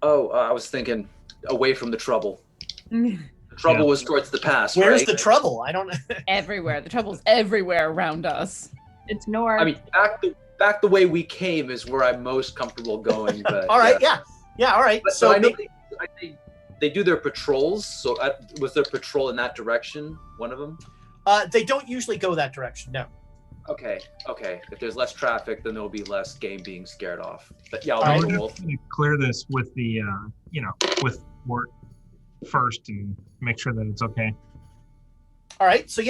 Oh, I was thinking away from the trouble. The trouble was towards the pass. Where's the trouble? I don't know. Everywhere. The trouble's everywhere around us. It's north. I mean, back the way we came is where I'm most comfortable going. But, all right. Yeah. All right. But, so I know they do their patrols. So was their patrol in that direction? One of them? They don't usually go that direction. No. Okay. If there's less traffic, then there'll be less game being scared off. But yeah, I'll clear this with the with work first and make sure that it's okay. All right. So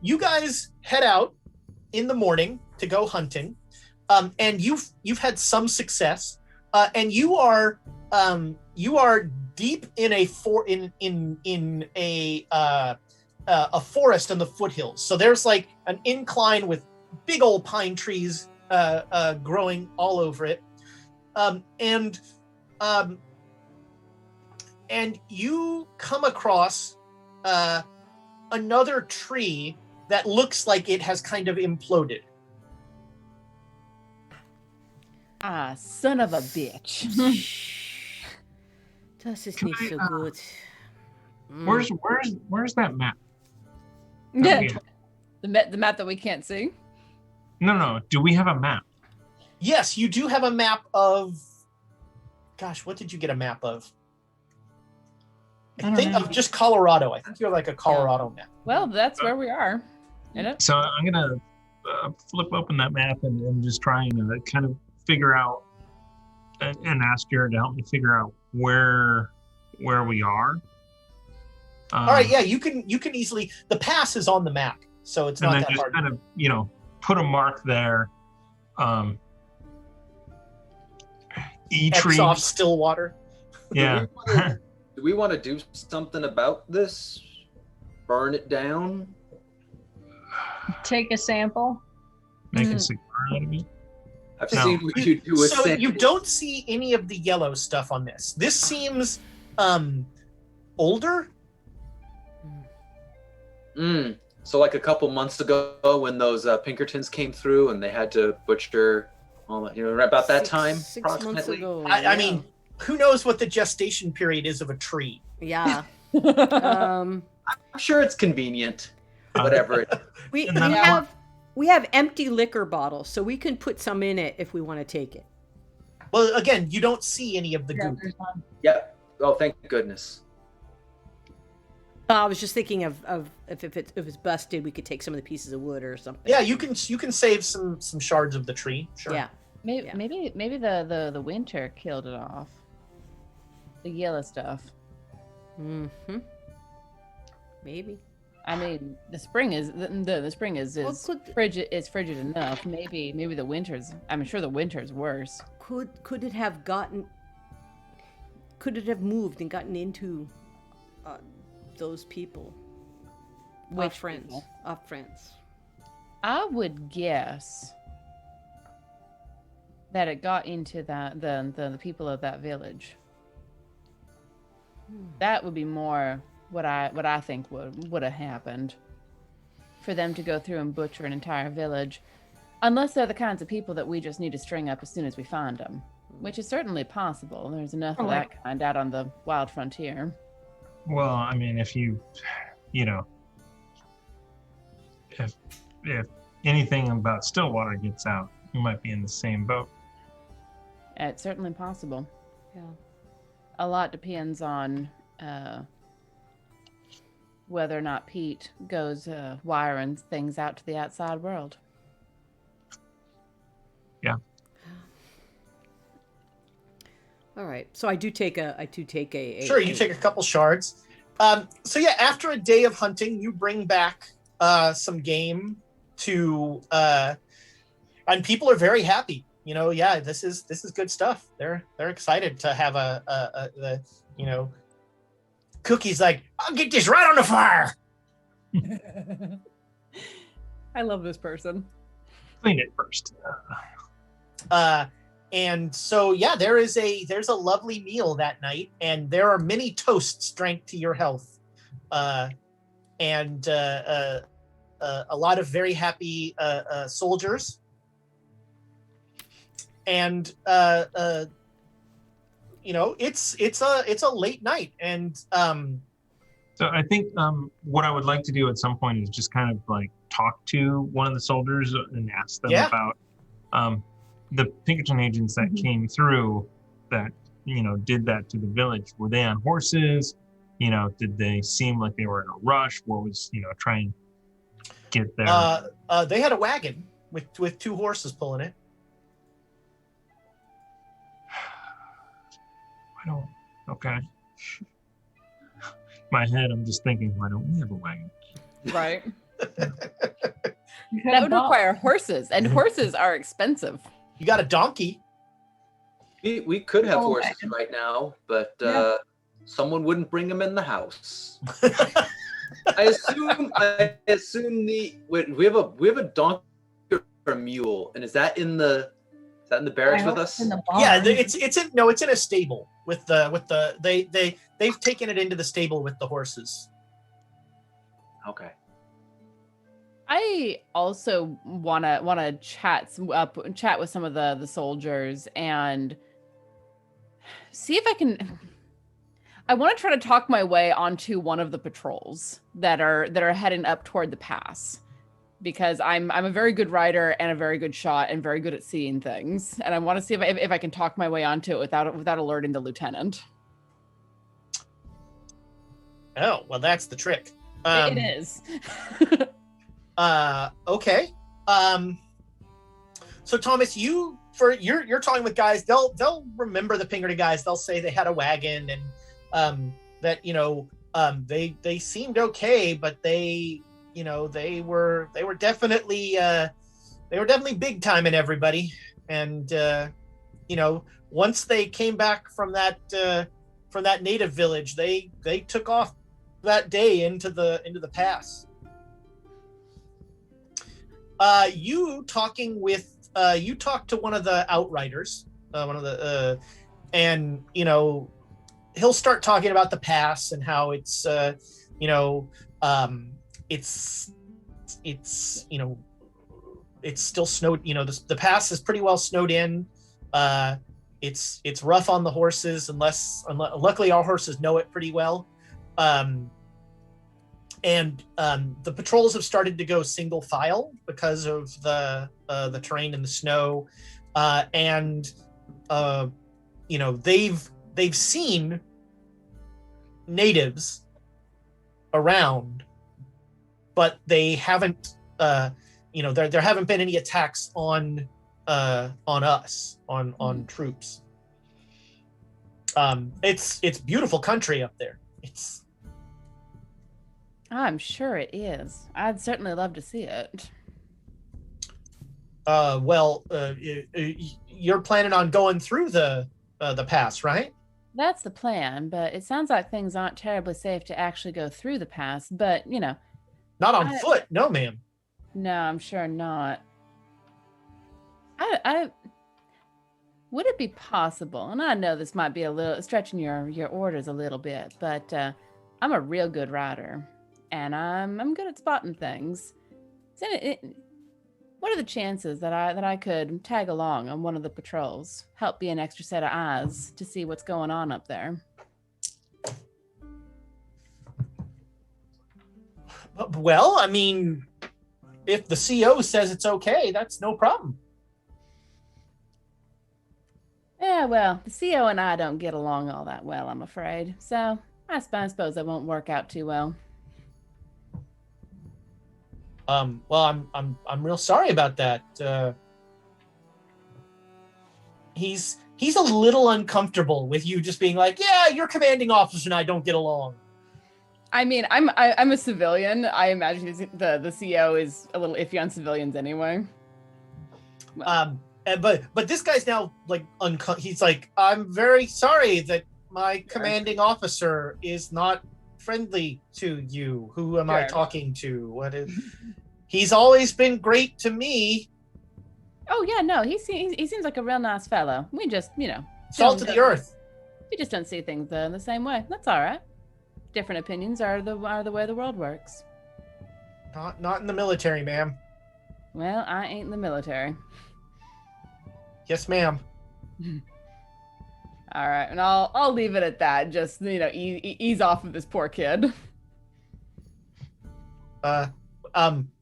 you guys head out in the morning to go hunting, and you've had some success, and you are deep in a forest in the foothills. So there's like an incline with big old pine trees growing all over it, and you come across another tree that looks like it has kind of imploded. Ah, son of a bitch. Das ist nicht so gut. Where's that map? The map that we can't see? No. Do we have a map? Yes, you do have a map of... Gosh, what did you get a map of? I think of just Colorado. I think you're like a Colorado map. Well, that's where we are. So I'm going to flip open that map and just try and kind of figure out and ask Jared to help me figure out where we are. All right, yeah, you can easily. The pass is on the map, so it's and not then that just hard. kind of put a mark there. E X tree. off Stillwater. Yeah. Do we want to do something about this? Burn it down? Take a sample. Make a cigar out of it. I've No. seen what you do with So you samples. don't see any of the yellow stuff on this. This seems older. So like a couple months ago when those Pinkertons came through and they had to butcher all that, about that time, Six months approximately. ago. I mean, who knows what the gestation period is of a tree? Yeah. I'm sure it's convenient. Whatever. We And then have empty liquor bottles, so we can put some in it if we want to take it. Well, again, you don't see any of the Yeah, goop. there's none. Yep. Oh, thank goodness. I was just thinking of if it's busted, we could take some of the pieces of wood or something. Yeah, you can save some shards of the tree. Sure. Yeah. Maybe Yeah. maybe the winter killed it off. The yellow stuff. Mm-hmm. Maybe. I mean, the spring is the spring is Well, could- frigid. Is frigid enough. Maybe the winter's. I'm sure the winter's worse. Could it have gotten? Could it have moved and gotten into those people? Our Which friends? people? Our friends. I would guess that it got into the people of that village. That would be more what I think would have happened. For them to go through and butcher an entire village, unless they're the kinds of people that we just need to string up as soon as we find them, which is certainly possible. There's enough of that kind out on the wild frontier. Well, I mean, if if anything about Stillwater gets out, you might be in the same boat. It's certainly possible. Yeah. A lot depends on whether or not Pete goes wiring things out to the outside world. Yeah. All right. So I do take a. Sure, you take a couple shards. So yeah, after a day of hunting, you bring back some game to, and people are very happy. Yeah, this is good stuff. They're excited to have the Cookie's like, I'll get this right on the fire. I love this person. Clean it first. And so yeah, there's a lovely meal that night, and there are many toasts drank to your health, and a lot of very happy soldiers, and it's a late night, and So I think what I would like to do at some point is just kind of like talk to one of the soldiers and ask them Yeah. about the Pinkerton agents that came through that, did that to the village. Were they on horses? Did they seem like they were in a rush? What was, trying to get there? they had a wagon with two horses pulling it. Okay. My head, I'm just thinking, why don't we have a wagon? Right. You That have would bought- require horses, and horses are expensive. You got a donkey. We could have Oh, horses wagon. right now, but Yeah. someone wouldn't bring them in the house. I assume we have a donkey or a mule, and is that in the barracks I with hope us? it's in the barn. Yeah, it's in a stable with they've taken it into the stable with the horses. Okay. I also wanna chat with some of the soldiers and see if I can. I want to try to talk my way onto one of the patrols that are heading up toward the pass, because I'm a very good rider and a very good shot and very good at seeing things, and I want to see if I can talk my way onto it without alerting the lieutenant. Oh, well, that's the trick. It is. Okay. So Thomas, you're talking with guys. They'll remember the Pinkerton guys. They'll say they had a wagon and that they seemed okay, but they were definitely big time in everybody. And once they came back from that native village, they took off that day into the pass. You talked to one of the outriders, and he'll start talking about the pass and how it's it's still snowed. The pass is pretty well snowed in. It's rough on the horses, unless luckily our horses know it pretty well. And the patrols have started to go single file because of the terrain and the snow, and they've seen natives around, but they haven't. There haven't been any attacks on us, on troops. It's beautiful country up there. I'm sure it is. I'd certainly love to see it. You're planning on going through the pass, right? That's the plan, but it sounds like things aren't terribly safe to actually go through the pass, but Not on foot, no, ma'am. No, I'm sure not. I would it be possible, and I know this might be a little stretching your orders a little bit, but I'm a real good rider, and I'm good at spotting things. What are the chances that I could tag along on one of the patrols, help be an extra set of eyes to see what's going on up there? Well, I mean, if the CO says it's okay, that's no problem. Yeah, well, the CO and I don't get along all that well, I'm afraid. So I suppose that won't work out too well. Well, I'm real sorry about that. He's a little uncomfortable with you just being like, yeah, your commanding officer and I don't get along. I mean, I'm a civilian. I imagine the CO is a little iffy on civilians anyway. But this guy's now like he's like, I'm very sorry that my commanding officer is not friendly to you. Who am I talking to? What is? He's always been great to me. Oh yeah, no, he seems like a real nice fellow. We just, salt of the earth. We just don't see things the same way. That's all right. Different opinions are the way the world works. Not in the military, ma'am. Well, I ain't in the military. Yes, ma'am. All right, and I'll leave it at that. Just ease off of this poor kid.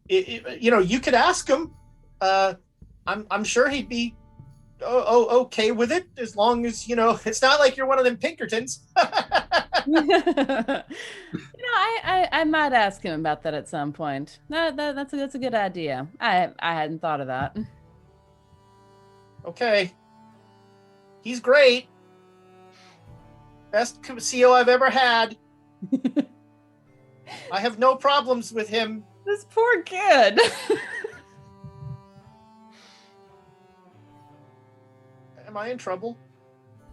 You could ask him. I'm sure he'd be okay with it, as long as it's not like you're one of them Pinkertons. I might ask him about that at some point. That's a good idea. I hadn't thought of that. Okay. He's great. Best CO I've ever had. I have no problems with him. This poor kid. Am I in trouble?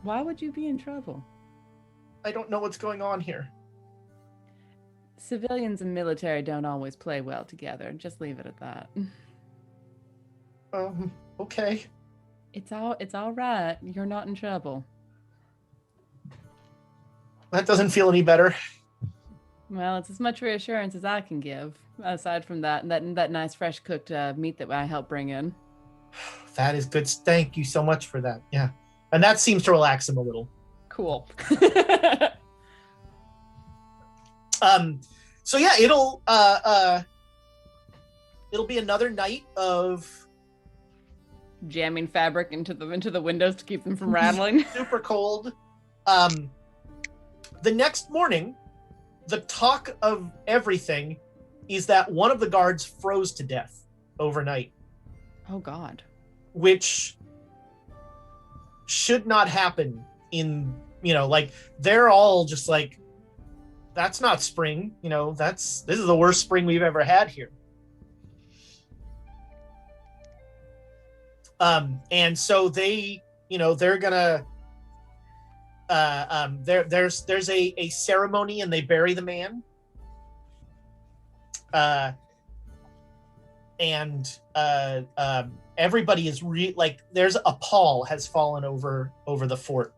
Why would you be in trouble? I don't know what's going on here. Civilians and military don't always play well together. Just leave it at that. Okay. It's all right. You're not in trouble. That doesn't feel any better. Well, it's as much reassurance as I can give, aside from that nice fresh cooked meat that I helped bring in. That is good. Thank you so much for that. Yeah. And that seems to relax him a little. Cool. So yeah, it'll be another night of jamming fabric into the windows to keep them from rattling. Super cold. The next morning, the talk of everything is that one of the guards froze to death overnight. Oh God. Which should not happen in, they're all just like that's not spring. This is the worst spring we've ever had here. And so they, they're gonna, there's a ceremony and they bury the man. And everybody is there's a pall has fallen over the fort.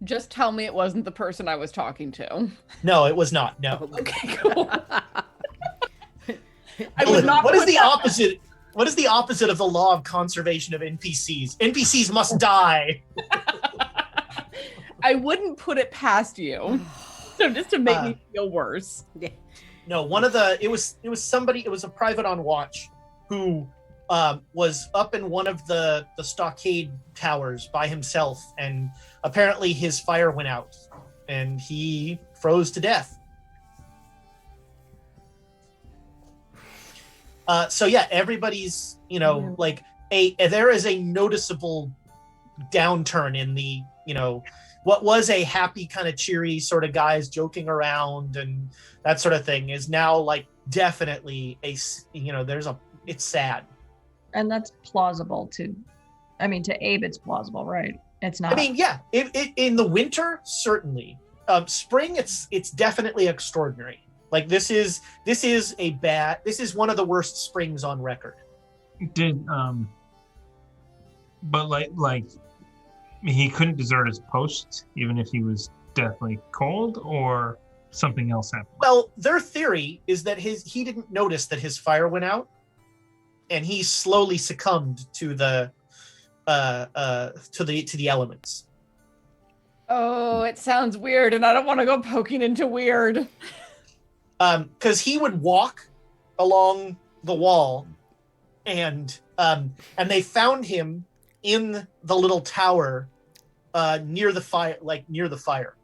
Just tell me it wasn't the person I was talking to. No, it was not. No. Okay, cool. I would not. What is the opposite? What is the opposite of the law of conservation of NPCs? NPCs must die. I wouldn't put it past you. So just to make me feel worse. No, it was a private on watch who was up in one of the stockade towers by himself, and apparently his fire went out and he froze to death. So yeah, everybody's, there is a noticeable downturn in the, what was a happy kind of cheery sort of guys joking around and that sort of thing is now definitely it's sad. And that's plausible to Abe, it's plausible, right? It's not. I mean, yeah, in the winter, certainly. Spring, it's definitely extraordinary. This is one of the worst springs on record. But he couldn't desert his post even if he was deathly cold, or something else happened. Well, their theory is that he didn't notice that his fire went out, and he slowly succumbed to the elements. Oh, it sounds weird, and I don't want to go poking into weird. Because he would walk along the wall, and they found him in the little tower near the fire,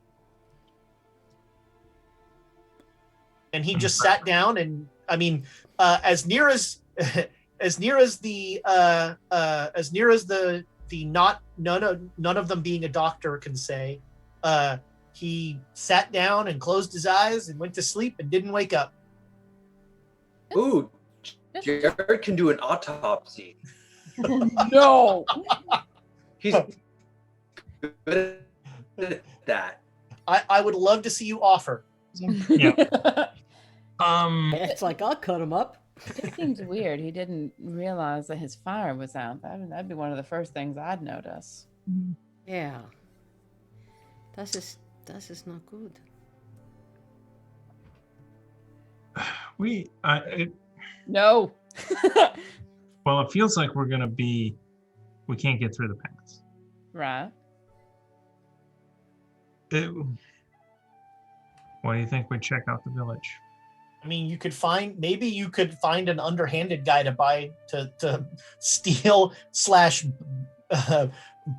and he just sat down, and as near as the none of them being a doctor can say, he sat down and closed his eyes and went to sleep and didn't wake up. Ooh, Jared can do an autopsy. No. He's good at that. I would love to see you offer. Yeah. It's I'll cut him up. It seems weird. He didn't realize that his fire was out. That'd be one of the first things I'd notice. Yeah. Das ist not good. No. Well, it feels like we can't get through the pass. Right. What do you think we check out the village? You could find an underhanded guy to steal /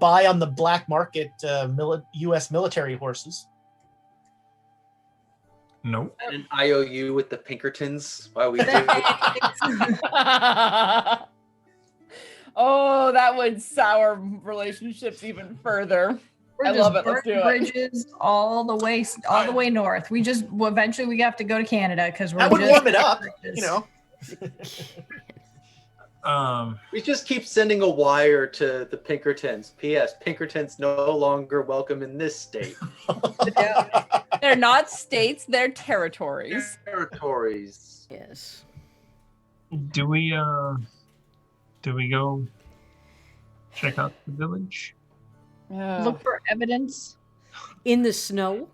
buy on the black market U.S. military horses. Nope. And an IOU with the Pinkertons while we do. Oh, that would sour relationships even further. I love it. Let's do it. Bridges all the way north. Eventually we have to go to Canada because That would warm it up, We just keep sending a wire to the Pinkertons. P.S. Pinkertons no longer welcome in this state. They're not states, they're territories. Territories. Yes. Do we go check out the village? Look for evidence In the snow?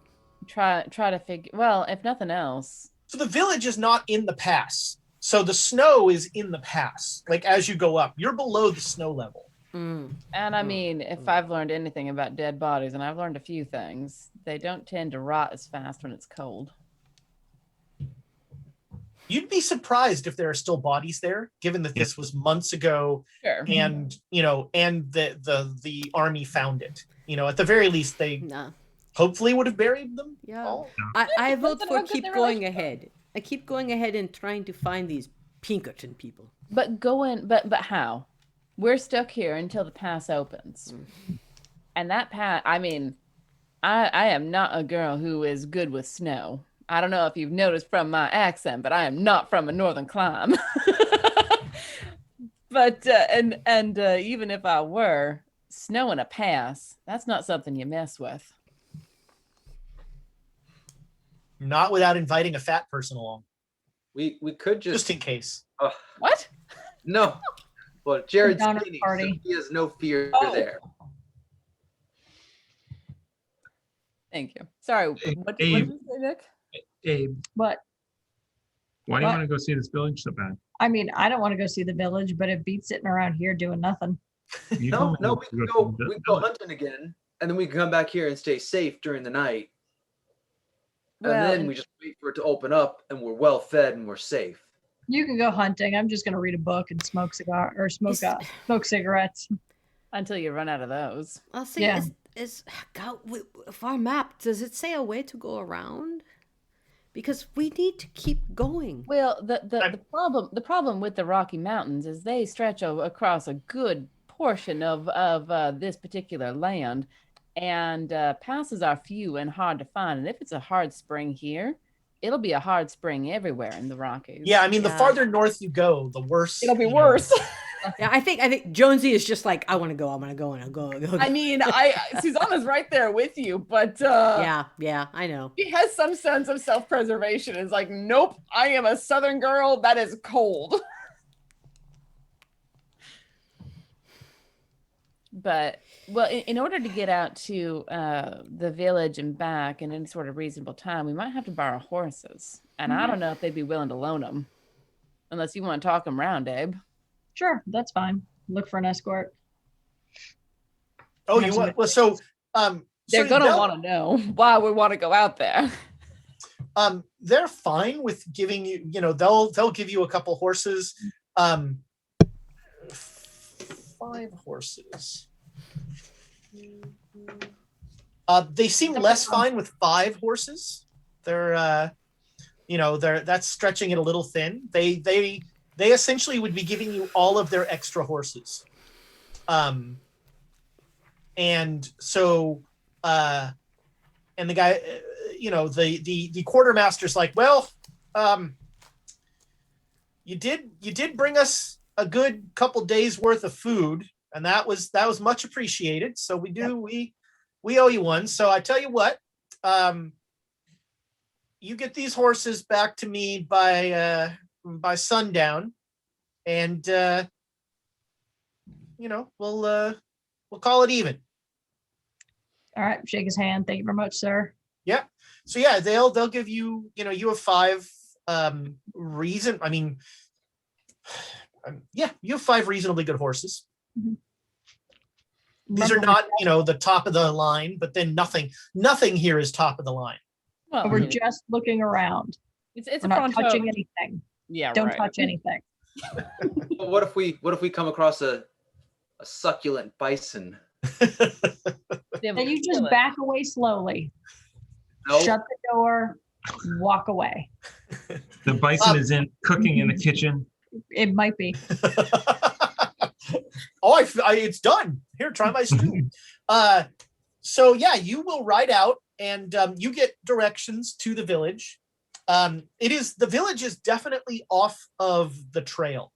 Try to figure. Well, if nothing else. So the village is not in the pass. So the snow is in the pass. As you go up, you're below the snow level. Mm. And if I've learned anything about dead bodies, and I've learned a few things, they don't tend to rot as fast when it's cold. You'd be surprised if there are still bodies there, given that this was months ago. Sure. And and the army found it. At the very least, they hopefully would have buried them. Yeah. All. I vote for keep going ahead. I keep going ahead and trying to find these Pinkerton people. But how? We're stuck here until the pass opens. And that pass, I am not a girl who is good with snow. I don't know if you've noticed from my accent, but I am not from a northern clime. But even if I were, snow in a pass, that's not something you mess with. Not without inviting a fat person along, We could just in case. What? No. Well, Jared's Downer skinny, party. so he has no fear Oh. there. Thank you. Sorry, Hey, what did you say, Nick? Abe, But why do you What? want to go see this village so bad? I mean, I don't want to go see the village, but it beats sitting around here doing nothing. You No, told me no, to we can see go. the We can go village. hunting again, and then we can come back here and stay safe during the night. Well, And then we just wait for it to open up, and we're well fed and we're safe. You can go hunting. I'm just gonna read a book and smoke smoke cigarettes. until you run out of those. I'll say, Yeah. if our map, does it say a way to go around? Because we need to keep going. Well, the problem with the Rocky Mountains is they stretch across a good portion of this particular land, and passes are few and hard to find. And if it's a hard spring here, it'll be a hard spring everywhere in the Rockies. Yeah, I mean, the Yeah. farther north you go, the worse. It'll be you know. worse. Yeah, I think Jonesy is just like, I want to go, and I'll go. I mean, Susanna's right there with you, but Yeah, I know. she has some sense of self-preservation. It's like, nope, I am a Southern girl. That is cold. But, well, in order to get out to the village and back in any sort of reasonable time, we might have to borrow horses. And I don't know if they'd be willing to loan them. Unless you want to talk them round, Abe. Sure, that's fine. Look for an escort. Oh, you want? Well, so They're so gonna want to know why we want to go out there. they're fine with giving you. You know, they'll give you a couple horses. 5 horses. They seem less fine with 5 horses. They're that's stretching it a little thin. They essentially would be giving you all of their extra horses. And so and the guy, the quartermaster's like, well, you did bring us a good couple days worth of food, and that was much appreciated. So we owe you one. So I tell you what, you get these horses back to me by sundown, and we'll call it even. All right, shake his hand. Thank you very much, sir. Yeah. So yeah, they'll give you, you have 5 you have 5 reasonably good horses. Mhm. These are Remember, not, the top of the line, but then nothing here is top of the line. Well, we're just looking around. it's We're a not pronto. touching anything. Yeah, Don't right. touch anything. But what if we come across a succulent bison? Then Then you kill just it. back away slowly. No. Shut the door. Walk away. The bison is cooking in the kitchen. It might be. Oh, it's done. Here, try my stew. So yeah, you will ride out, and you get directions to the village. The village is definitely off of the trail.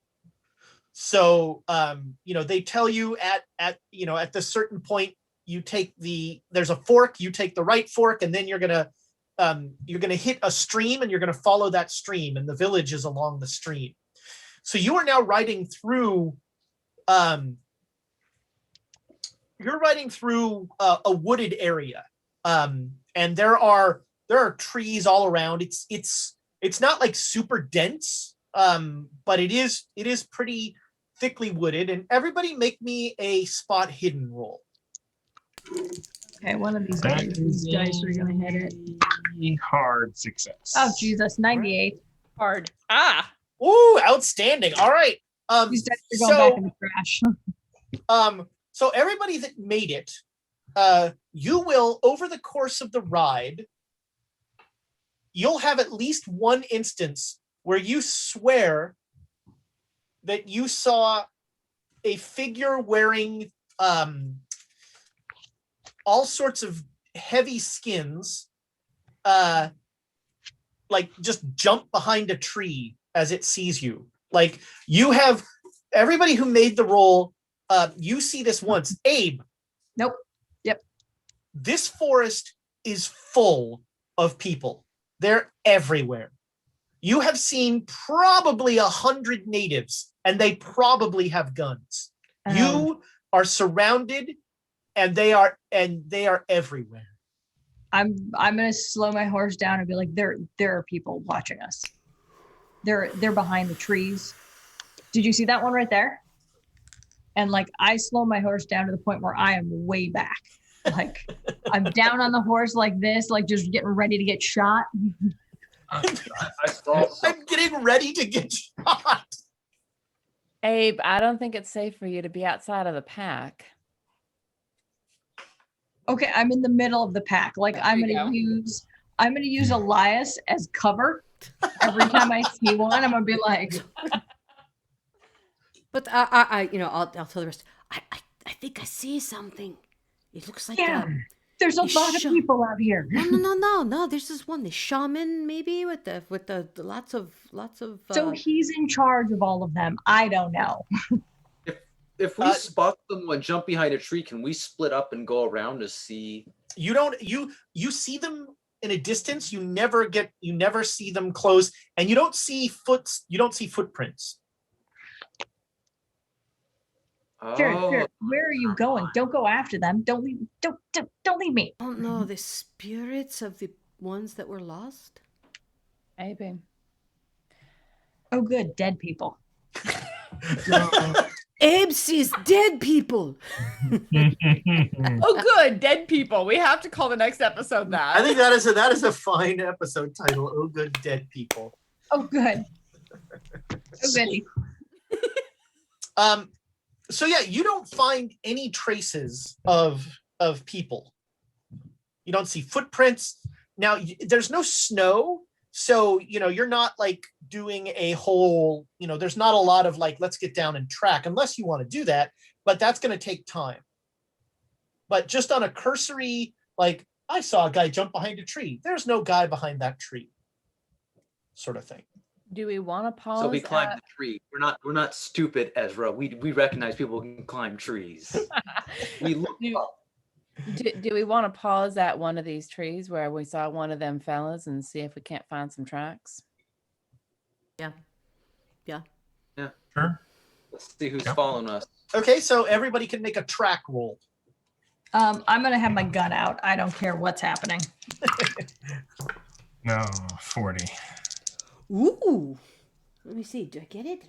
So they tell you at this certain point, there's a fork, you take the right fork, and then you're gonna hit a stream, and you're gonna follow that stream, and the village is along the stream. So you are now riding through a wooded area, and there are trees all around. It's not like super dense, but it is pretty thickly wooded. And everybody make me a spot hidden roll. Okay, one of these days, these dice are gonna hit it. Hard success. Oh Jesus, 98. Hard. Ooh, outstanding. All right. These dice are going back in the trash. So everybody that made it, you will, over the course of the ride, you'll have at least one instance where you swear that you saw a figure wearing all sorts of heavy skins, like just jump behind a tree as it sees you. Like you have everybody who made the roll. You see this once, Abe. Nope. Yep. This forest is full of people. They're everywhere. You have seen probably 100 natives, and they probably have guns. You are surrounded, and they are everywhere. I'm gonna slow my horse down and be like, there are people watching us. They're behind the trees. Did you see that one right there? And like I slow my horse down to the point where I am way back. Like I'm down on the horse like this, like just getting ready to get shot. I saw I'm getting ready to get shot. Abe, I don't think it's safe for you to be outside of the pack. Okay, I'm in the middle of the pack. Like I'm gonna use Elias as cover. Every time I see one, I'm gonna be like. But I'll tell the rest. I think I see something. It looks like There's a the lot of people out here. No. There's this one, the shaman maybe with the lots of. So he's in charge of all of them. I don't know. If we spot someone jump behind a tree, can we split up and go around to see? You don't. You see them in a distance. You never see them close, and you don't see footprints. Sure. Where are you going? Don't go after them. Don't leave me. Oh no, the spirits of the ones that were lost. Abe. Oh, good, dead people. Abe sees dead people. Oh, good, dead people. We have to call the next episode that. I think that is a fine episode title. Oh, good, dead people. Oh, good. Oh, goody. So yeah, you don't find any traces of people. You don't see footprints. Now there's no snow, so you're not like doing a whole, there's not a lot of like, let's get down and track unless you want to do that, but that's going to take time. But just on a cursory, like I saw a guy jump behind a tree. There's no guy behind that tree, sort of thing. Do we want to pause? So we climbed the tree. We're not stupid, Ezra. We recognize people can climb trees. We look up. Do we want to pause at one of these trees where we saw one of them fellas and see if we can't find some tracks? Yeah. Sure. Let's see who's following us. Okay, so everybody can make a track roll. I'm gonna have my gun out. I don't care what's happening. No, 40. Ooh. Let me see. Did I get it?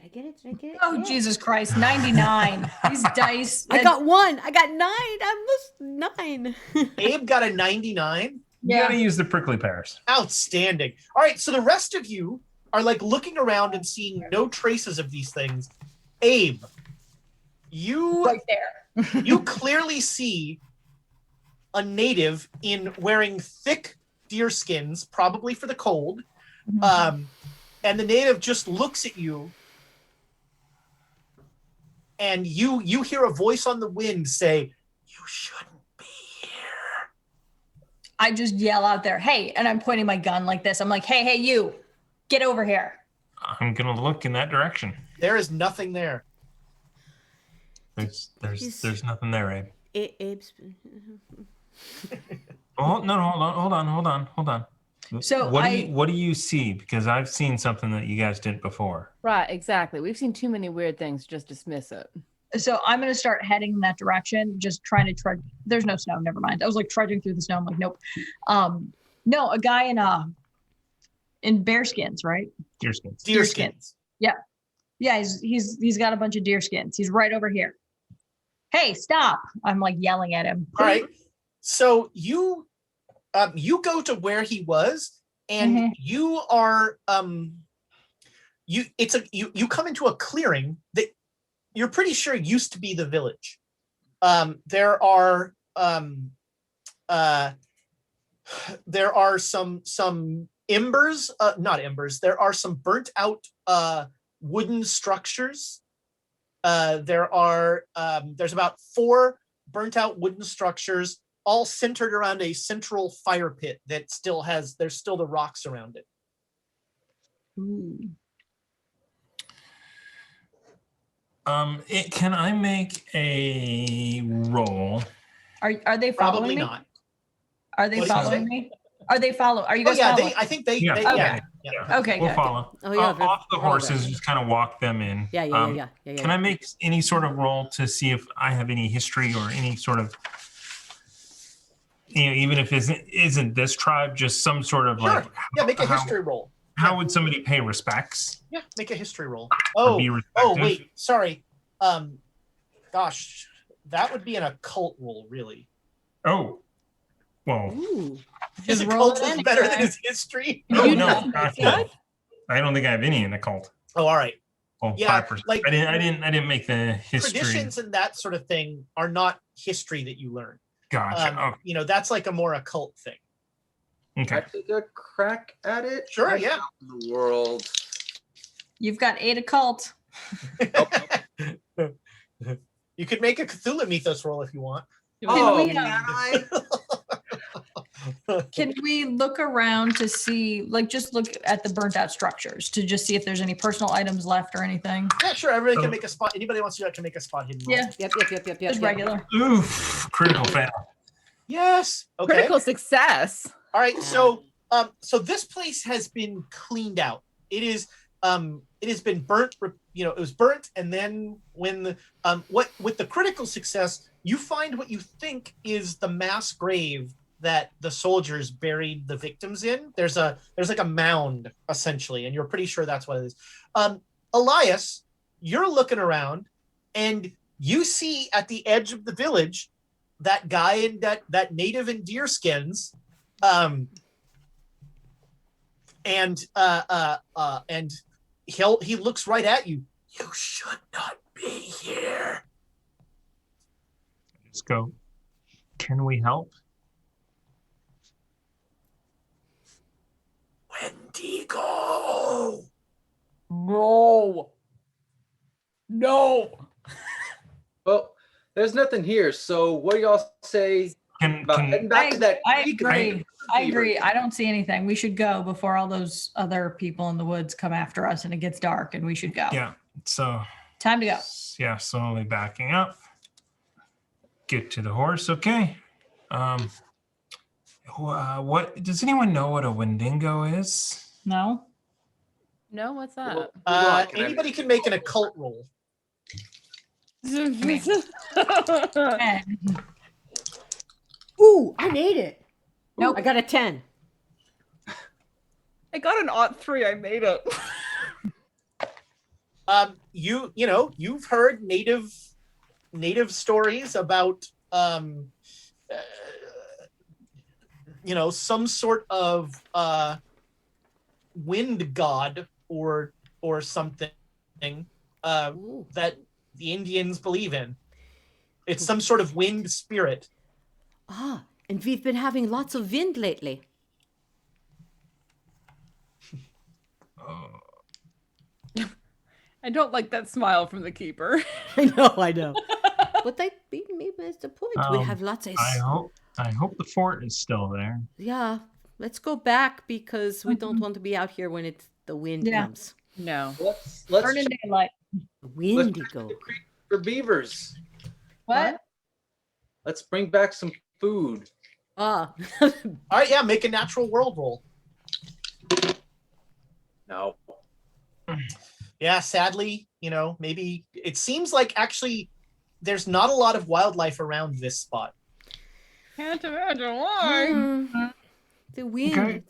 Oh, Yeah. Jesus Christ. 99. These dice. I got 1. I got 9. I missed 9. Abe got a 99. You gotta use the prickly pears. Outstanding. All right, so the rest of you are like looking around and seeing no traces of these things. Abe, you Right there. you clearly see a native wearing thick deer skins, probably for the cold. And the native just looks at you, and you hear a voice on the wind say, "You shouldn't be here." I just yell out there, "Hey," and I'm pointing my gun like this. I'm like, "Hey, you, get over here." I'm gonna look in that direction. There is nothing there. There's nothing there, Abe. Abe's. Oh no, hold on. So what do you see? Because I've seen something that you guys didn't before. Right, exactly. We've seen too many weird things to just dismiss it. So I'm going to start heading in that direction, just trying to trudge. There's no snow. Never mind. I was like trudging through the snow. I'm like, nope. No, a guy in bear skins, right? Deer skins. Deer skins. Yeah. He's got a bunch of deer skins. He's right over here. Hey, stop. I'm like yelling at him. All right. So you go to where he was, and you are you come into a clearing that you're pretty sure used to be the village. There are some embers, not embers. There are some burnt out wooden structures. There's about 4 burnt out wooden structures, all centered around a central fire pit that there's still the rocks around it. Ooh. Can I make a roll? Are they following Probably me? not. Are they What did you following say? me? Are you Oh guys yeah, following? I think they. Yeah. they Okay. yeah. Okay, We'll good. follow. Oh yeah. they're Off the all there. horses, just kind of walk them in. Yeah. Can I make any sort of roll to see if I have any history or any sort of, even if it isn't this tribe, just some sort of Sure. like, Yeah, make a how- history roll. how would somebody pay respects? Yeah, make a history roll. Or be respected? Wait, sorry. Gosh, that would be an occult roll, really. Oh, well, Ooh. His Just roll occult it is in, better than guy. his history. no, You no, know, not yeah. him. I don't think I have any in the cult. Oh, all right. Well, Yeah, 5%. like- I didn't make the history. Traditions and that sort of thing are not history that you learn. Gotcha. That's like a more occult thing. Okay. I take a crack at it. Sure, I yeah. know The world. You've got 8 occult. You could make a Cthulhu mythos roll if you want. Can we, can I? Can we look around to see, like, just look at the burnt out structures to just see if there's any personal items left or anything? Yeah, sure. Everybody So- can make a spot. Anybody wants to do that can make a spot hidden roll. Yeah, Yep. just regular. Oof, critical fail. Yes. Okay. Critical success. All right. So this place has been cleaned out. It has been burnt. It was burnt, and then when the with the critical success, you find what you think is the mass grave that the soldiers buried the victims in. There's like a mound essentially, and you're pretty sure that's what it is. Elias, you're looking around, and you see at the edge of the village that guy in that native in deer skins, and he looks right at you. You should not be here. Let's go. Can we help? Wendigo. No. Well, there's nothing here. So what do y'all say about heading back to that I creek? agree. I agree. I don't see anything. We should go before all those other people in the woods come after us and it gets dark, and we should go. Yeah. So Time to go. yeah, slowly backing up. Get to the horse. Okay. What does anyone know what a Wendigo is? No? No, what's that? Well, hold on, can I- Anybody can make an occult roll. And Ooh, I made it. Nope. I got a 10. I got an odd 3. I made it. You've heard native stories about some sort of wind god or something Ooh. that the Indians believe in. It's some sort of wind spirit. Ah, and we've been having lots of wind lately. I don't like that smile from the keeper. I know. But maybe that's the point. We have lots of. I hope the fort is still there. Yeah, let's go back because we don't want to be out here when the wind Yeah. comes. No. Let's burn in daylight. Windigo. the creek for beavers. What? Let's bring back some food. Ah, All right, yeah, make a natural world roll. No. Yeah, sadly, maybe it seems like actually there's not a lot of wildlife around this spot. Can't imagine why. the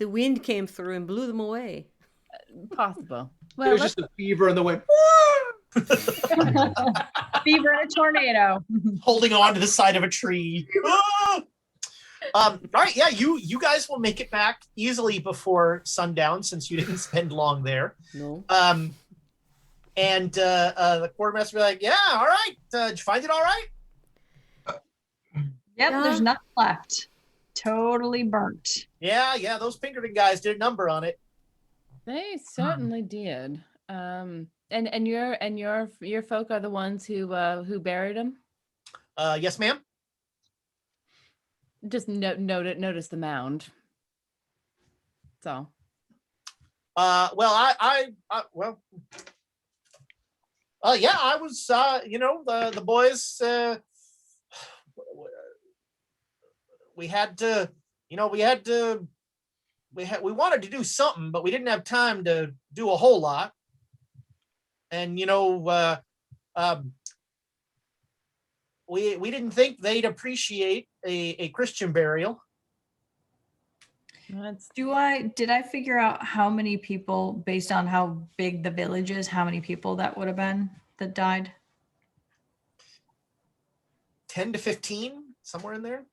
wind came through and blew them away. Possible. It Well, was let's- just a beaver and the wind. Beaver in a tornado. Holding on to the side of a tree. Ah! All right, yeah, you guys will make it back easily before sundown since you didn't spend long there. No. And the quartermaster will be like, yeah, all right. Did you find it all right? Yep, Yeah. there's nothing left. Totally burnt. Yeah, those Pinkerton guys did a number on it. they certainly did. And your folk are the ones who buried him. Yes, ma'am. Just notice the mound. So Well, yeah, I was, the boys, we had to, we wanted to do something, but we didn't have time to do a whole lot. And, we didn't think they'd appreciate a Christian burial. Did I figure out how many people, based on how big the village is, how many people that would have been that died? 10 to 15, somewhere in there.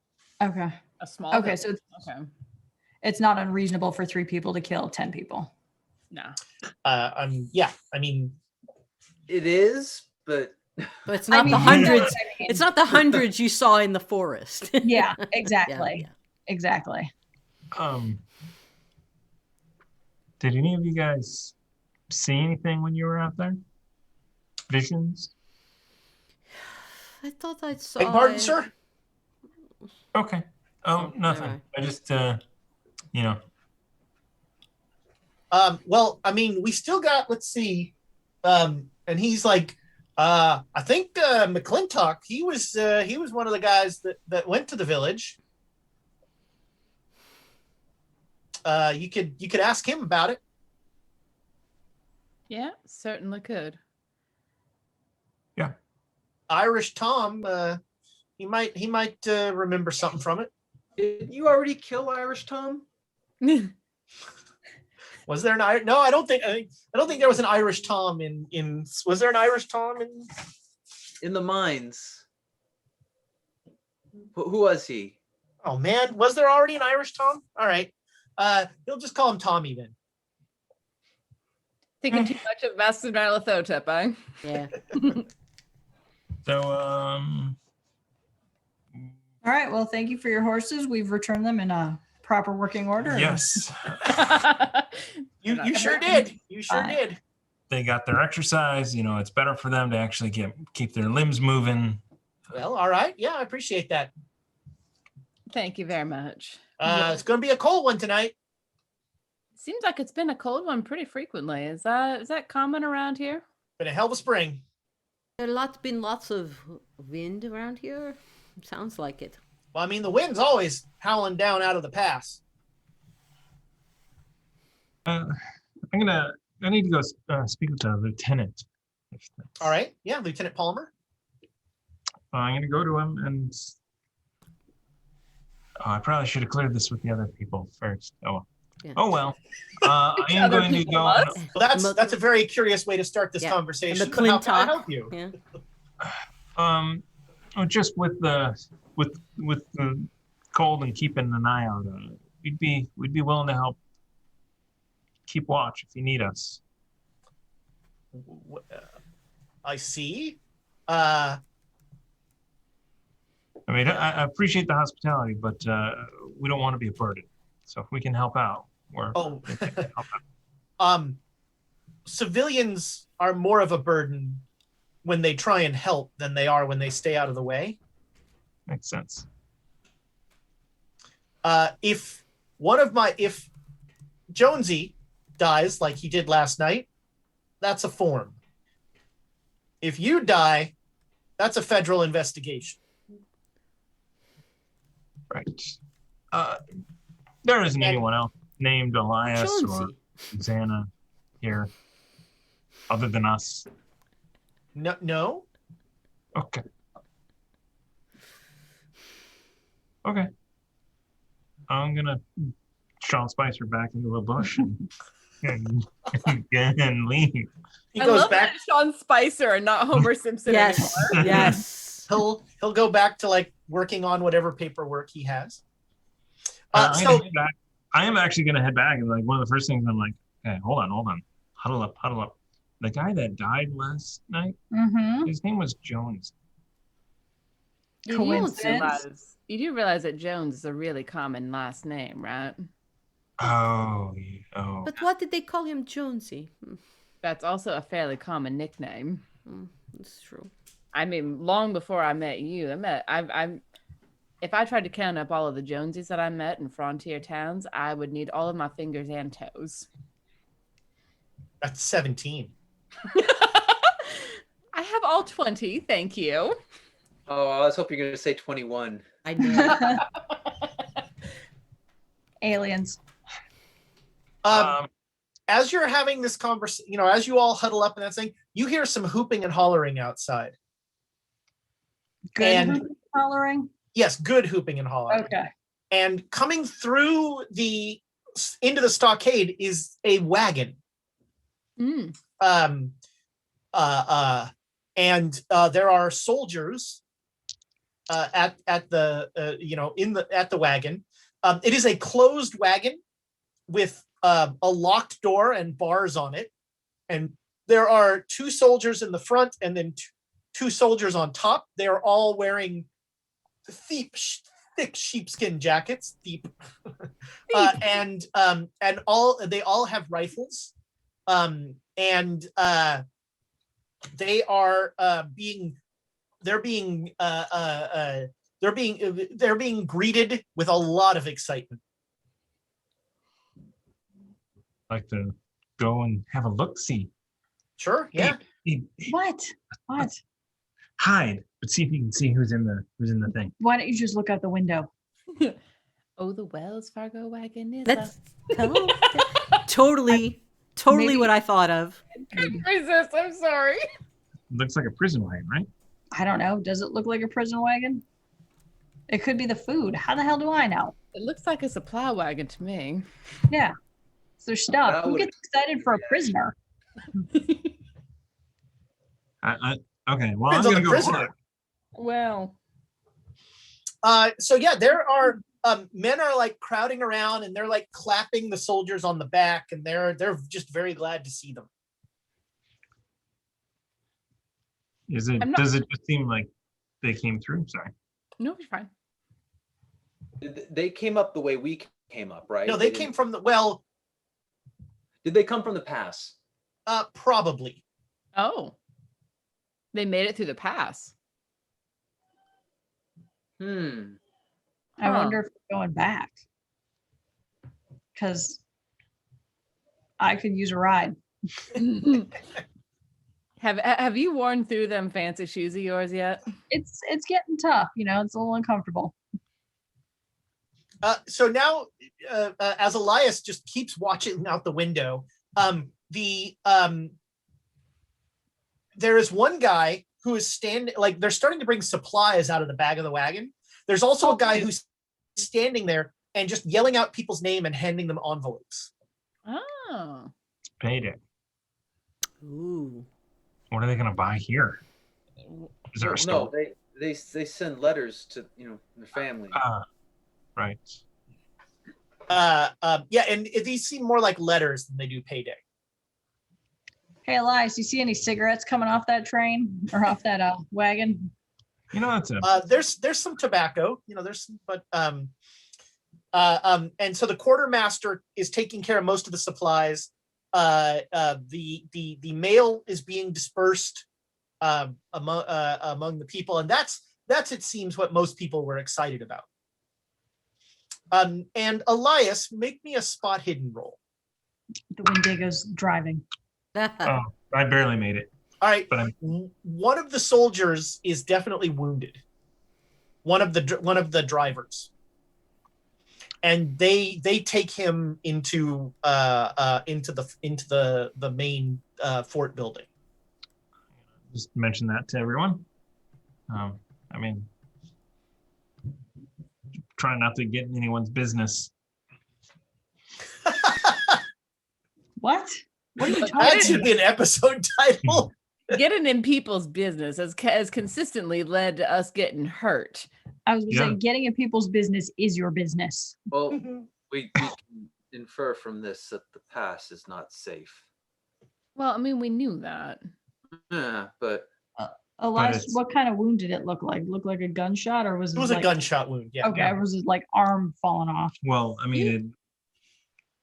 Okay. A small. Okay, so it's not unreasonable for 3 people to kill 10 people. No. Yeah, I mean, It is, but But it's not the hundreds. It's not the hundreds you saw in the forest. Yeah, exactly. Yeah. Exactly. Did any of you guys see anything when you were out there? Visions? I thought I saw. beg pardon, sir? Okay. Oh, nothing. alright. I just, Well, I mean, we still got, let's see. And he's like, I think McClintock, he was one of the guys that went to the village. You could ask him about it. Yeah, certainly could. Yeah. Irish Tom, he might remember something from it. did you already kill Irish Tom? Was there an Irish? No, I don't think there was an Irish Tom in. Was there an Irish Tom In the mines. Who was he? Oh man, was there already an Irish Tom? All right, he'll just call him Tommy then. Thinking too much of Master Nyarlathotep, eh? Yeah. so, All right. Well, thank you for your horses. We've returned them in a proper working order. yes, You sure did. You sure Fine. did. they got their exercise. It's better for them to actually keep their limbs moving. Well, all right. Yeah, I appreciate that. Thank you very much. It's going to be a cold one tonight. Seems like it's been a cold one pretty frequently. Is that common around here? Been a hell of a spring. There been lots of wind around here. Sounds like it. Well, I mean, the wind's always howling down out of the pass. I need to go speak with the lieutenant. All right. Yeah, Lieutenant Palmer. I'm gonna go to him and. I probably should have cleared this with the other people first. Yeah. Oh well. I am Other going to people, go. us? Well, that's a very curious way to start this Yeah. conversation. And But how can I McClintock. help you? Yeah. Just with the cold and keeping an eye out. We'd be willing to help keep watch if you need us. I see. I mean, I appreciate the hospitality, but we don't want to be a burden. So if we can help out, we're Oh. we can help out. Civilians are more of a burden when they try and help than they are when they stay out of the way. Makes sense. If Jonesy dies like he did last night, that's a form. If you die, that's a federal investigation. Right. There isn't anyone else named Elias or Jonesy. Susanna here other than us. No. Okay. Okay. I'm gonna Sean Spicer back into a bush and leave. He I goes love back. that Sean Spicer and not Homer Simpson Yes. anymore. Yes. He'll go back to like working on whatever paperwork he has. I'm So gonna head back. I am actually gonna head back, and like one of the first things I'm like, hey, hold on, huddle up. The guy that died last night, Mm-hmm. his name was Jones. You do realize that Jones is a really common last name, right? Oh. But what did they call him, Jonesy? That's also a fairly common nickname. That's true. I mean, long before I met you, if I tried to count up all of the Jonesies that I met in frontier towns, I would need all of my fingers and toes. That's 17. I have all 20, thank you. Oh, I was hoping you're going to say 21. I know. Aliens. As you're having this conversation, as you all huddle up and that thing, you hear some hooping and hollering outside. Good And hollering. yes, good hooping and hollering. Okay. And coming through into the stockade is a wagon. Mm. And there are soldiers at the at the wagon. It is a closed wagon with a locked door and bars on it, and there are 2 soldiers in the front and then 2 soldiers on top. They are all wearing thick sheepskin jackets, and they all have rifles, and they are being greeted with a lot of excitement. I'd like to go and have a look-see. Sure, yeah. Hey, What? hide, but see if you can see who's in the thing. Why don't you just look out the window? Oh, the Wells Fargo wagon is That's totally Maybe- what I thought of. couldn't resist. I'm sorry. Looks like a prison wagon, right? I don't know. Does it look like a prison wagon? It could be the food. How the hell do I know? It looks like a supply wagon to me. Yeah. It's their stuff. That Who would- gets excited for a prisoner? Okay. Well, Depends I'm on gonna the go. prisoner. Look. Well, So yeah, there are men are like crowding around and they're like clapping the soldiers on the back, and they're just very glad to see them. Is it? I'm not- Does it just seem like they came through? Sorry. no, you're fine. They came up the way we came up, right? No, they came from Did they come from the pass? probably. Oh, they made it through the pass. I Huh. wonder if we're going back. Because I could use a ride. Have you worn through them fancy shoes of yours yet? It's getting tough, it's a little uncomfortable. So now, as Elias just keeps watching out the window, there is one guy who is standing, like they're starting to bring supplies out of the back of the wagon. There's also a guy who's standing there and just yelling out people's name and handing them envelopes. Oh, It's payday. Ooh. What are they gonna buy here? Is there a store? No, they send letters to their family. Right. Yeah, and these seem more like letters than they do payday. Hey, Elias, you see any cigarettes coming off that train or off that wagon? That's it. There's some tobacco, there's some, but and so the quartermaster is taking care of most of the supplies. The mail is being dispersed among the people, and that's it seems what most people were excited about. And Elias, make me a spot hidden roll. The Wendigo's driving. Oh, I barely made it. All right, But one of the soldiers is definitely wounded. One of the drivers, and they take him into the main fort building. Just mention that to everyone. Try not to get in anyone's business. What? What are you talking That should be an episode title. getting in people's business has consistently led to us getting hurt. I was Yeah. saying getting in people's business is your business. Well, we can infer from this that the pass is not safe. Well, we knew that. Yeah, but Elias, it's- what kind of wound did it look like? Look like a gunshot, or was it? It was a like, gunshot wound. Yeah. Okay, or was it like arm falling off? Well,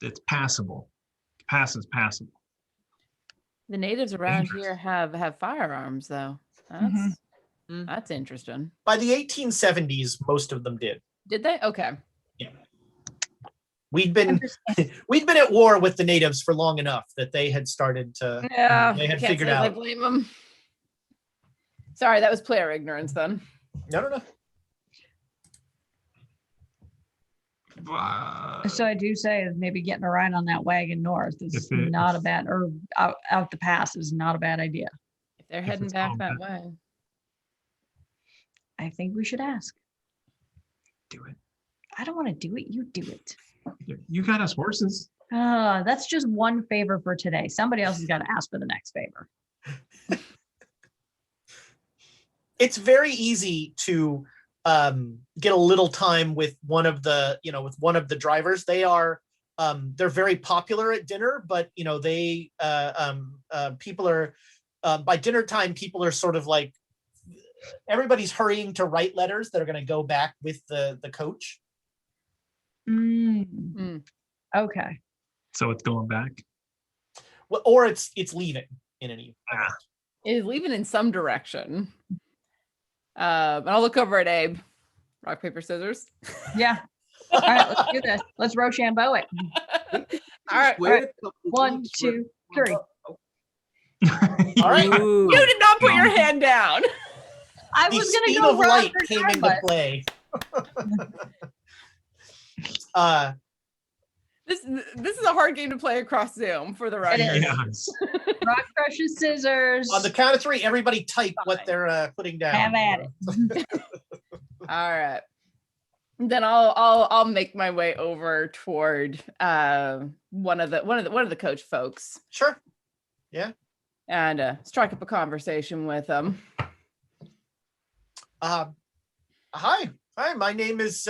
it's passable. The pass is passable. The natives around Dangerous. here have firearms, though. That's interesting. By the 1870s, most of them did. Did they? Okay. Yeah. We'd been at war with the natives for long enough that they had started to. Yeah, they had can't figured say I out. blame them. Sorry, that was player ignorance then. No. So I do say maybe getting a ride on that wagon north is If it- not a bad, or out the pass is not a bad idea. If they're If heading it's back going that back. way. I think we should ask. Do it. I don't want to do it. You do it. You got us horses. That's just one favor for today. Somebody else has got to ask for the next favor. It's very easy to get a little time with one of the drivers. They are they're very popular at dinner, but they people are by dinner time, people are sort of like everybody's hurrying to write letters that are going to go back with the coach. Okay. So it's going back. Well, or it's leaving in any event. It is leaving in some direction. And I'll look over at Abe. Rock, paper, scissors. Yeah. All right, let's do this. Let's Rochambeau it. All right. 1, 2, 3. All right. Ooh. You did not put your hand down. I The was speed gonna of go rock light or came time, into but play. This is a hard game to play across Zoom for the record. is. Yes. rock, crushes, scissors. On the count of 3, everybody type what they're putting down. Have at it. All right. Then I'll make my way over toward one of the coach folks Sure. Yeah. and strike up a conversation with them. Hi. My name is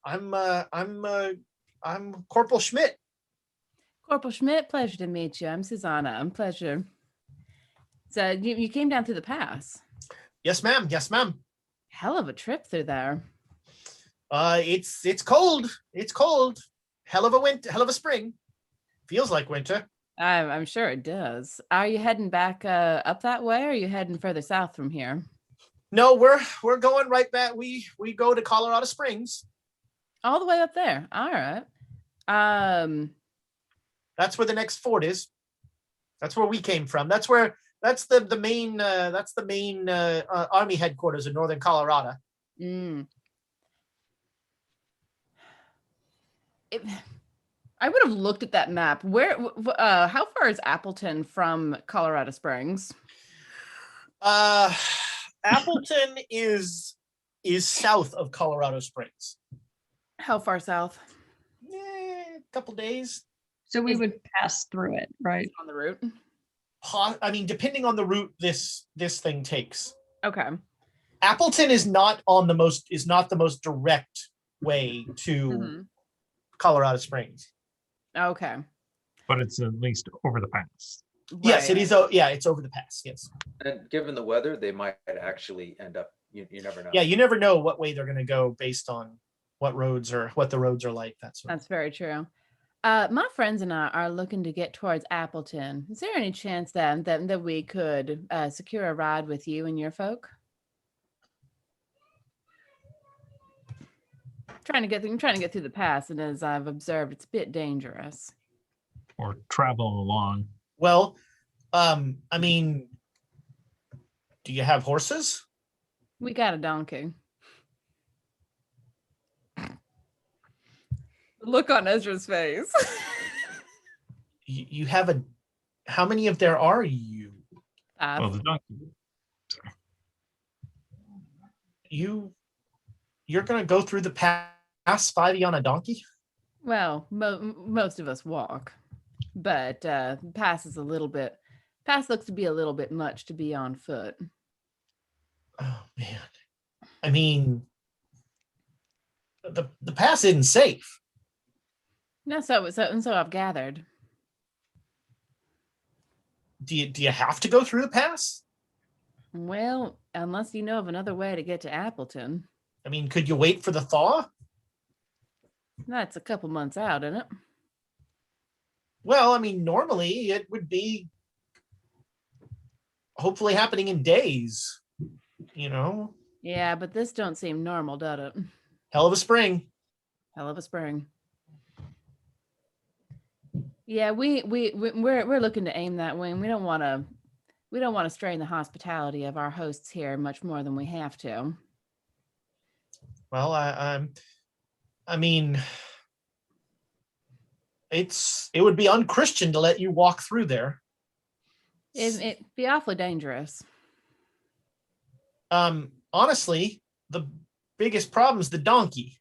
I'm Corporal Schmidt. Corporal Schmidt, pleasure to meet you. I'm Susanna. I'm pleasure. So you came down through the pass. Yes, ma'am. Yes, ma'am. Hell of a trip through there. It's cold. It's cold. Hell of a winter. Hell of a spring. Feels like winter. I'm sure it does. Are you heading back up that way, or are you heading further south from here? No, we're going right back. We go to Colorado Springs. All the way up there. All right. That's where the next fort is. That's where we came from. That's the main army headquarters in northern Colorado. I would have looked at that map. Where how far is Appleton from Colorado Springs? Appleton is south of Colorado Springs. How far south? A couple days. So we would pass through it, right? On the route. I mean, depending on the route this thing takes. Okay. Appleton is not the most direct way to Colorado Springs. Okay. But it's at least over the pass. Yes, Right. it is. Yeah, it's over the pass. Yes. And given the weather, they might actually end up. You never know. Yeah, you never know what way they're going to go based on what the roads are like. That's very true. My friends and I are looking to get towards Appleton. Is there any chance that we could secure a ride with you and your folk? I'm trying to get through the pass, and as I've observed, it's a bit dangerous. Or travel along. Well, I mean, do you have horses? We got a donkey. Look on Ezra's face. You have a. How many of there are you? Well, the donkey. You're going to go through the pass 5e on a donkey? Well, most of us walk, but pass looks to be a little bit much to be on foot. Oh man, I mean, the pass isn't safe. No, so I've gathered. Do you have to go through the pass? Well, unless you know of another way to get to Appleton. I mean, could you wait for the thaw? That's a couple months out, isn't it? Well, I mean, normally it would be hopefully happening in days, you know? Yeah, but this don't seem normal, does it? Hell of a spring. Hell of a spring. Yeah, we're looking to aim that way, and we don't want to strain the hospitality of our hosts here much more than we have to. Well, I mean, it would be unchristian to let you walk through there. It'd be awfully dangerous. Honestly, the biggest problem is the donkey.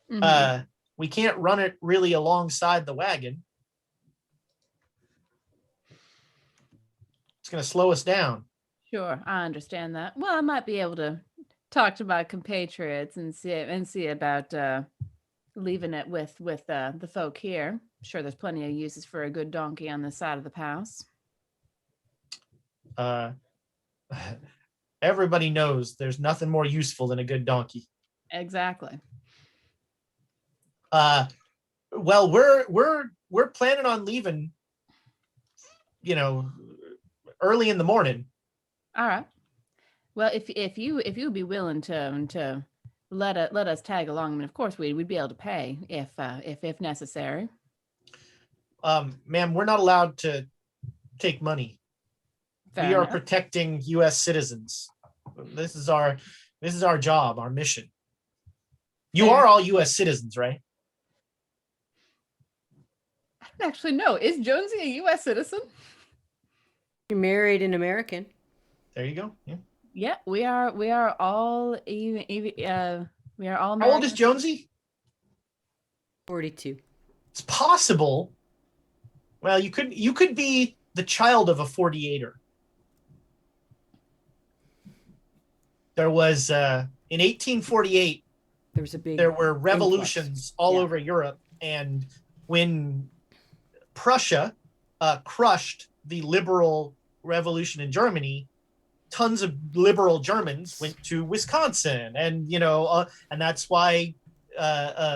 Mhm. We can't run it really alongside the wagon. It's going to slow us down. Sure, I understand that. Well, I might be able to talk to my compatriots and see about leaving it with the folk here. I'm sure there's plenty of uses for a good donkey on this side of the pass. Everybody knows there's nothing more useful than a good donkey. Exactly. Well, we're planning on leaving, early in the morning. All right. Well, if you would be willing to let us tag along, I mean, of course we'd be able to pay if necessary. Ma'am, we're not allowed to take money. Fair We are enough. protecting U.S. citizens. This is our job, our mission. You Fair. are all U.S. citizens, right? I don't actually know. Is Jonesy a U.S. citizen? You married an American. There you go. Yeah. Yeah, we are all we are all How old is Americans. Jonesy? 42. It's possible. Well, you could be the child of a 48er. There was in 1848 There were revolutions all Yeah. over Europe, and when Prussia crushed the liberal revolution in Germany, tons of liberal Germans went to Wisconsin, and and that's why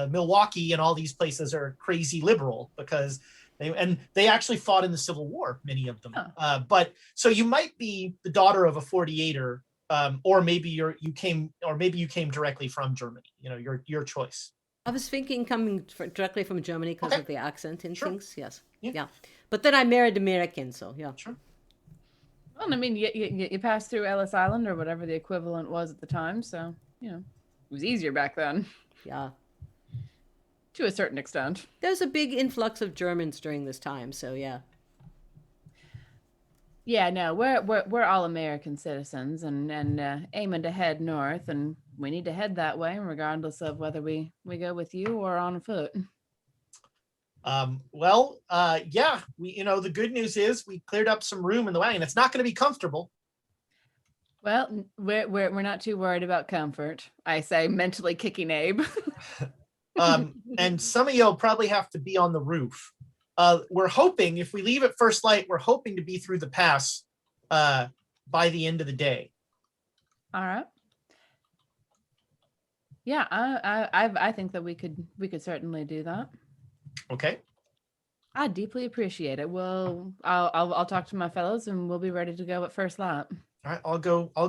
Milwaukee and all these places are crazy liberal, because they actually fought in the Civil War, many of them. Huh. But so you might be the daughter of a 48er, or maybe you came directly from Germany. Your choice. I was thinking coming directly from Germany because Okay. of the accent and Sure. things. Yes. Yeah. Yeah. But then I married American, so yeah. Sure. Well, I mean, you passed through Ellis Island or whatever the equivalent was at the time, so it was easier back then Yeah. to a certain extent. There's a big influx of Germans during this time, so yeah. Yeah, no, we're all American citizens and aiming to head north, and we need to head that way, regardless of whether we go with you or on foot. Well, yeah, we the good news is we cleared up some room in the wagon. It's not going to be comfortable. Well, we're not too worried about comfort, I say, mentally kicking Abe. And some of you'll probably have to be on the roof. We're hoping, if we leave at first light, we're hoping to be through the pass by the end of the day. All right. Yeah, I think that we could certainly do that. Okay. I deeply appreciate it. Well, I'll talk to my fellows and we'll be ready to go at first light. All right. I'll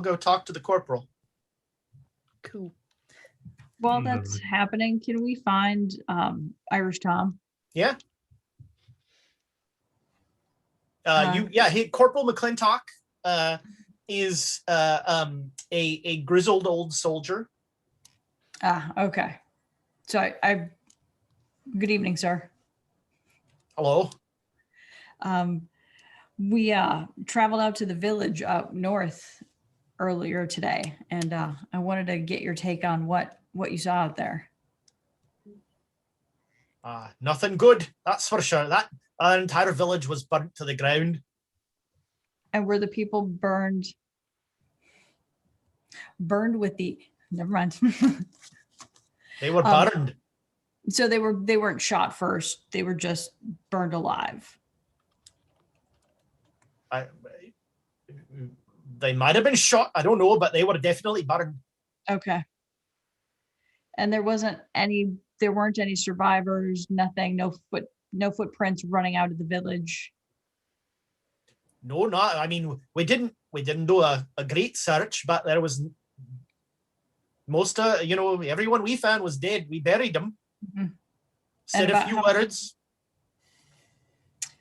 go talk to the corporal. Cool. While that's happening, can we find Irish Tom? Yeah. Corporal McClintock is a grizzled old soldier. Okay. So I good evening, sir. Hello. We traveled out to the village up north earlier today, and I wanted to get your take on what you saw out there. Nothing good, that's for sure. That entire village was burnt to the ground. And were the people burned with the never mind. They were burned. So they weren't shot first, they were just burned alive. They might have been shot, I don't know, but they were definitely burned. Okay. And there weren't any survivors, nothing, no footprints running out of the village. No, not. I mean, we didn't do a great search, but there was most everyone we found was dead. We buried them. Mhm. said And a about few how many- words.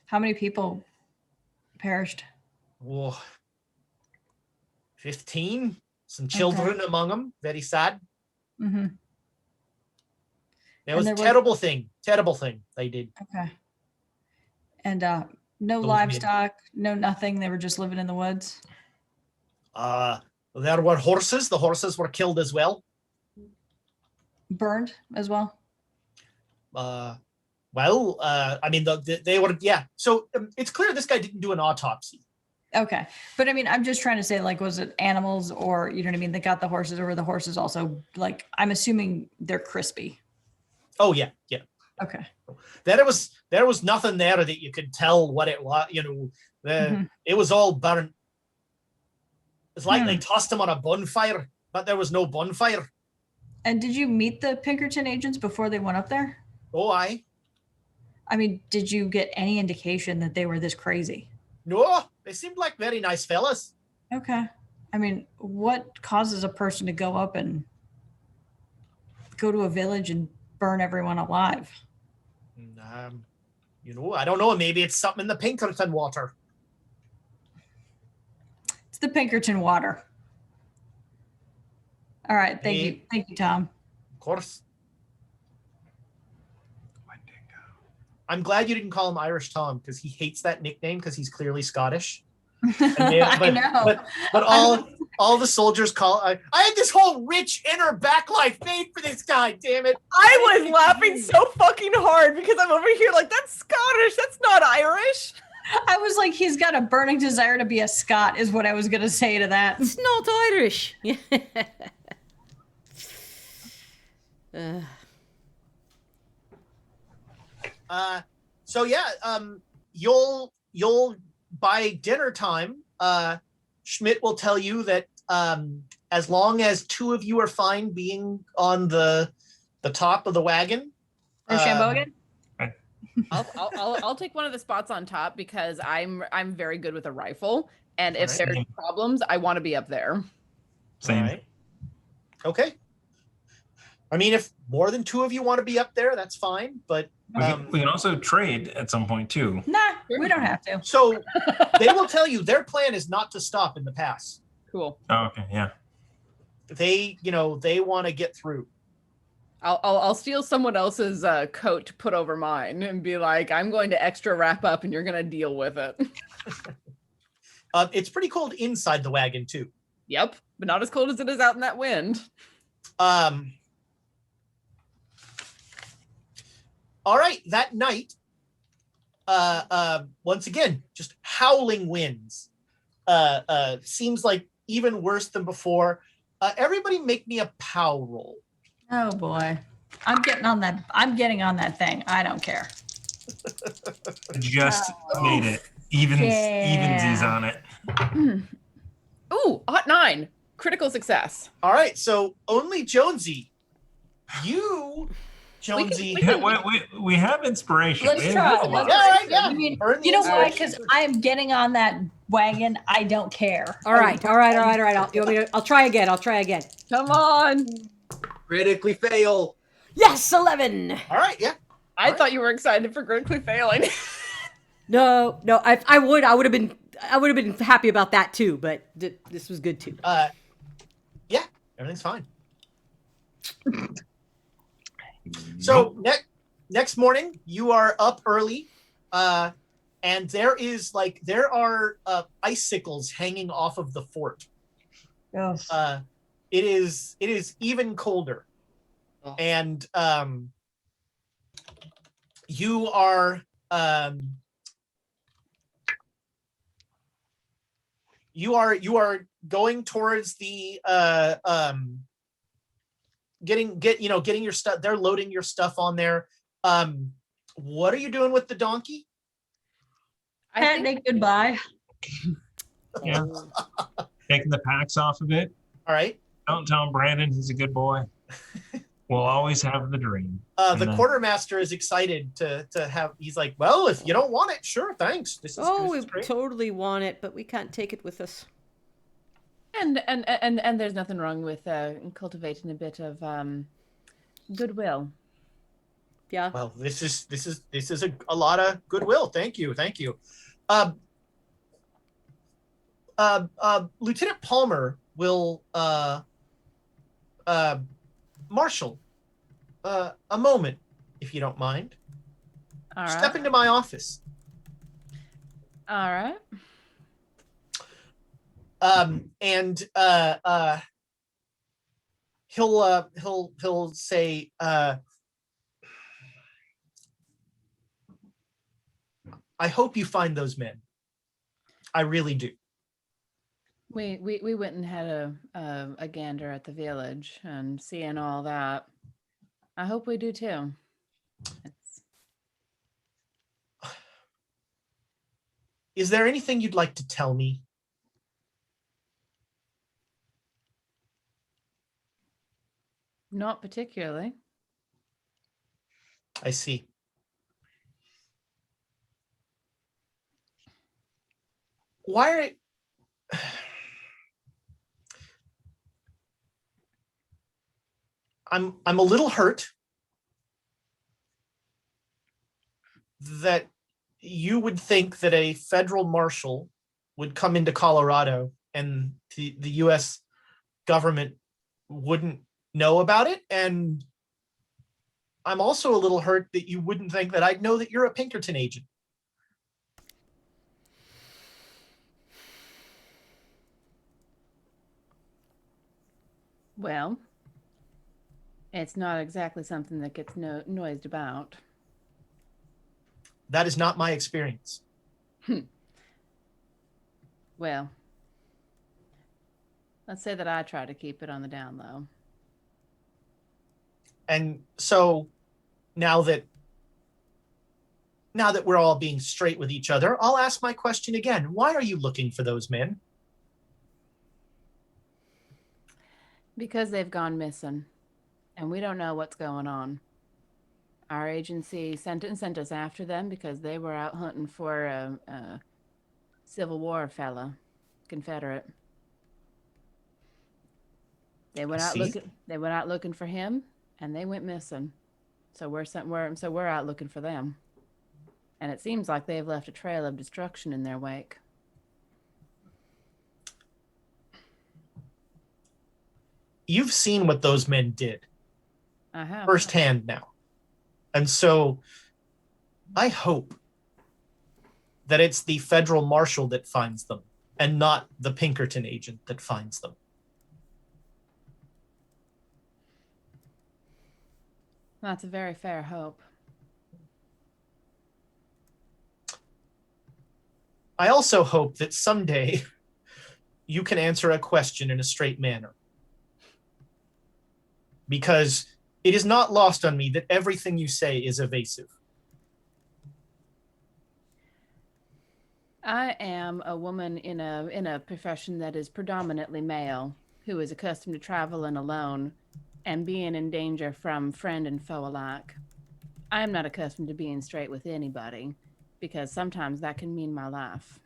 How many people perished? Oh, 15. Some children among them. Very sad. Mm-hmm. That And was a there was- terrible thing they did. Okay. And no Those livestock, no nothing. They were just living in the woods. There were horses. The horses were killed as well. Burned as well. I mean, they were, yeah. So it's clear this guy didn't do an autopsy. Okay. But I mean, I'm just trying to say, like, was it animals or, you know what I mean? They got the horses, or were the horses also, like, I'm assuming they're crispy. Oh, yeah, yeah. Okay. There was nothing there that you could tell what it was. You know, Mhm. it was all burnt. It's like they tossed him on a bonfire, but there was no bonfire. And did you meet the Pinkerton agents before they went up there? Oh, I mean, did you get any indication that they were this crazy? no. They seemed like very nice fellas. Okay. I mean, what causes a person to go up and go to a village and burn everyone alive? You know, I don't know. Maybe it's something in the Pinkerton water. It's the Pinkerton water. All right. Thank you. Thank you, Tom. Of course. I'm glad you didn't call him Irish Tom, because he hates that nickname because he's clearly Scottish. I know. But all the soldiers call. I had this whole rich inner backlife made for this guy. Damn it! I was laughing so fucking hard because I'm over here like, that's Scottish. That's not Irish. I was like, he's got a burning desire to be a Scot, is what I was going to say to that. It's not Irish. So yeah, you'll by dinner time, Schmidt will tell you that as long as two of you are fine being on the top of the wagon. Or Shambo again? I'll take one of the spots on top because I'm very good with a rifle, and if Alright. there's problems, I want to be up there. Same. All right. Okay. I mean, if more than two of you want to be up there, that's fine. But We can also trade at some point too. Nah, we don't have to. so they will tell you their plan is not to stop in the pass. Cool. Oh, okay, yeah. They want to get through. I'll steal someone else's coat to put over mine and be like, I'm going to extra wrap up and you're going to deal with it. It's pretty cold inside the wagon too. Yep, but not as cold as it is out in that wind. All right, that night, once again, just howling winds. Seems like even worse than before. Everybody make me a POW roll. Oh boy. I'm getting on that thing. I don't care. Just made it. Evensies on it. Ooh, hot 9. Critical success. All right, so only Jonesy. You, Jonesy. We have inspiration. Let's We try. have a lot. Yeah, all right, yeah. I mean, Burn the you know why? inspiration. Because I'm getting on that wagon. I don't care. All right. I'll try again. Come on. Critically fail. Yes, 11. All right, yeah. I thought you were excited for critically failing. No, I would have been happy about that too, but this was good too. Yeah, everything's fine. So next morning, you are up early, and there are icicles hanging off of the fort. Yes. It is even colder, and you are going towards the getting your stuff. They're loading your stuff on there. What are you doing with the donkey? I think Goodbye. Yeah. Taking the packs off of it. All right. Don't tell him Brandon, he's a good boy. We'll always have the dream. The quartermaster is excited to have. He's like, well, if you don't want it, sure, thanks. This We is great. totally want it, but we can't take it with us. and there's nothing wrong with cultivating a bit of goodwill. Yeah. Well, this is a lot of goodwill. Thank you. Lieutenant Palmer will Marshal, a moment, if you don't mind. All right. Step into my office. All right. And he'll say, I hope you find those men. I really do. We went and had a gander at the village and seeing all that. I hope we do too. Is there anything you'd like to tell me? Not particularly. I see. Why are I'm a little hurt that you would think that a federal marshal would come into Colorado and the US government wouldn't know about it. And I'm also a little hurt that you wouldn't think that I'd know that you're a Pinkerton agent. Well, it's not exactly something that gets noised about. That is not my experience. Well, let's say that I try to keep it on the down low. And so now that we're all being straight with each other, I'll ask my question again. Why are you looking for those men? Because they've gone missing, and we don't know what's going on. Our agency sent us after them because they were out hunting for a Civil War fella, Confederate. They went out looking for him, and they went missing. So we're out looking for them. And it seems like they've left a trail of destruction in their wake. You've seen what those men did. I have. Firsthand now. And so I hope that it's the federal marshal that finds them and not the Pinkerton agent that finds them. That's a very fair hope. I also hope that someday you can answer a question in a straight manner. Because it is not lost on me that everything you say is evasive. I am a woman in a profession that is predominantly male, who is accustomed to traveling alone and being in danger from friend and foe alike. I am not accustomed to being straight with anybody, because sometimes that can mean my life.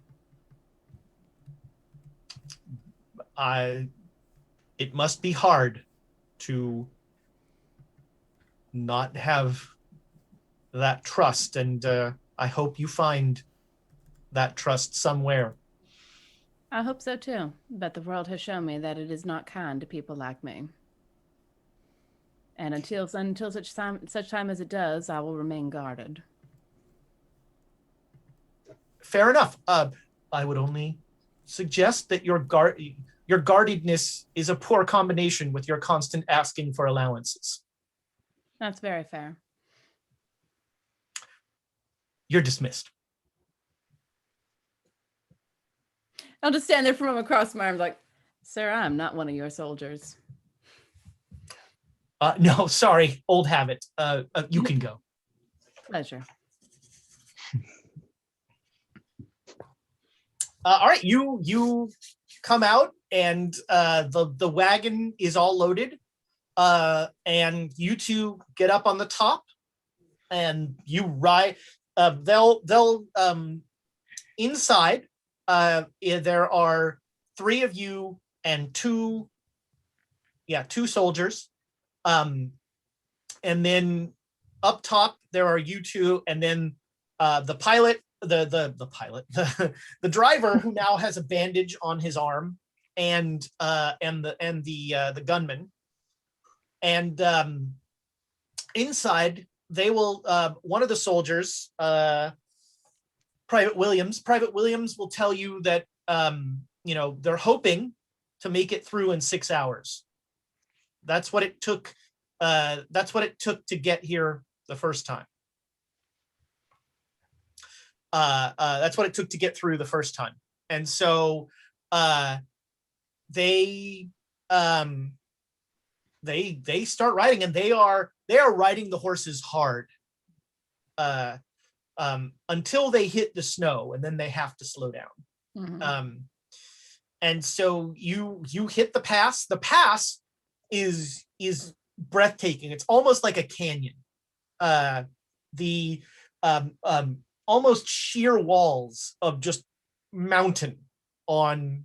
It must be hard to not have that trust, and I hope you find that trust somewhere. I hope so too, but the world has shown me that it is not kind to people like me. And until such time as it does, I will remain guarded. Fair enough. I would only suggest that your guardedness is a poor combination with your constant asking for allowances. That's very fair. You're dismissed. I'll just stand there from across my arms like, sir, I'm not one of your soldiers. No, sorry, old habit. You can go. Pleasure. All right, you come out, and the wagon is all loaded, and you two get up on the top, and you ride. They'll inside. There are 3 of you and 2 soldiers, and then up top there are you two, and then the pilot, the driver, who now has a bandage on his arm, and the gunman. And inside they will one of the soldiers, Private Williams will tell you that they're hoping to make it through in 6 hours. That's what it took. To get here the first time. That's what it took to get through the first time. And so they start riding, and they are riding the horses hard until they hit the snow, and then they have to slow down. Mhm. And so you hit the pass. The pass is breathtaking. It's almost like a canyon. The almost sheer walls of just mountain on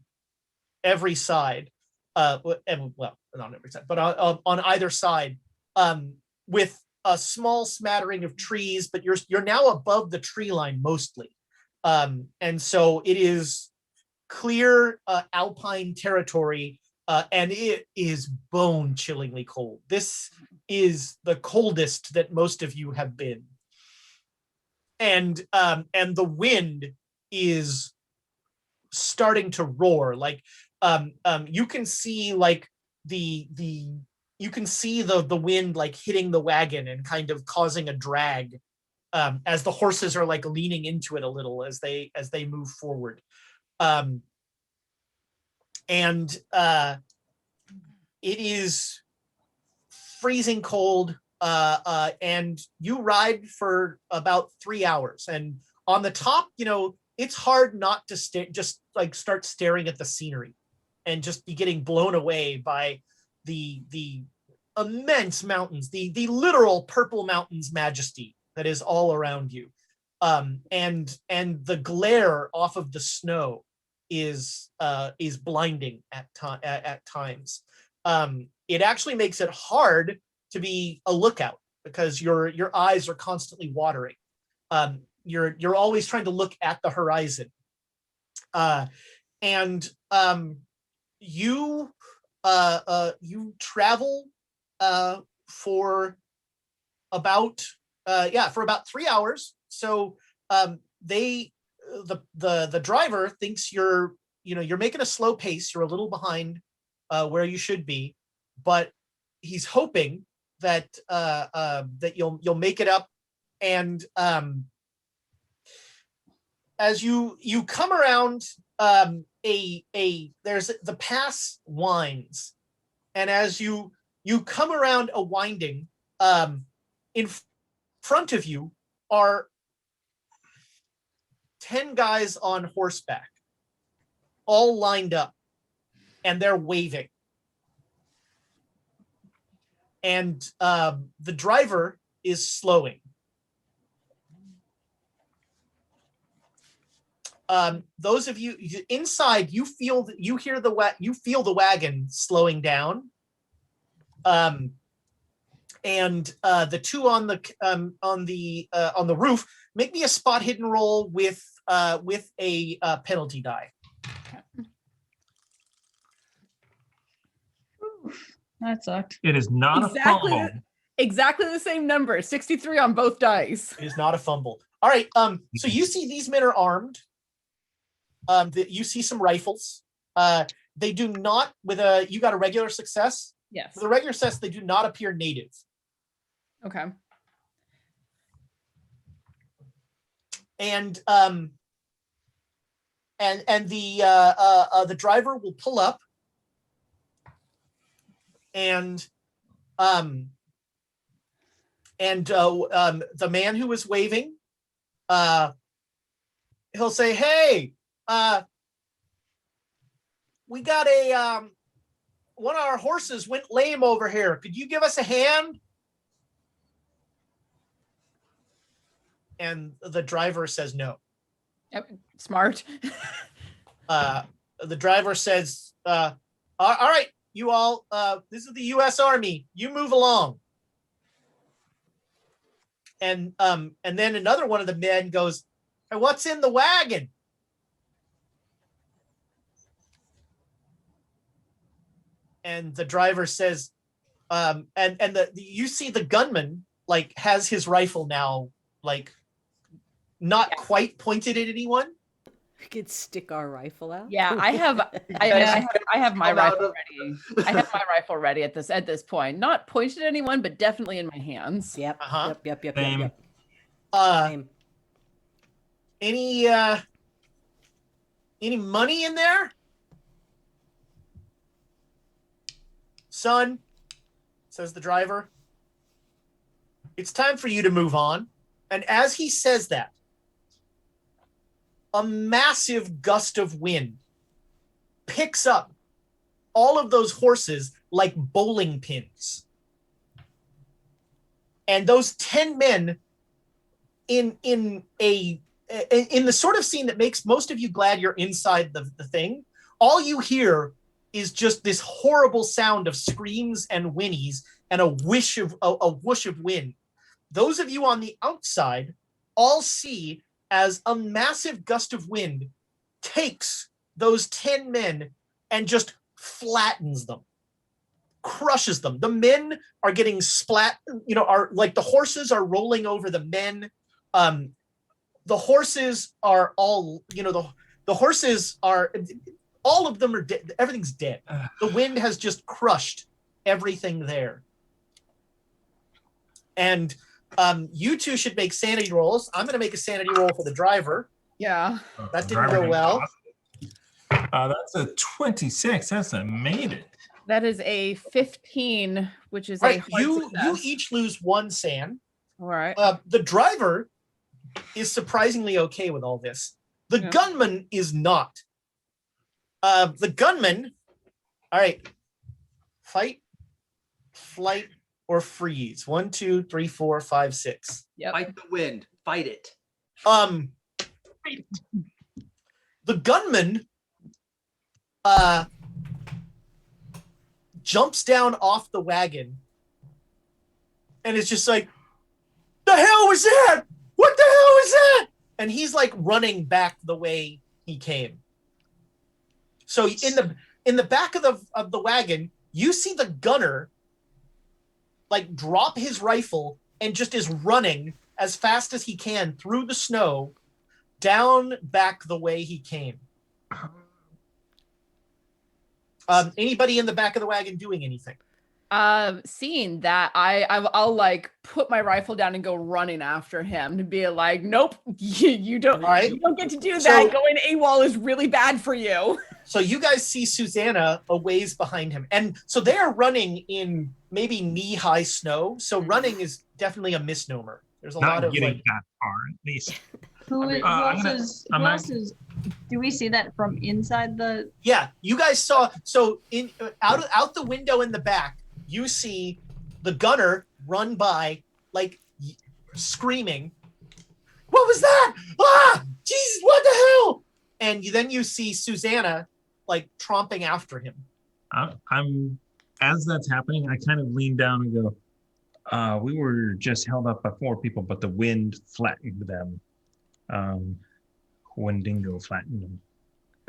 every side. Well, not on every side, but on either side, with a small smattering of trees. But you're now above the tree line mostly, and so it is clear alpine territory. And it is bone-chillingly cold. This is the coldest that most of you have been, and the wind is starting to roar. Like you can see like the wind like hitting the wagon and kind of causing a drag as the horses are like leaning into it a little as they move forward. And it is freezing cold, and you ride for about 3 hours. And on the top, it's hard not to just like start staring at the scenery and just be getting blown away by the immense mountains, the literal purple mountains majesty that is all around you, and the glare off of the snow is blinding at times. It actually makes it hard to be a lookout because your eyes are constantly watering. You're always trying to look at the horizon, and you travel for about 3 hours. So the driver thinks you're making a slow pace. You're a little behind where you should be, but he's hoping that you'll make it up. And as you come around there's the pass winds, and as you come around a winding, in front of you are 10 guys on horseback, all lined up, and they're waving. And the driver is slowing. Those of you inside, you feel the wagon slowing down. And the two on the roof, make me a spot hidden roll with a penalty die. That sucked. It is not a fumble. Exactly the same number, 63 on both dice. It is not a fumble. All right. So you see these men are armed. You see some rifles. They do not you got a regular success. Yes. With a regular success, they do not appear native. Okay. And the driver will pull up, and the man who was waving, he'll say, "Hey, we got one of our horses went lame over here. Could you give us a hand?" And the driver says no. Yep. Smart. The driver says, all right, you all, this is the U.S. Army. You move along. And then another one of the men goes, "Hey, what's in the wagon?" And the driver says, you see the gunman like has his rifle now, like not quite pointed at anyone. We could stick our rifle out. Yeah, I have my rifle ready. I have my rifle ready at this point. Not pointed at anyone, but definitely in my hands. Yep. Uh-huh. Yep. Same. Same. Any money in there? Son, says the driver, it's time for you to move on. And as he says that, a massive gust of wind picks up all of those horses like bowling pins. And those 10 men in the sort of scene that makes most of you glad you're inside the thing, all you hear is just this horrible sound of screams and whinnies and a whoosh of wind. Those of you on the outside all see as a massive gust of wind takes those 10 men and just flattens them, crushes them. The men are getting splat, are like the horses are rolling over the men. The horses are all, the horses are, all of them are dead. Everything's dead. The wind has just crushed everything there. And you two should make sanity rolls. I'm going to make a sanity roll for the driver. Yeah. That didn't go well. That's a 26. That's a made it. That is a 15, which is Right, a hard you success. each lose 1 sand. All right. The driver is surprisingly okay with all this. The gunman is not. The gunman, all right, fight, flight, or freeze. 1, 2, 3, 4, 5, 6. Yep. Fight the wind. Fight it. The gunman jumps down off the wagon and it's just like, the hell was that? What the hell was that? And he's like running back the way he came. So in the back of the wagon, you see the gunner like drop his rifle and just is running as fast as he can through the snow down back the way he came. Anybody in the back of the wagon doing anything? Seeing that, I'll like put my rifle down and go running after him to be like, nope, you don't, right. You don't get to do that. So, going AWOL is really bad for you. So you guys see Susanna a ways behind him. And so they are running in maybe knee-high snow. So running is definitely a misnomer. There's a lot of getting like, that far at least. Who else is? Do we see that from inside the? yeah, you guys saw, so in out the window in the back, you see the gunner run by like screaming, "What was that? Ah, Jesus, what the hell?" And then you see Susanna like tromping after him. I'm as that's happening, I kind of lean down and go, we were just held up by 4 people, but the wind flattened them. Windingo flattened them.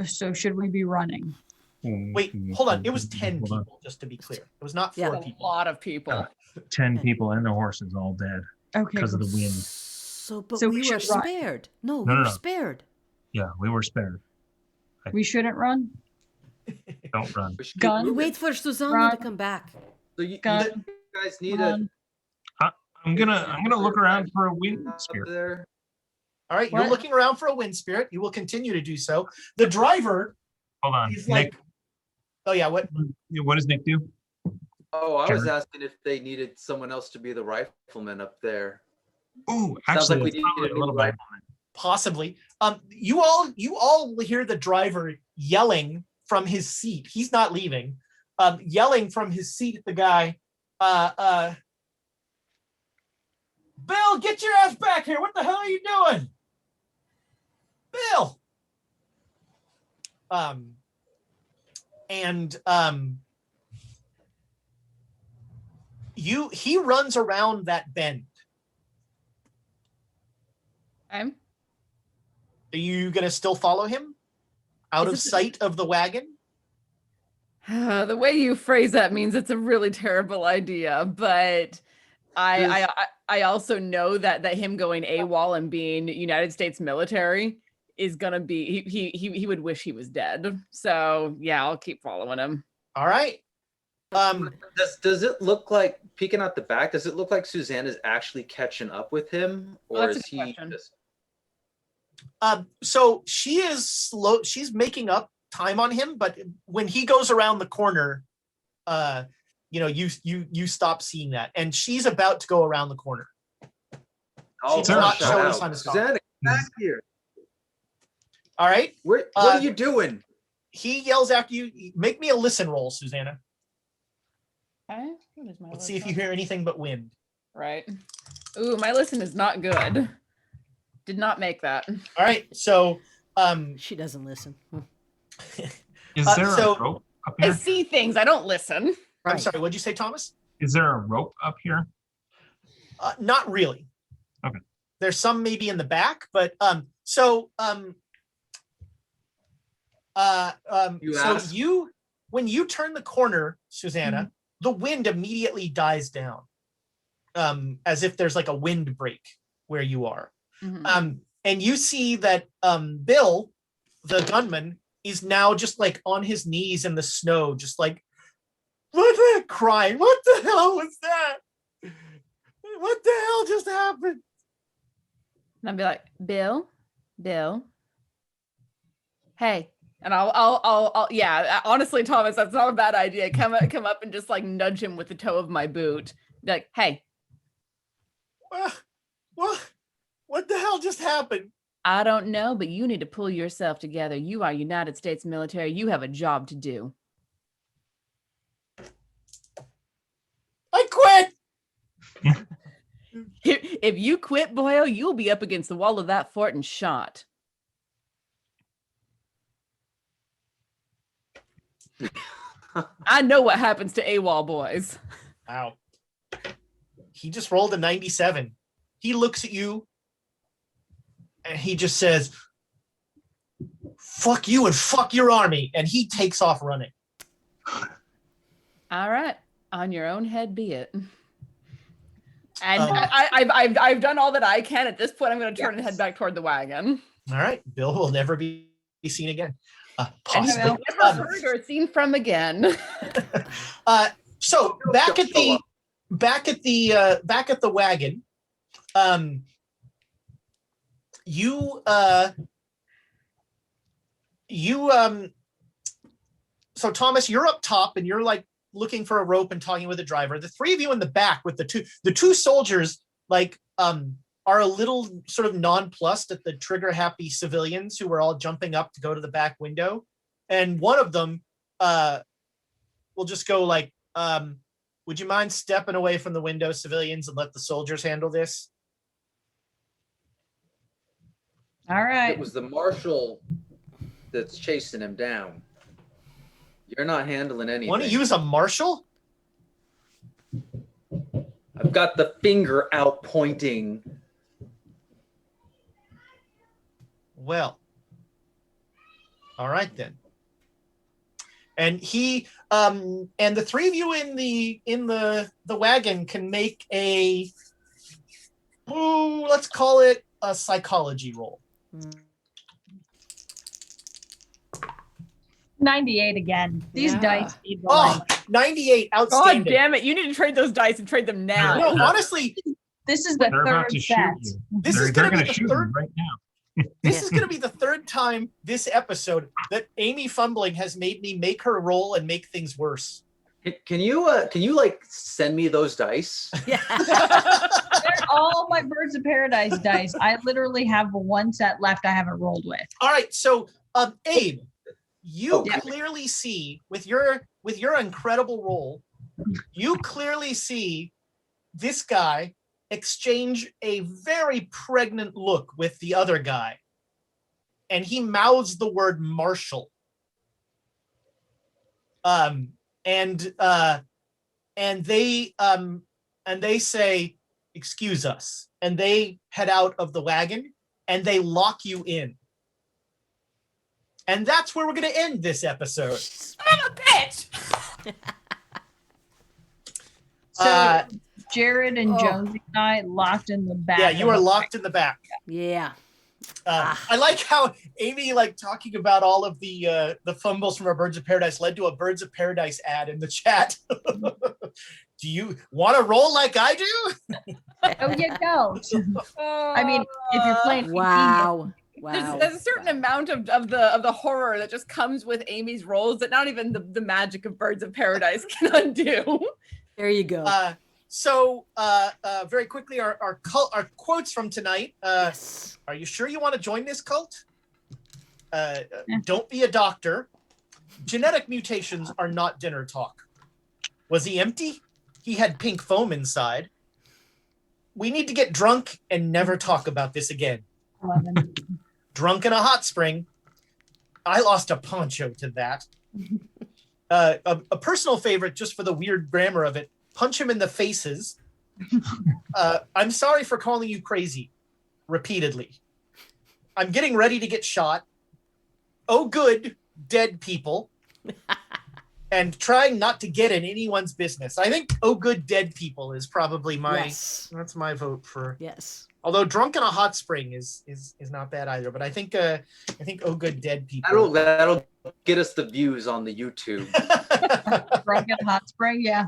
So should we be running? Wait, hold on. It was 10 people, just to be clear. It was not 4 A people. lot of people. 10 people and their horses all dead Okay. because of the wind. So we we were should run. spared. No, No, we no, were no. spared. Yeah, we were spared. We shouldn't run. Don't run. We should Gun. get We moving. wait for Susanna Run. to come back. So you Gun. guys need Run. I'm gonna look around for a wind up spirit. there. All right, you're What? looking around for a wind spirit. You will continue to do so. The driver Hold on, is like, Nick. oh yeah, what? What does Nick do? Oh, I was Sure. asking if they needed someone else to be the rifleman up there. Oh, Sounds actually, like we it's need probably a a new little bit. rifleman. Possibly. You all hear the driver yelling from his seat. He's not leaving. Yelling from his seat at the guy. Bill, get your ass back here. What the hell are you doing? Bill. He runs around that bend I'm Are you gonna still follow him out Is of it- sight of the wagon? The way you phrase that means it's a really terrible idea, but I also know that him going AWOL and being United States military is gonna be he would wish he was dead. So yeah, I'll keep following him. All right. Does it look like, peeking out the back, does it look like Susanna's actually catching up with him, Well, or that's a is good he question. just So she is slow. She's making up time on him, but when he goes around the corner, you stop seeing that, and she's about to go around the corner. Oh, She's not shout showing out. sign of stop. Susanna, get back here. All right. What are you doing? He yells after you. Make me a listen roll, Susanna. Okay. What is my Let's see if you listen? hear anything but wind. Right. Ooh, my listen is not good. Did not make that. All right. So, She doesn't listen. Is there so- a rope up I here? see things. I don't listen. I'm Right. sorry. What'd you say, Thomas? Is there a rope up here? Not really. Okay. There's some maybe in the back, but so asked? when you turn the corner, Susanna, the wind immediately dies down, as if there's like a wind break where you are. Mhm. And you see that Bill, the gunman, is now just like on his knees in the snow, just like crying. What the hell was that? What the hell just happened? And I'll be like, Bill, hey. And I'll yeah, honestly, Thomas, that's not a bad idea. Come up and just like nudge him with the toe of my boot. Be like, hey, What the hell just happened? I don't know, but you need to pull yourself together. You are United States military. You have a job to do. I quit. If you quit, boyo, you'll be up against the wall of that fort and shot. I know what happens to AWOL boys. Wow. He just rolled a 97. He looks at you and he just says, fuck you and fuck your army. And he takes off running. All right, on your own head be it. And Um, I've done all that I can. At this point, I'm going to turn and head back toward the wagon. All right. Bill will never be seen again. And Possibly. he'll never heard or seen from again. So back at the wagon, so Thomas, you're up top and you're like looking for a rope and talking with the driver. The three of you in the back with the two soldiers like are a little sort of nonplussed at the trigger happy civilians who were all jumping up to go to the back window. And one of them will just go like, would you mind stepping away from the window, civilians, and let the soldiers handle this? All right. It was the marshal that's chasing him down. You're not handling anything. Want to use a marshal? I've got the finger out pointing. Well, all right then. And he and the three of you in the wagon can make a let's call it a psychology roll. 98 again. These Yeah. dice need the Oh, life. 98, God outstanding. damn it. You need to trade those dice and trade them now. No, honestly, This is the They're about third to shoot set. you. This they're is gonna they're be gonna the shoot third- you right now. this is going to be the third time this episode that Amy Fumbling has made me make her roll and make things worse. Can you like send me those dice? Yeah. They're all my Birds of Paradise dice. I literally have one set left I haven't rolled with. All right, so Abe, you Oh, yeah. clearly see with your incredible roll, you clearly see this guy exchange a very pregnant look with the other guy, and he mouths the word Marshall. And they say, "Excuse us," and they head out of the wagon. and they lock you in. And that's where we're going to end this episode. I'm a bitch. So Jared and Oh. Jonesy and I locked in the back. Yeah, you of are the- locked in the back. Yeah. I like how Amy, like, talking about all of the fumbles from our Birds of Paradise led to a Birds of Paradise ad in the chat. Do you want to roll like I do? Oh, you don't. I mean, if you're playing, Wow. There's a certain amount of the horror that just comes with Amy's roles that not even the magic of Birds of Paradise can undo. There you go. So very quickly, our quotes from tonight. Yes. Are you sure you want to join this cult? Don't be a doctor. Genetic mutations are not dinner talk. Was he empty? He had pink foam inside. We need to get drunk and never talk about this again. 11. Drunk in a hot spring. I lost a poncho to that. A personal favorite, just for the weird grammar of it, punch him in the faces. I'm sorry for calling you crazy repeatedly. I'm getting ready to get shot. Oh, good, dead people. And trying not to get in anyone's business. I think "oh, good, dead people" is probably Yes. that's my vote for. Yes. Although "drunk in a hot spring" is not bad either. But I think "oh, good, dead people." That'll get us the views on the YouTube. Drunk in a hot spring, yeah.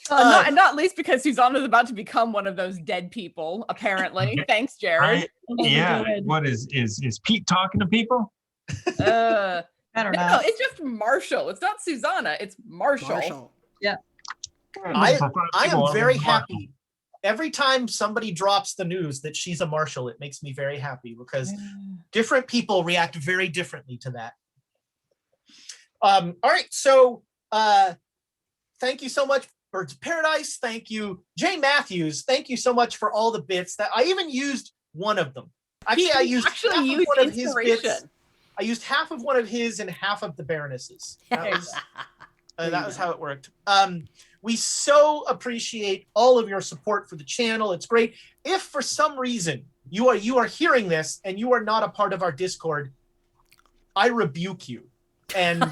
Not least because Susanna's about to become one of those dead people, apparently. Thanks, Jared. What is Pete talking to people? Better No, not. it's just Marshall. It's not Susanna. It's Marshall. I am very happy. Every time somebody drops the news that she's a marshal, it makes me very happy because different people react very differently to that. All right, so thank you so much, Birds of Paradise. Thank you, Jane Matthews. Thank you so much for all the bits that I even used one of them. Actually, I used half of one of his bits. I used half of one of his and half of the Baroness's. That was how it worked. We so appreciate all of your support for the channel. It's great. If for some reason you are hearing this and you are not a part of our Discord, I rebuke you. And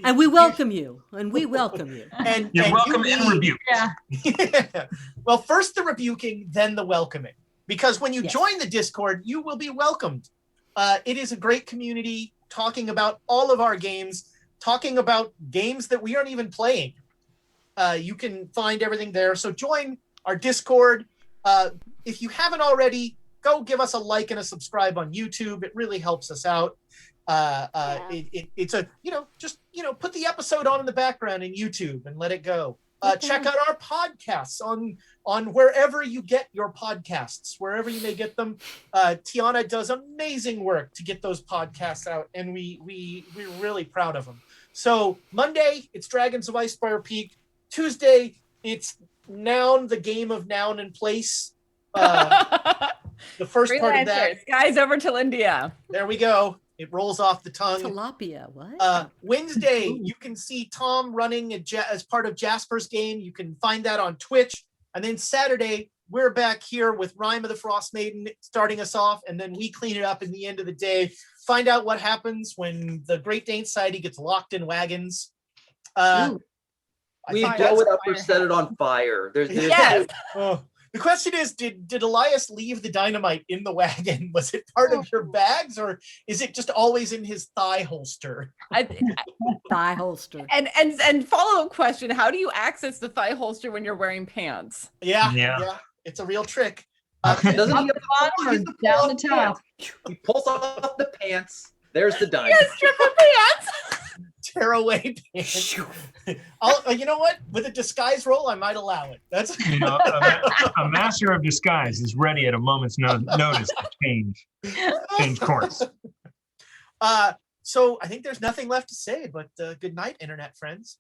and we welcome you. And we welcome you. And You're welcome you and rebuked. Yeah. Well, first the rebuking, then the welcoming. Because when you Yes. join the Discord, you will be welcomed. It is a great community talking about all of our games, talking about games that we aren't even playing. You can find everything there. So join our Discord. If you haven't already, go give us a like and a subscribe on YouTube. It really helps us out. It's a, just put the episode on in the background in YouTube and let it go. Check out our podcasts on wherever you get your podcasts, wherever you may get them. Tiana does amazing work to get those podcasts out, and we're really proud of them. So Monday, it's Dragons of Icespire Peak. Tuesday, it's Noun, the game of noun and place. The first part of that. Skies over till India. There we go. It rolls off the tongue. Tilapia. What? Wednesday, you can see Tom running as part of Jasper's game. You can find that on Twitch. And then Saturday, we're back here with Rime of the Frost Maiden starting us off. And then we clean it up in the end of the day. Find out what happens when the Great Dane Society gets locked in wagons. We blow it up or set it on fire. There's Yes. The question is, did Elias leave the dynamite in the wagon? Was it part of your bags, or is it just always in his thigh holster? Thigh holster. And follow-up question: how do you access the thigh holster when you're wearing pants? Yeah. It's a real trick. Doesn't he Bottom or down the top? He pulls off the pants. There's the dynamite. Yes, strip of pants. Tear away pants. You know what? With a disguise roll, I might allow it. That's A master of disguise is ready at a moment's notice to change course. So I think there's nothing left to say, but good night, internet friends.